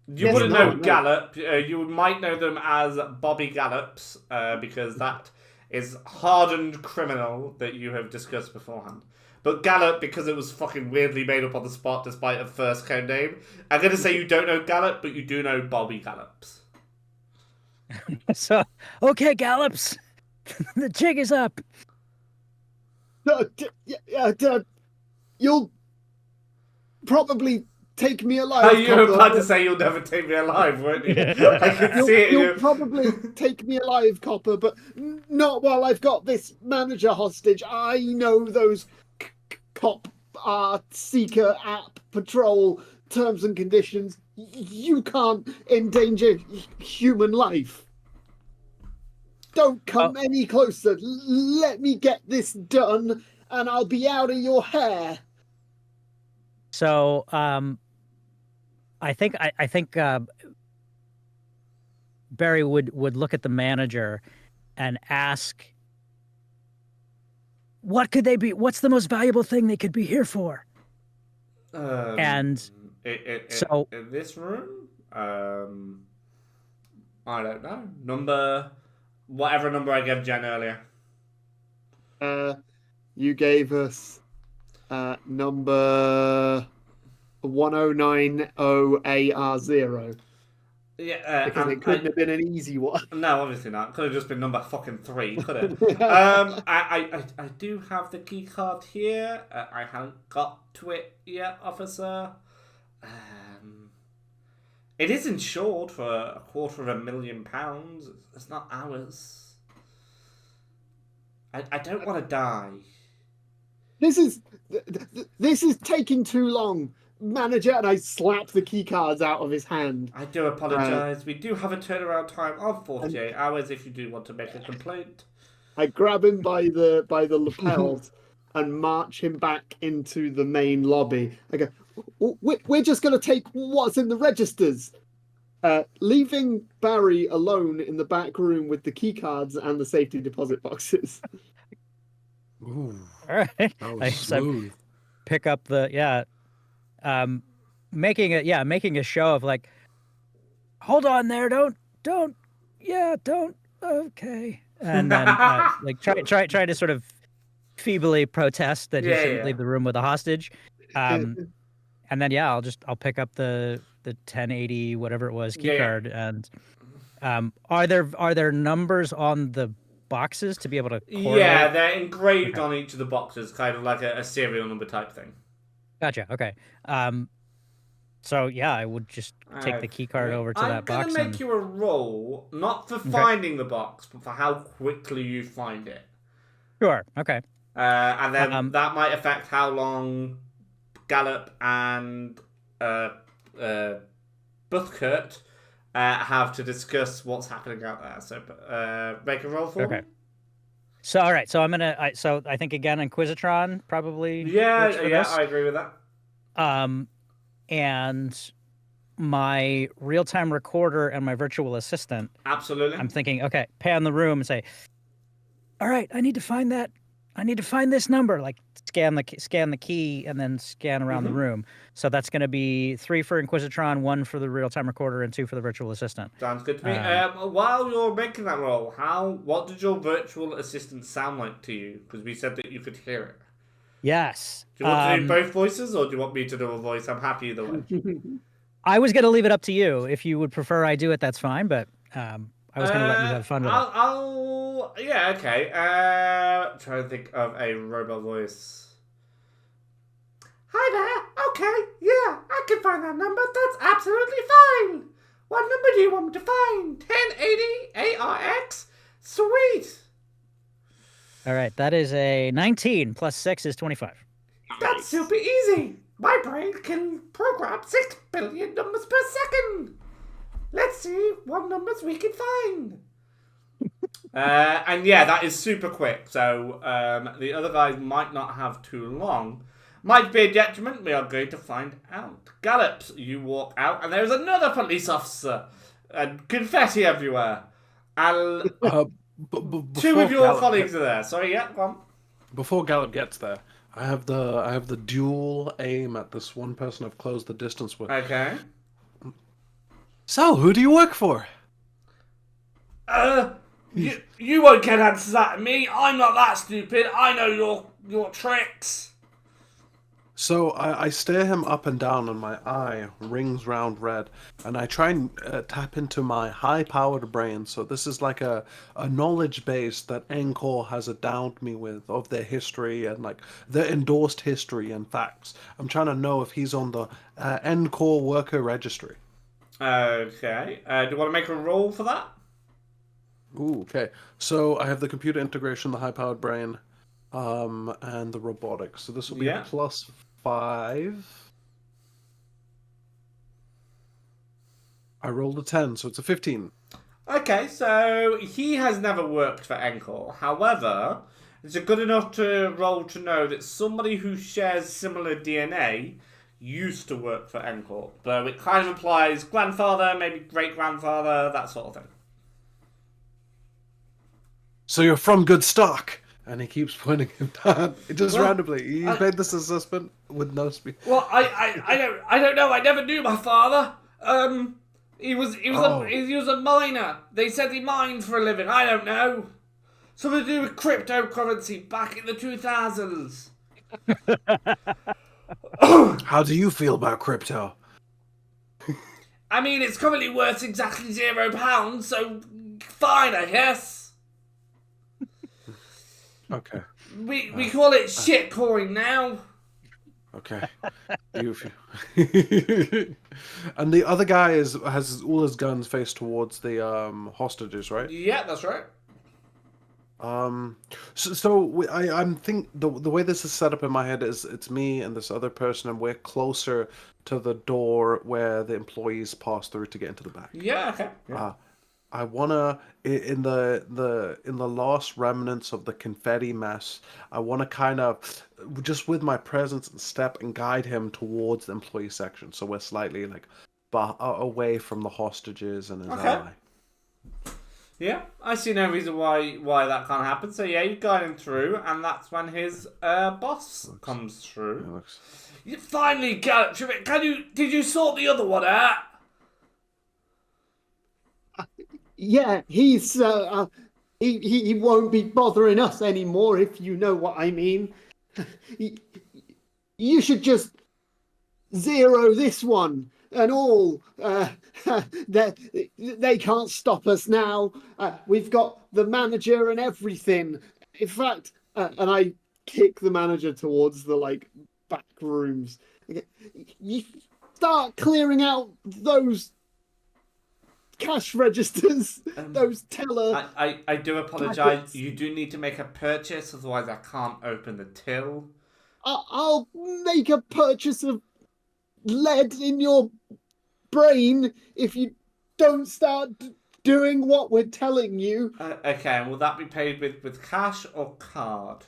You Yes, wouldn't no, know no. Gallop. You might know them as Bobby Gallops, because that is hardened criminal that you have discussed beforehand. But Gallop, because it was fucking weirdly made up on the spot despite a first code name, I'm going to say you don't know Gallop, but you do know Bobby Gallops. So, okay, Gallops, the jig is up. You'll probably take me alive. You were Copper. about to say you'll never take me alive, weren't you? I can see it. You'll probably take me alive, Copper, but not while I've got this manager hostage. I know those cop our Seeker app patrol terms and conditions. You can't endanger human life. Don't come any closer. Let me get this done, and I'll be out of your hair. So, I think Barry would look at the manager and ask, "What could they be? What's the most valuable thing they could be here for?" And so in this room, I don't know. Whatever number I gave Jen earlier. You gave us number 1090AR0. Yeah, because it couldn't have been an easy one. No, obviously not. Could have just been number fucking 3, could it? I do have the key card here. I haven't got to it yet, officer. It is insured for £250,000. It's not ours. I don't want to die. This is taking too long, manager. And I slap the key cards out of his hand. I do apologise. We do have a turnaround time of 48 hours if you do want to make a complaint. I grab him by the lapels and march him back into the main lobby. I go, we're just going to take what's in the registers. Leaving Barry alone in the back room with the key cards and the safety deposit boxes. Ooh, all right, that was smooth. Pick up the making a show of like, hold on there, don't, okay, and then like try to sort of feebly protest that he shouldn't leave the room with a hostage, and then I'll pick up the 1080 whatever it was key card, and are there numbers on the boxes to be able to correlate? Yeah, they're engraved on each of the boxes, kind of like a serial number type thing. Gotcha. Okay. So yeah, I would just take the key card over to that box. I'm gonna make you a roll, not for finding the box, but for how quickly you find it. Sure. Okay. And then that might affect how long Gallop and Buthkurt have to discuss what's happening out there. So make a roll for me. So all right. So I'm gonna. So I think again Inquisitron probably. Yeah. This. I agree with that. And my real-time recorder and my virtual assistant. Absolutely. I'm thinking, okay, pan the room and say, all right, I need to find that. I need to find this number. Like scan the key and then scan around the room. So that's going to be 3 for Inquisitron, 1 for the real-time recorder, and 2 for the virtual assistant. Sounds good to me. While you're making that roll, what did your virtual assistant sound like to you? Because we said that you could hear it. Yes. Do you want to do both voices, or do you want me to do a voice? I'm happy either way. I was going to leave it up to you. If you would prefer I do it, that's fine. But I was going to let you have fun with it. Yeah, okay. Trying to think of a robot voice. Hi there. Okay, yeah, I can find that number. That's absolutely fine. What number do you want me to find? 1080 ARX? Sweet. All right, that is a 19 plus 6 is 25. That's super easy. My brain can program 6 billion numbers per second. Let's see what numbers we can find. And yeah, that is super quick. So the other guys might not have too long. Might be a detriment. We are going to find out. Gallops, you walk out, and there's another police officer. And confetti everywhere. And two of your colleagues are there. Sorry, yeah, go on. Before Gallop gets there, I have the dual aim at this one person I've closed the distance with. Okay. So, who do you work for? You won't get answers out of me. I'm not that stupid. I know your tricks. So I stare him up and down, and my eye rings round red, and I try and tap into my high-powered brain. So this is like a knowledge base that Encore has endowed me with of their history and like their endorsed history and facts. I'm trying to know if he's on the Encore worker registry. Okay. Do you want to make a roll for that? Ooh, okay. So I have the computer integration, the high-powered brain, and the robotics. So this will be a plus 5. I rolled a 10, so it's a 15. Okay, so he has never worked for Encore. However, it's a good enough role to know that somebody who shares similar DNA used to work for Encore. So it kind of implies grandfather, maybe great-grandfather, that sort of thing. So you're from good stock. And he keeps pointing him down. Just randomly. He's made this assessment with no speed. Well, I don't know. I never knew my father. He was a miner. They said he mined for a living. I don't know. Something to do with cryptocurrency back in the 2000s. How do you feel about crypto? I mean, it's currently worth exactly £0, so fine, I guess. Okay. We call it shitcoin now. Okay. And the other guy has all his guns faced towards the hostages, right? Yeah, that's right. I'm think the way this is set up in my head is it's me and this other person, and we're closer to the door where the employees pass through to get into the back. Yeah, okay. I wanna in the last remnants of the confetti mess, I wanna kind of just with my presence and step and guide him towards the employee section, so we're slightly like away from the hostages and his ally. Yeah, I see no reason why that can't happen. So yeah, you guide him through, and that's when his boss comes through. You finally got it. Did you sort the other one out? Yeah, he won't be bothering us anymore, if you know what I mean. You should just zero this one and all. They can't stop us now. We've got the manager and everything. In fact, and I kick the manager towards the back rooms. You start clearing out those cash registers, those teller. I do apologise. You do need to make a purchase, otherwise I can't open the till. I'll make a purchase of lead in your brain if you don't start doing what we're telling you. Okay, and will that be paid with cash or card?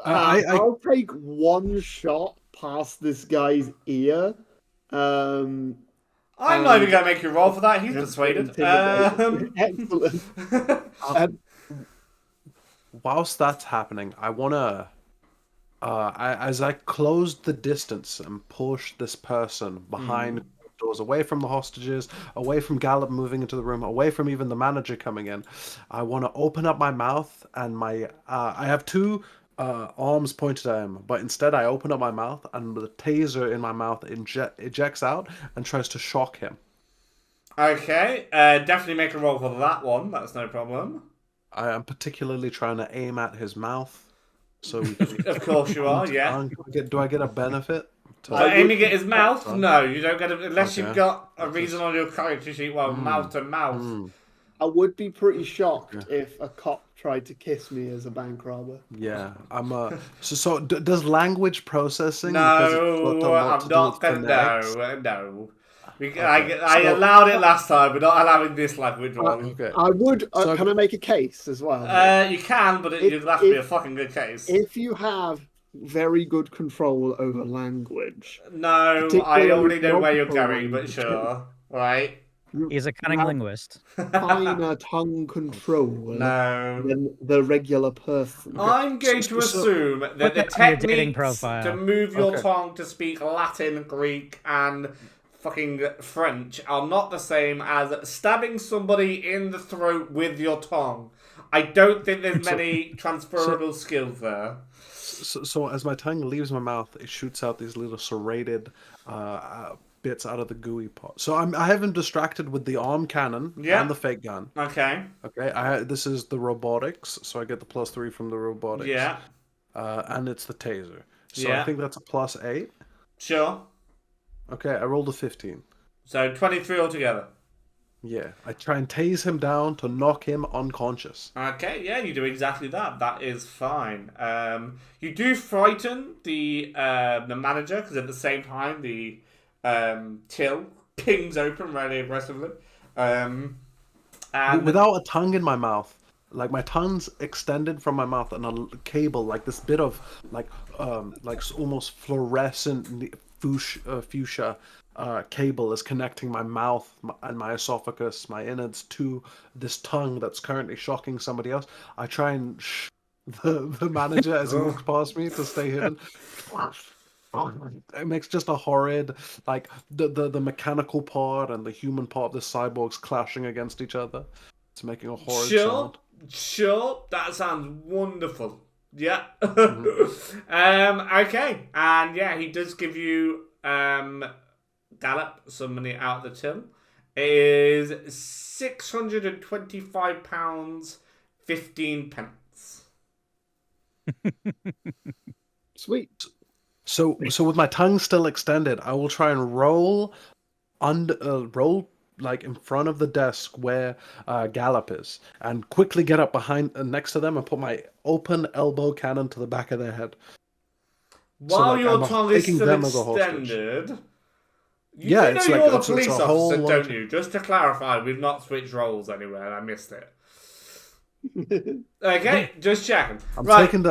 I'll take one shot past this guy's ear. I'm not even going to make you roll for that. He's persuaded. Excellent. Whilst that's happening, I want to, as I close the distance and push this person behind doors, away from the hostages, away from Gallup moving into the room, away from even the manager coming in, I want to open up my mouth and I have two arms pointed at him, but instead I open up my mouth and the taser in my mouth ejects out and tries to shock him. Okay, definitely make a roll for that one. That's no problem. I am particularly trying to aim at his mouth. So of course you are, yeah. Do I get a benefit? Aiming at his mouth? No, you don't get it unless you've got a reason on your character sheet. Well, mouth to mouth. I would be pretty shocked if a cop tried to kiss me as a bank robber. Yeah, I'm So does language processing? No, I'm not gonna. No. I allowed it last time. We're not allowing this language one. Okay. I would. Can I make a case as well? You can, but it'll have to be a fucking good case. If you have very good control over language. No, I already know where you're going, but sure. Right? He's a cunning linguist. Finer tongue control than the regular person. I'm going to assume that the techniques to move your tongue to speak Latin, Greek, and fucking French are not the same as stabbing somebody in the throat with your tongue. I don't think there's many transferable skills there. So as my tongue leaves my mouth, it shoots out these little serrated bits out of the gooey pot. So I have him distracted with the arm cannon and the fake gun. Okay. This is the robotics, so I get the +3 from the robotics. Yeah. And it's the taser. So I think that's a +8. Sure. Okay, I rolled a 15. So 23 altogether. Yeah, I try and tase him down to knock him unconscious. Okay, yeah, you do exactly that. That is fine. You do frighten the manager because at the same time the till pings open really aggressively. And Without a tongue in my mouth. Like my tongue's extended from my mouth, and a cable, like this bit of almost fluorescent fuchsia cable is connecting my mouth and my esophagus, my innards, to this tongue that's currently shocking somebody else. I try and the manager as he walks past me to stay hidden. It makes just a horrid, like the mechanical part and the human part of the cyborgs clashing against each other. It's making a horrid sound. Sure, that sounds wonderful. Yeah. Mm-hmm. Okay, and yeah, he does give you Gallop some money out of the till. It is £625, 15 pence. Sweet. So with my tongue still extended, I will try and roll roll like in front of the desk where Gallop is, and quickly get up behind next to them and put my open elbow cannon to the back of their head. While your I'm tongue is taking still them as a hostage. extended, you Yeah, do know it's like you're the it's police a whole officer, lot don't of- you? Just to clarify, we've not switched roles anywhere. I missed it. Okay, just checking. I'm Right. taking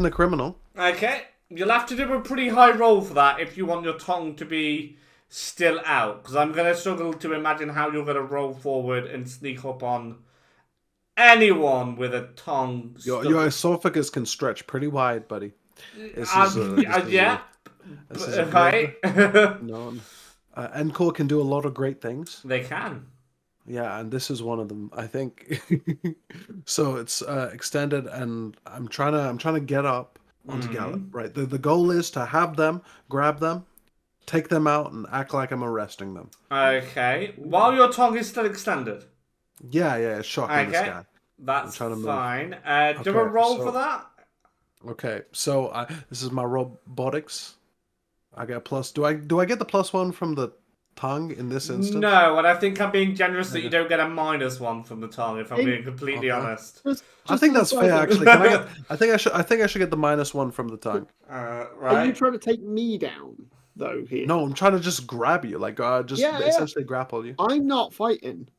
the criminal. Okay, you'll have to do a pretty high roll for that if you want your tongue to be still out, because I'm going to struggle to imagine how you're going to roll forward and sneak up on anyone with a tongue. Your esophagus can stretch pretty wide, buddy. This is yeah. this is a Right. no. Encore can do a lot of great things. They can. Yeah, and this is one of them, I think. So it's extended, and I'm trying to get up onto Gallop. Right. The goal is to have them, grab them, take them out, and act like I'm arresting them. Okay. While your tongue is still extended. Yeah, it's shocking this Okay. guy. That's trying to move. fine. Do a Okay, roll so- for that. Okay, so this is my robotics. I get a plus. Do I get the +1 from the tongue in this instance? No, and I think I'm being generous that you don't get a -1 from the tongue, if I'm being completely Okay. honest. I think that's fair, actually. Can I get? I think I should get the -1 from the tongue. Are you Right. trying to take me down though here? No, I'm trying to just grab you, like essentially grapple you. I'm not fighting.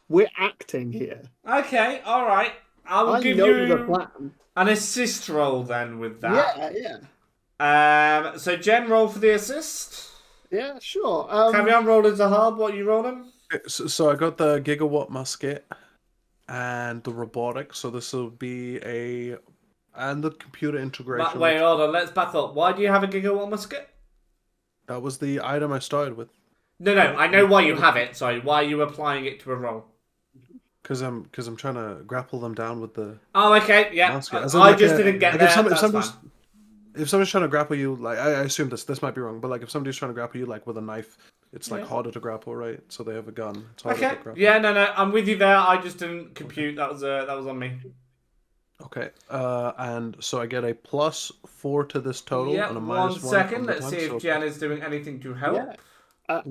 We're acting here. Okay, alright. I will I give know you the plan. an assist roll then with that. Yeah. So Jen, roll for the assist. Yeah, sure. Carry on rolling to hard. What are you rolling? So I got the gigawatt musket and the robotics. So this will be and the computer integration. Wait, hold on. Let's back up. Why do you have a gigawatt musket? That was the item I started with. No. I know why you have it. Sorry, why are you applying it to a roll? Because I'm trying to grapple them down with the Oh, okay. Yeah. musket. I As in, like, just didn't get like there. if That's somebody's fine. if somebody's trying to grapple you, like I assume this might be wrong, but like if somebody's trying to grapple you like with a knife, it's like harder to grapple, right? So they have a gun. It's harder Okay. to grapple. Yeah. No. I'm with you there. I just didn't compute. That was on me. Okay. And so I get a +4 to this total Yeah. and a One -1 second. from the Let's tongue, see if so- Jen is doing anything to help. Yeah.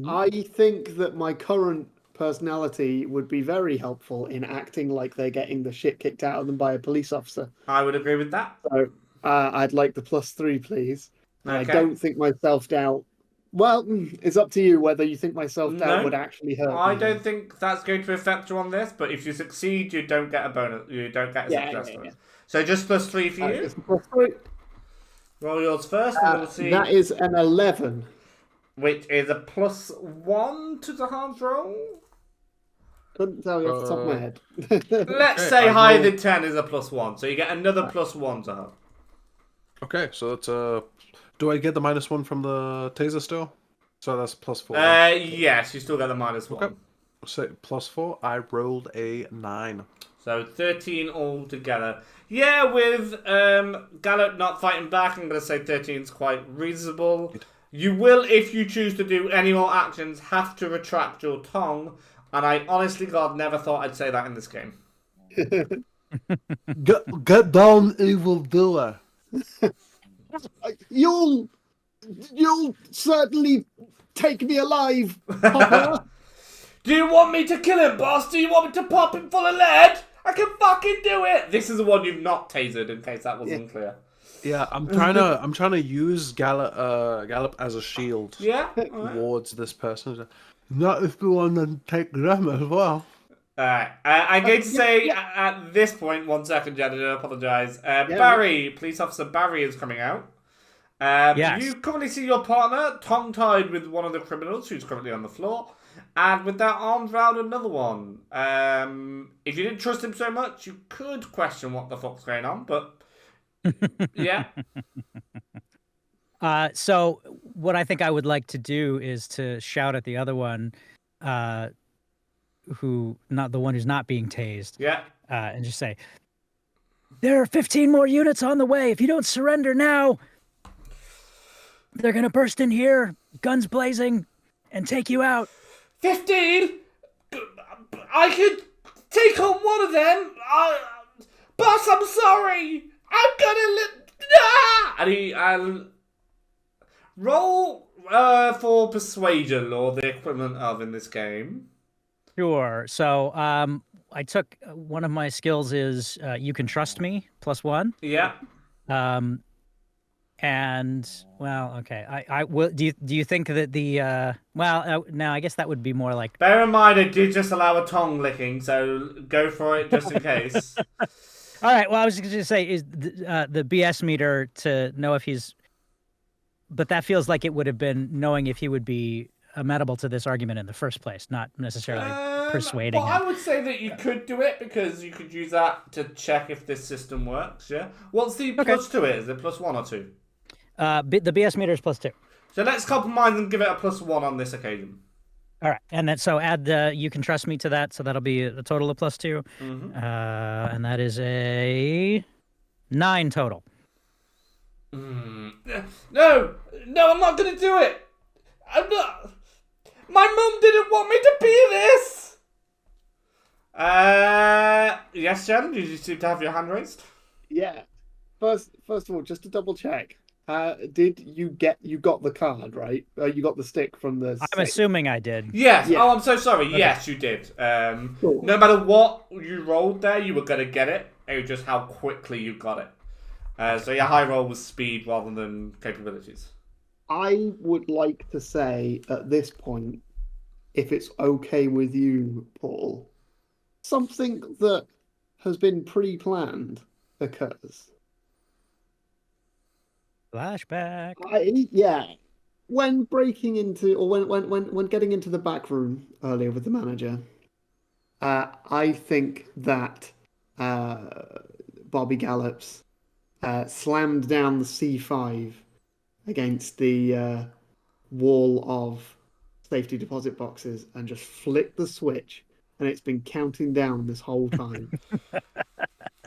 I think that my current personality would be very helpful in acting like they're getting the shit kicked out of them by a police officer. I would agree with that. So I'd like the +3, please. And Okay. I don't think my self-doubt... Well, it's up to you whether you think my self-doubt No, would actually hurt I me. don't think that's going to affect you on this, but if you succeed, you don't get a bonus. You don't get a success yeah. bonus. So just +3 for you. It's a +3. Roll yours first, and we'll see. That is an 11. Which is a +1 to the hard roll. Couldn't tell you off the top of my head. Let's Okay, say I higher roll- than 10 is a +1, so you get another +1 to hard. Okay, so that's do I get the -1 from the taser still? So that's +4. Yes, you still get the -1. Okay. Say +4. I rolled a 9. So 13 altogether. Yeah, with Gallop not fighting back, I'm going to say 13 is quite reasonable. You will, if you choose to do any more actions, have to retract your tongue. And I honestly, God, never thought I'd say that in this game. Get down, evil doer. You'll certainly take me alive, Papa. Do you want me to kill him, boss? Do you want me to pop him full of lead? I can fucking do it. This is the one you've not tasered, in case that wasn't clear. Yeah, I'm trying to use Gallop as a shield Yeah. All right. towards this person. Not if you want to take them as well. Alright, I'm going to say at this point, 1 second, Jen, I apologise. Barry, police officer Barry is coming out. Yes. You currently see your partner tongue-tied with one of the criminals who's currently on the floor, and with their arms round another one. If you didn't trust him so much, you could question what the fuck's going on, but yeah. So what I think I would like to do is to shout at the other one, not the one who's not being tased. Yeah. And just say, there are 15 more units on the way. If you don't surrender now, they're going to burst in here, guns blazing, and take you out. 15? I could take on one of them. Boss, I'm sorry. I'm gonna and roll for persuasion, or the equivalent of in this game. Sure. So I took one of my skills is you can trust me, +1. Yeah. And well, okay. I will. Do you think that the no, I guess that would be more like. Bear in mind, I did just allow a tongue licking, so go for it just in case. All right. Well, I was just going to say is the BS meter to know if he's. But that feels like it would have been knowing if he would be amenable to this argument in the first place, not necessarily persuading him. I would say that you could do it because you could use that to check if this system works. Yeah. What's the plus to it? Is it +1 or 2? The BS meter is +2. So let's compromise and give it a +1 on this occasion. All right, and then so add the you can trust me to that, so that'll be a total of +2, and that is a 9 total. No, I'm not gonna do it. I'm not. My mum didn't want me to be this. Yes, Jen. You seem to have your hand raised. Yeah. First of all, just to double check, did you got the card right? You got the stick from the. I'm assuming I did. Yes. Yeah. Oh, I'm so sorry. Okay. Yes, you did. Cool. No matter what you rolled there, you were gonna get it. It was just how quickly you got it. So your high roll was speed rather than capabilities. I would like to say at this point, if it's okay with you, Paul, something that has been pre-planned occurs. Flashback. When breaking into, or when getting into the back room earlier with the manager, I think that Bobby Gallops slammed down the C5 against the wall of safety deposit boxes and just flicked the switch, and it's been counting down this whole time.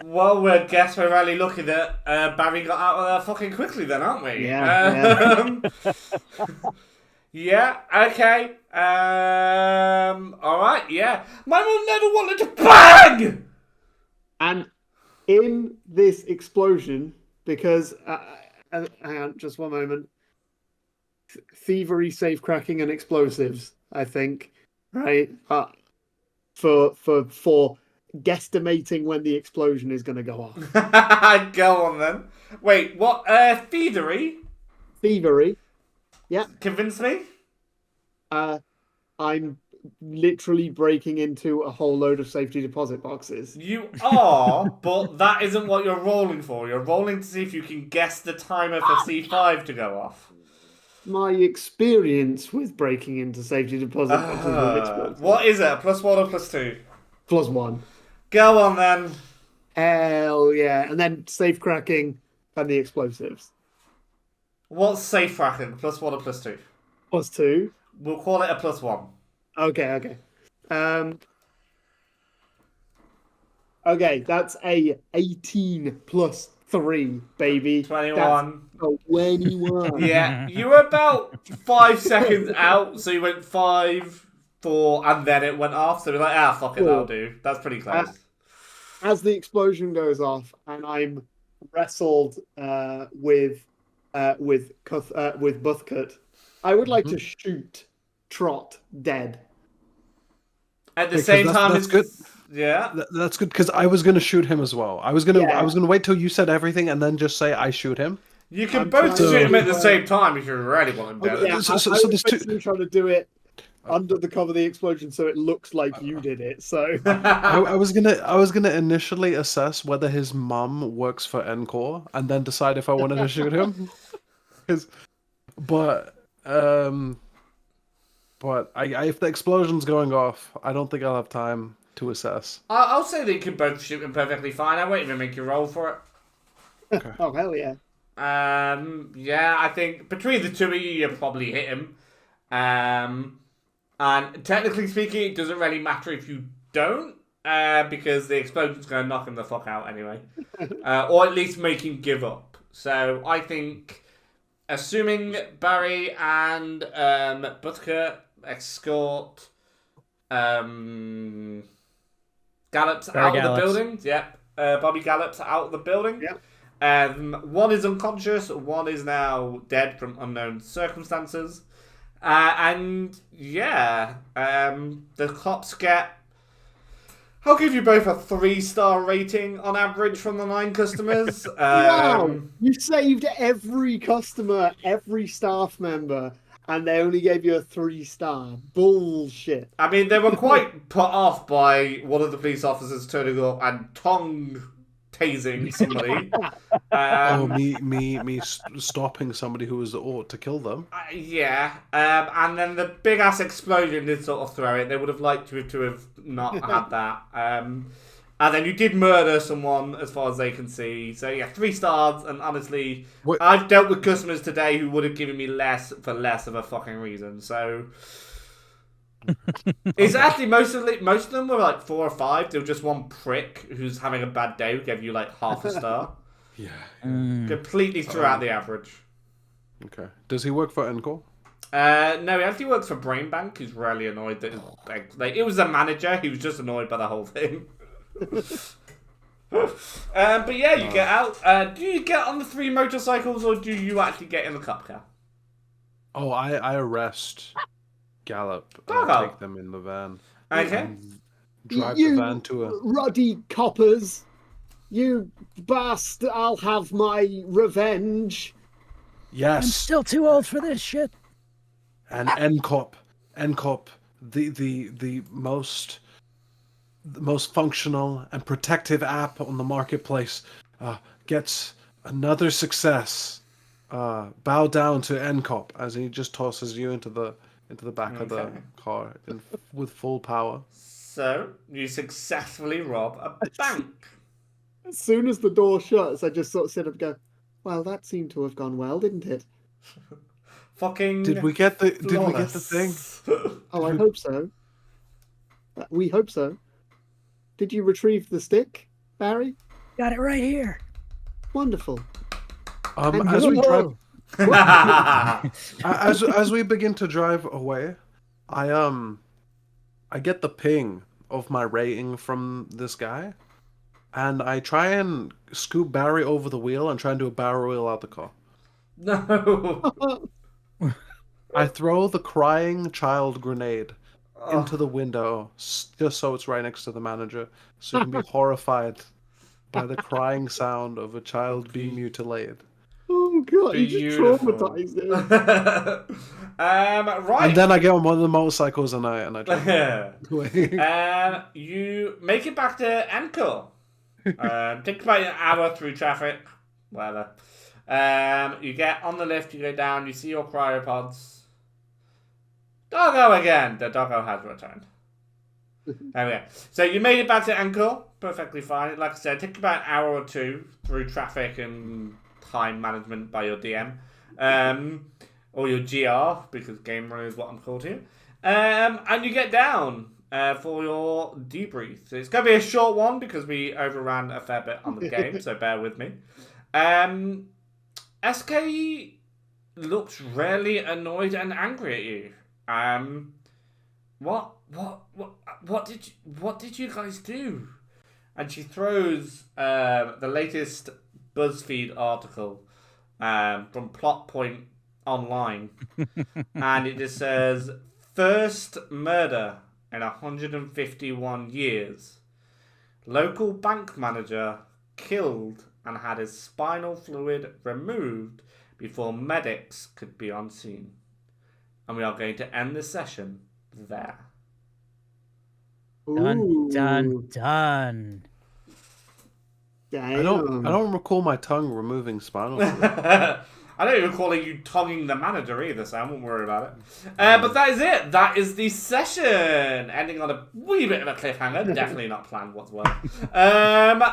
Well, I guess we're really lucky that Barry got out of there fucking quickly then, aren't we? Yeah. Yeah, okay. Alright, yeah. My mum never wanted to bang! And in this explosion, because, hang on, just one moment. Thievery, safe cracking, and explosives, I think, right? For guesstimating when the explosion is going to go off. Go on then. Wait, what? Thievery? Thievery. Yeah. Convince me? I'm literally breaking into a whole load of safety deposit boxes. You are, but that isn't what you're rolling for. You're rolling to see if you can guess the timer for C5 to go off. My experience with breaking into safety deposit boxes will explode. What is it? A +1 or +2? +1. Go on then. Hell yeah. And then safe cracking and the explosives. What's safe cracking? +1 or +2? +2. We'll call it a +1. Okay. Okay, that's a 18 plus 3, baby. 21. That's 21. Yeah, you were about 5 seconds out, so you went 5, 4, and then it went off. So we're like, fuck it, that'll do. That's pretty close. As the explosion goes off, and I'm wrestled with Buthcut, I would like to shoot Trot dead. At the Because same that's- time, that's it's good. Yeah. That's good because I was gonna shoot him as well. I was gonna Yeah. wait till you said everything and then just say I shoot him. You can I'm both trying shoot him to, at the same time if you really want him dead. Yeah, So- I so was there's two- basically trying to do it under the cover of the explosion, so it looks like you did it. So I was gonna initially assess whether his mum works for Encore and then decide if I wanted to shoot him. 'Cause- but if the explosion's going off, I don't think I'll have time to assess. I'll say that you can both shoot him perfectly fine. I won't even make you roll for it. oh hell yeah. Yeah, I think between the two of you, you'll probably hit him. And technically speaking, it doesn't really matter if you don't, because the explosion's going to knock him the fuck out anyway. Or at least make him give up. So I think, assuming Barry and Butker escort Gallops out of the building. Yep. Bobby Gallops out of the building. Yep. One is unconscious, one is now dead from unknown circumstances. And yeah, the cops get... I'll give you both a 3-star rating on average from the 9 customers. Wow! You saved every customer, every staff member, and they only gave you a 3-star. Bullshit. I mean, they were quite put off by one of the police officers turning up and tongue tasing somebody. Me stopping somebody who was ought to kill them. Yeah, and then the big ass explosion did sort of throw it. They would have liked to have not had that. And then you did murder someone, as far as they can see. So yeah, 3 stars. And honestly, What- I've dealt with customers today who would have given me less for less of a fucking reason. So it's actually most of them were like 4 or 5. There was just one prick who's having a bad day who gave you like half a star. Yeah. Completely threw out the average. Okay. Does he work for Encore? No, he actually works for Brain Bank. He's really annoyed that like it was the manager. He was just annoyed by the whole thing. But yeah, you get out. Do you get on the 3 motorcycles or do you actually get in the cop car? Oh, I arrest Gallop and Oh. take them in the van. Okay. And drive You the van to a... ruddy coppers. You bastard, I'll have my revenge. I'm Yes. still too old for this shit. And NCOP, the most functional and protective app on the marketplace, gets another success. Bow down to NCOP as he just tosses you into the back of the Okay. car with full power. So you successfully rob a bank. As soon as the door shuts, I just sort of sit up and go, well, that seemed to have gone well, didn't it? Fucking. Did we get the thing? Oh, I hope so. We hope so. Did you retrieve the stick, Barry? Got it right here. Wonderful. As we begin to drive away, I get the ping of my rating from this guy, and I try and scoop Barry over the wheel and try and do a barrel wheel out the car. No. I throw the crying child grenade into the window just so it's right next to the manager, so you can be horrified by the crying sound of a child being mutilated. Oh god, you just Beautiful. traumatized him. Right. And then I get on one of the motorcycles and I drive away. You make it back to Encore. Takes about an hour through traffic. Whatever. You get on the lift, you go down, you see your cryopods. Doggo again! The doggo has returned. Okay. So you made it back to Encore. Perfectly fine. Like I said, it took about an hour or 2 through traffic and time management by your DM. Or your GR, because gamer is what I'm called here. And you get down for your debrief. So it's going to be a short one because we overran a fair bit on the game, so bear with me. SK looks really annoyed and angry at you. What did you guys do? And she throws the latest BuzzFeed article from Plot Point Online, and it just says first murder in 151 years. Local bank manager killed and had his spinal fluid removed before medics could be on scene. And we are going to end this session there. Dun, dun, dun. I don't recall my tongue removing spinal fluid. I don't even call it you tonguing the manager either, so I won't worry about it. But that is it. That is the session. Ending on a wee bit of a cliffhanger. Definitely not planned whatsoever.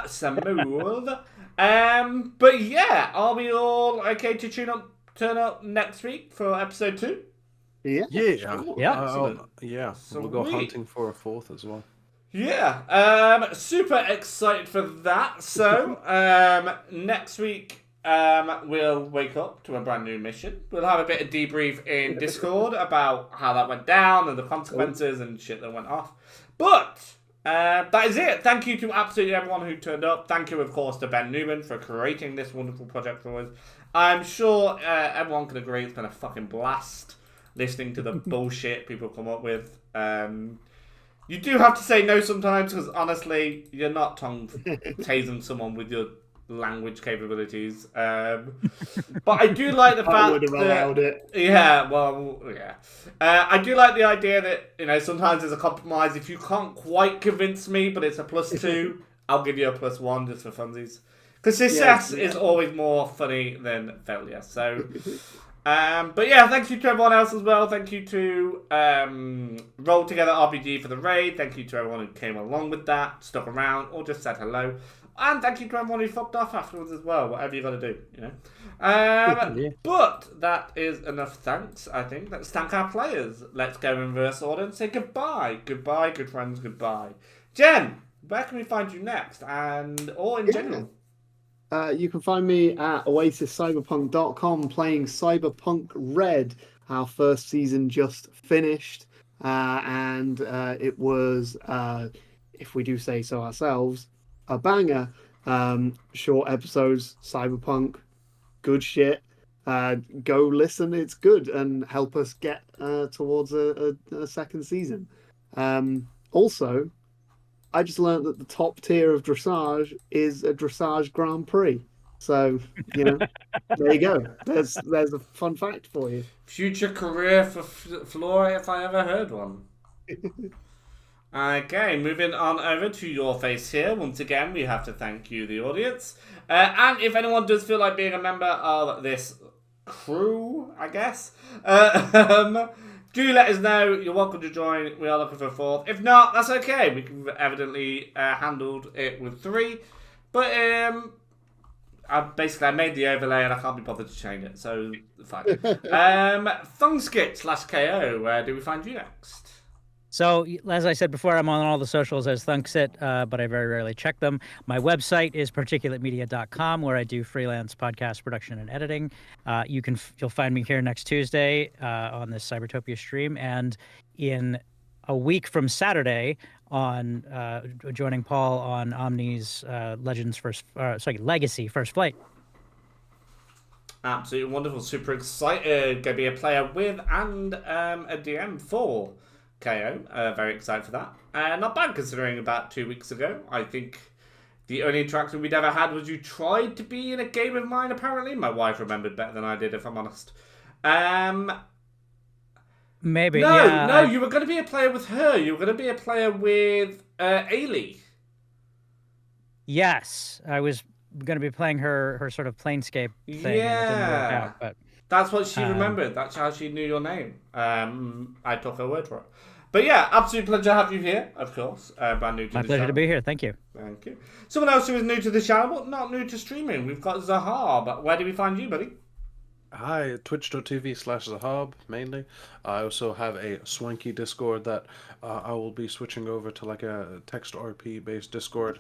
Smooth. But yeah, are we all okay to turn up next week for episode 2? Yeah. Yeah. We'll go hunting for a 4th as well. Yeah. Super excited for that. So, next week, we'll wake up to a brand new mission. We'll have a bit of debrief in Discord about how that went down and the consequences and shit that went off. But that is it. Thank you to absolutely everyone who turned up. Thank you, of course, to Ben Newman for creating this wonderful project for us. I'm sure everyone can agree it's been a fucking blast listening to the bullshit people come up with. You do have to say no sometimes because honestly, you're not tasing someone with your language capabilities. But I do like the fact I would have allowed it. Yeah, well, yeah. I do like the idea that, sometimes there's a compromise. If you can't quite convince me, but it's a +2, I'll give you a +1 just for funsies. Because success is always more funny than failure. So, but yeah, thank you to everyone else as well. Thank you to Roll Together RPG for the raid. Thank you to everyone who came along with that, stuck around, or just said hello. And thank you to everyone who fucked off afterwards as well. Whatever you got to do, But that is enough thanks, I think. Let's thank our players. Let's go in reverse order and say goodbye. Goodbye, good friends, goodbye. Jen, where can we find you next? Or in general? You can find me at oasiscyberpunk.com playing Cyberpunk Red. Our first season just finished. And it was, if we do say so ourselves, a banger. Short episodes, Cyberpunk, good shit. Go listen, it's good, and help us get towards a second season. Also, I just learned that the top tier of dressage is a dressage Grand Prix. So, there you go. There's a fun fact for you. Future career for Flora, if I ever heard one. Okay, moving on over to your face here. Once again, we have to thank you, the audience. And if anyone does feel like being a member of this crew, I guess, do let us know. You're welcome to join. We are looking for a 4th. If not, that's okay. We can evidently handled it with 3. But I made the overlay and I can't be bothered to change it. So, fine. Thungskit/KO, where do we find you next? So, as I said before, I'm on all the socials as Thunksit, but I very rarely check them. My website is particulatemedia.com, where I do freelance podcast production and editing. You'll find me here next Tuesday on this Cybertopia stream, and in a week from Saturday on joining Paul on Omni's Legacy First Flight. Absolutely wonderful. Super excited. Going to be a player with and a DM for KO. Very excited for that. Not bad considering about 2 weeks ago. I think the only interaction we'd ever had was you tried to be in a game of mine, apparently. My wife remembered better than I did, if I'm honest. Maybe. No, you were going to be a player with her. You were going to be a player with Ailey. Yes, I was going to be playing her sort of Planescape thing. And it didn't work out, but that's what she remembered. That's how she knew your name. I took her word for it. But yeah, absolute pleasure to have you here, of course. Brand new to my the pleasure channel. to be here. Thank you. Thank you. Someone else who is new to the channel, but not new to streaming. We've got Zahab. Where do we find you, buddy? Hi, twitch.tv/Zahab, mainly. I also have a swanky Discord that I will be switching over to like a text RP-based Discord.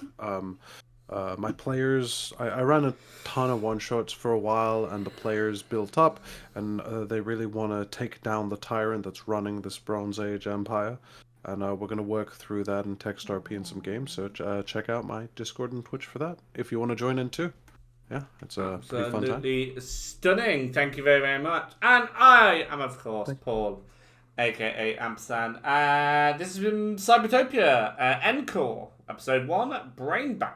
My players, I ran a ton of one-shots for a while, and the players built up, and they really want to take down the tyrant that's running this Bronze Age empire. And we're going to work through that in text RP in some games, so check out my Discord and Twitch for that, if you want to join in too. Yeah, it's a pretty fun time. Absolutely stunning. Thank you very, very much. And I am, of course, Paul. aka Ampersand. This has been Cybertopia, Encore, Episode 1, Brain Bank.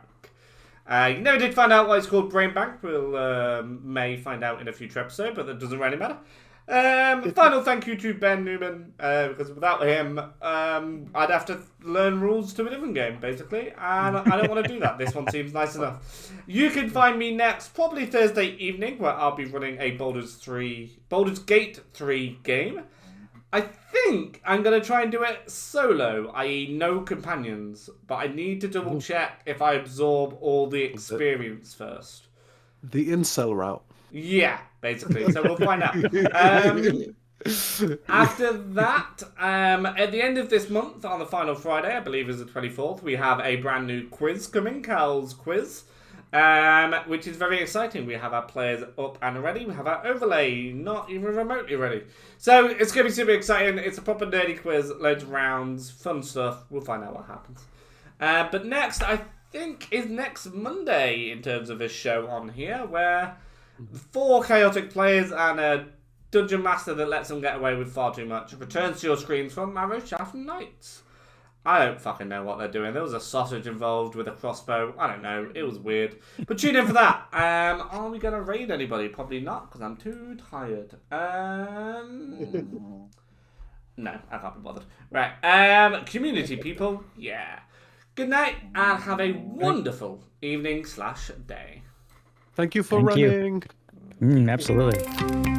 You never did find out why it's called Brain Bank. We'll may find out in a future episode, but that doesn't really matter. Final thank you to Ben Newman, because without him, I'd have to learn rules to a different game, basically, and I don't want to do that. This one seems nice enough. You can find me next, probably Thursday evening, where I'll be running a Baldur's Gate 3 game. I think I'm going to try and do it solo, i.e. no companions, but I need to double check if I absorb all the experience first. The incel route. Yeah, basically. So we'll find out. After that, at the end of this month, on the final Friday, I believe is the 24th, we have a brand new quiz coming, Cal's Quiz, which is very exciting. We have our players up and ready. We have our overlay not even remotely ready. So it's going to be super exciting. It's a proper nerdy quiz, loads of rounds, fun stuff. We'll find out what happens. But next, I think, is next Monday in terms of a show on here, where 4 chaotic players and a dungeon master that lets them get away with far too much returns to your screens from Marrowshaft Nights. I don't fucking know what they're doing. There was a sausage involved with a crossbow. I don't know. It was weird. But tune in for that. Are we going to raid anybody? Probably not, because I'm too tired. No, I can't be bothered. Right. Community people. Yeah. Good night, and have a wonderful evening/day. Thank you for running. Absolutely.